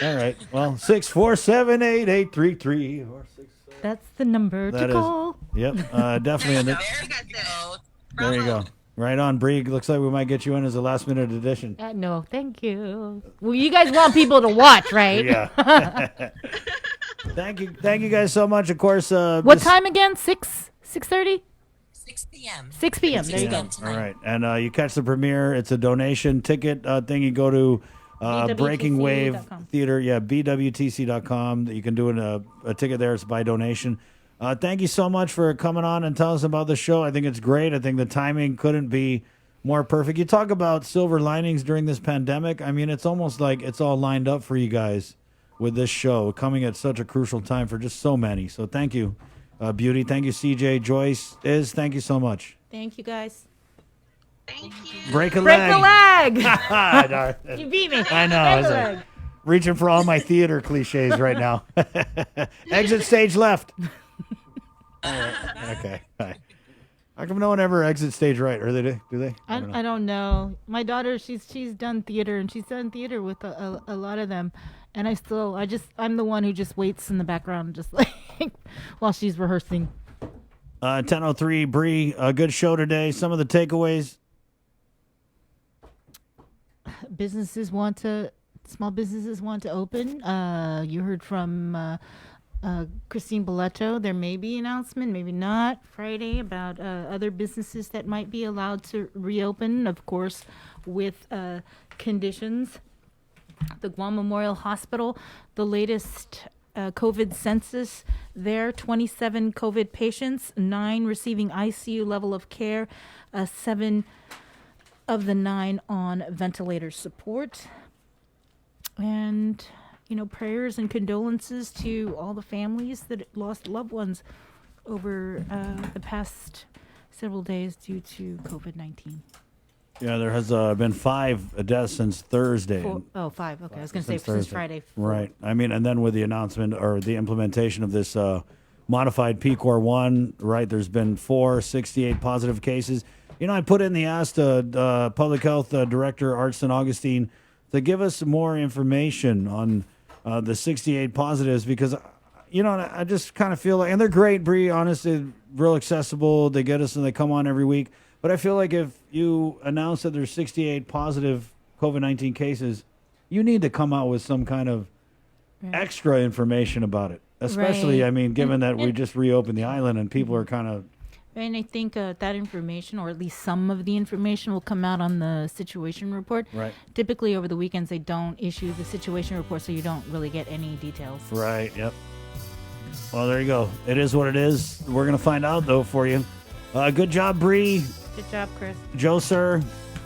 All right. Well, 647-8833 or 6. That's the number That to is. call. Yep. Definitely. There you go. Right on, Bree. Looks like we might get you in as a last minute addition. No, thank you. Well, you guys want people to watch, right? Yeah. Thank you guys so much. Of course. What time again? 6:30? 6 p.m. 6 p.m. There you go. All right. And you catch the premiere. It's a donation ticket thing. You go to Breaking Wave Theater. Yeah, bwtc.com. You can do a ticket there. It's by donation. Thank you so much for coming on and telling us about the show. I think it's great. I think the timing couldn't be more perfect. You talk about silver linings during this pandemic. I mean, it's almost like it's all lined up for you guys with this show coming at such a crucial time for just so many. So thank you, Beauty. Thank you, CJ, Joyce, Iz. Thank you so much. Thank you, guys. Break a Break leg. the leg. You beat me. I know. I was like, reaching for all my theater cliches right now. Exit stage left. Okay. Bye. How come no one ever exits stage right? Or do they? I don't know. My daughter, she's done theater, and she's done theater with a lot of them. And I'm the one who just waits in the background, just like while she's rehearsing. 10:03, Bree. A good show today. Some of the takeaways. Small businesses want to open. You heard from Christine Boletto. There may be an announcement, maybe not, Friday about other businesses that might be allowed to reopen, of course, with conditions. The Guam Memorial Hospital, the latest COVID census there, 27 COVID patients, 9 receiving ICU level of care, 7 of the 9 on ventilator support. And prayers and condolences to all the families that lost loved ones over the past several days due to COVID-19. Yeah, there has been 5 deaths since Thursday. 5. Okay, I was going to say since Friday. Right. I mean, and then with the announcement or the implementation of this modified PCOR 1, right, there's been 68 positive cases. I put in the ask to Public Health Director Art St. Augustine to give us more information on the 68 positives because, I just kind of feel like, and they're great, Bree, honestly, real accessible. They get us and they come on every week. But I feel like if you announce that there's 68 positive COVID-19 cases, you need to come out with some kind of extra information about it. Especially, Right. I mean, given that we just reopened the island and people are kind of. And I think that information, or at least some of the information, will come out on the situation report. Right. Typically, over the weekends, they don't issue the situation report, so you don't really get any details. Right, yep. Well, there you go. It is what it is. We're going to find out, though, for you. Good job, Bree. Good job, Chris. Joe, sir.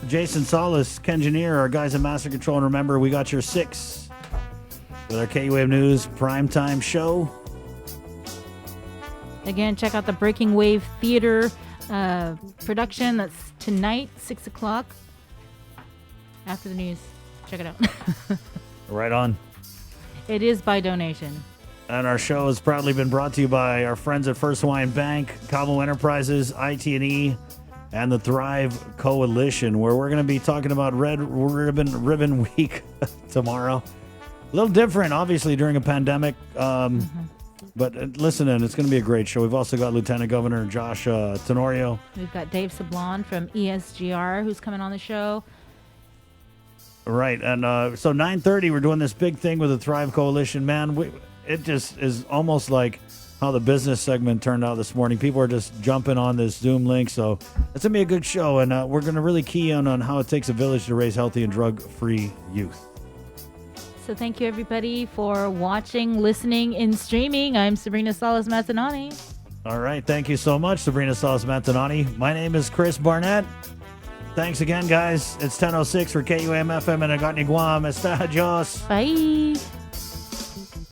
Jason, Salas, Kengineer, our guys at Master Control. And remember, we got your 6 with our K-Wave News primetime show. Again, check out the Breaking Wave Theater production. That's tonight, 6 o'clock. After the news. Check it out. Right on. It is by donation. And our show has proudly been brought to you by our friends at First Hawaiian Bank, Cabo Enterprises, IT&E, and the Thrive Coalition, where we're going to be talking about Red Ribbon Week tomorrow. A little different, obviously, during a pandemic. But listen in, it's going to be a great show. We've also got Lieutenant Governor Josh Tenorio. We've got Dave Sablon from ESGR who's coming on the show. Right, and so 9:30, we're doing this big thing with the Thrive Coalition. Man, it just is almost like how the business segment turned out this morning. People are just jumping on this Zoom link, so it's going to be a good show, and we're going to really key in on how it takes a village to raise healthy and drug-free youth. So thank you, everybody, for watching, listening, and streaming. I'm Sabrina Salas Matanani. All right, thank you so much, Sabrina Salas Matanani. My name is Chris Barnett. Thanks again, guys. It's 10:06 for KUAM FM and Gagnon, Guam. Está, adios. Bye.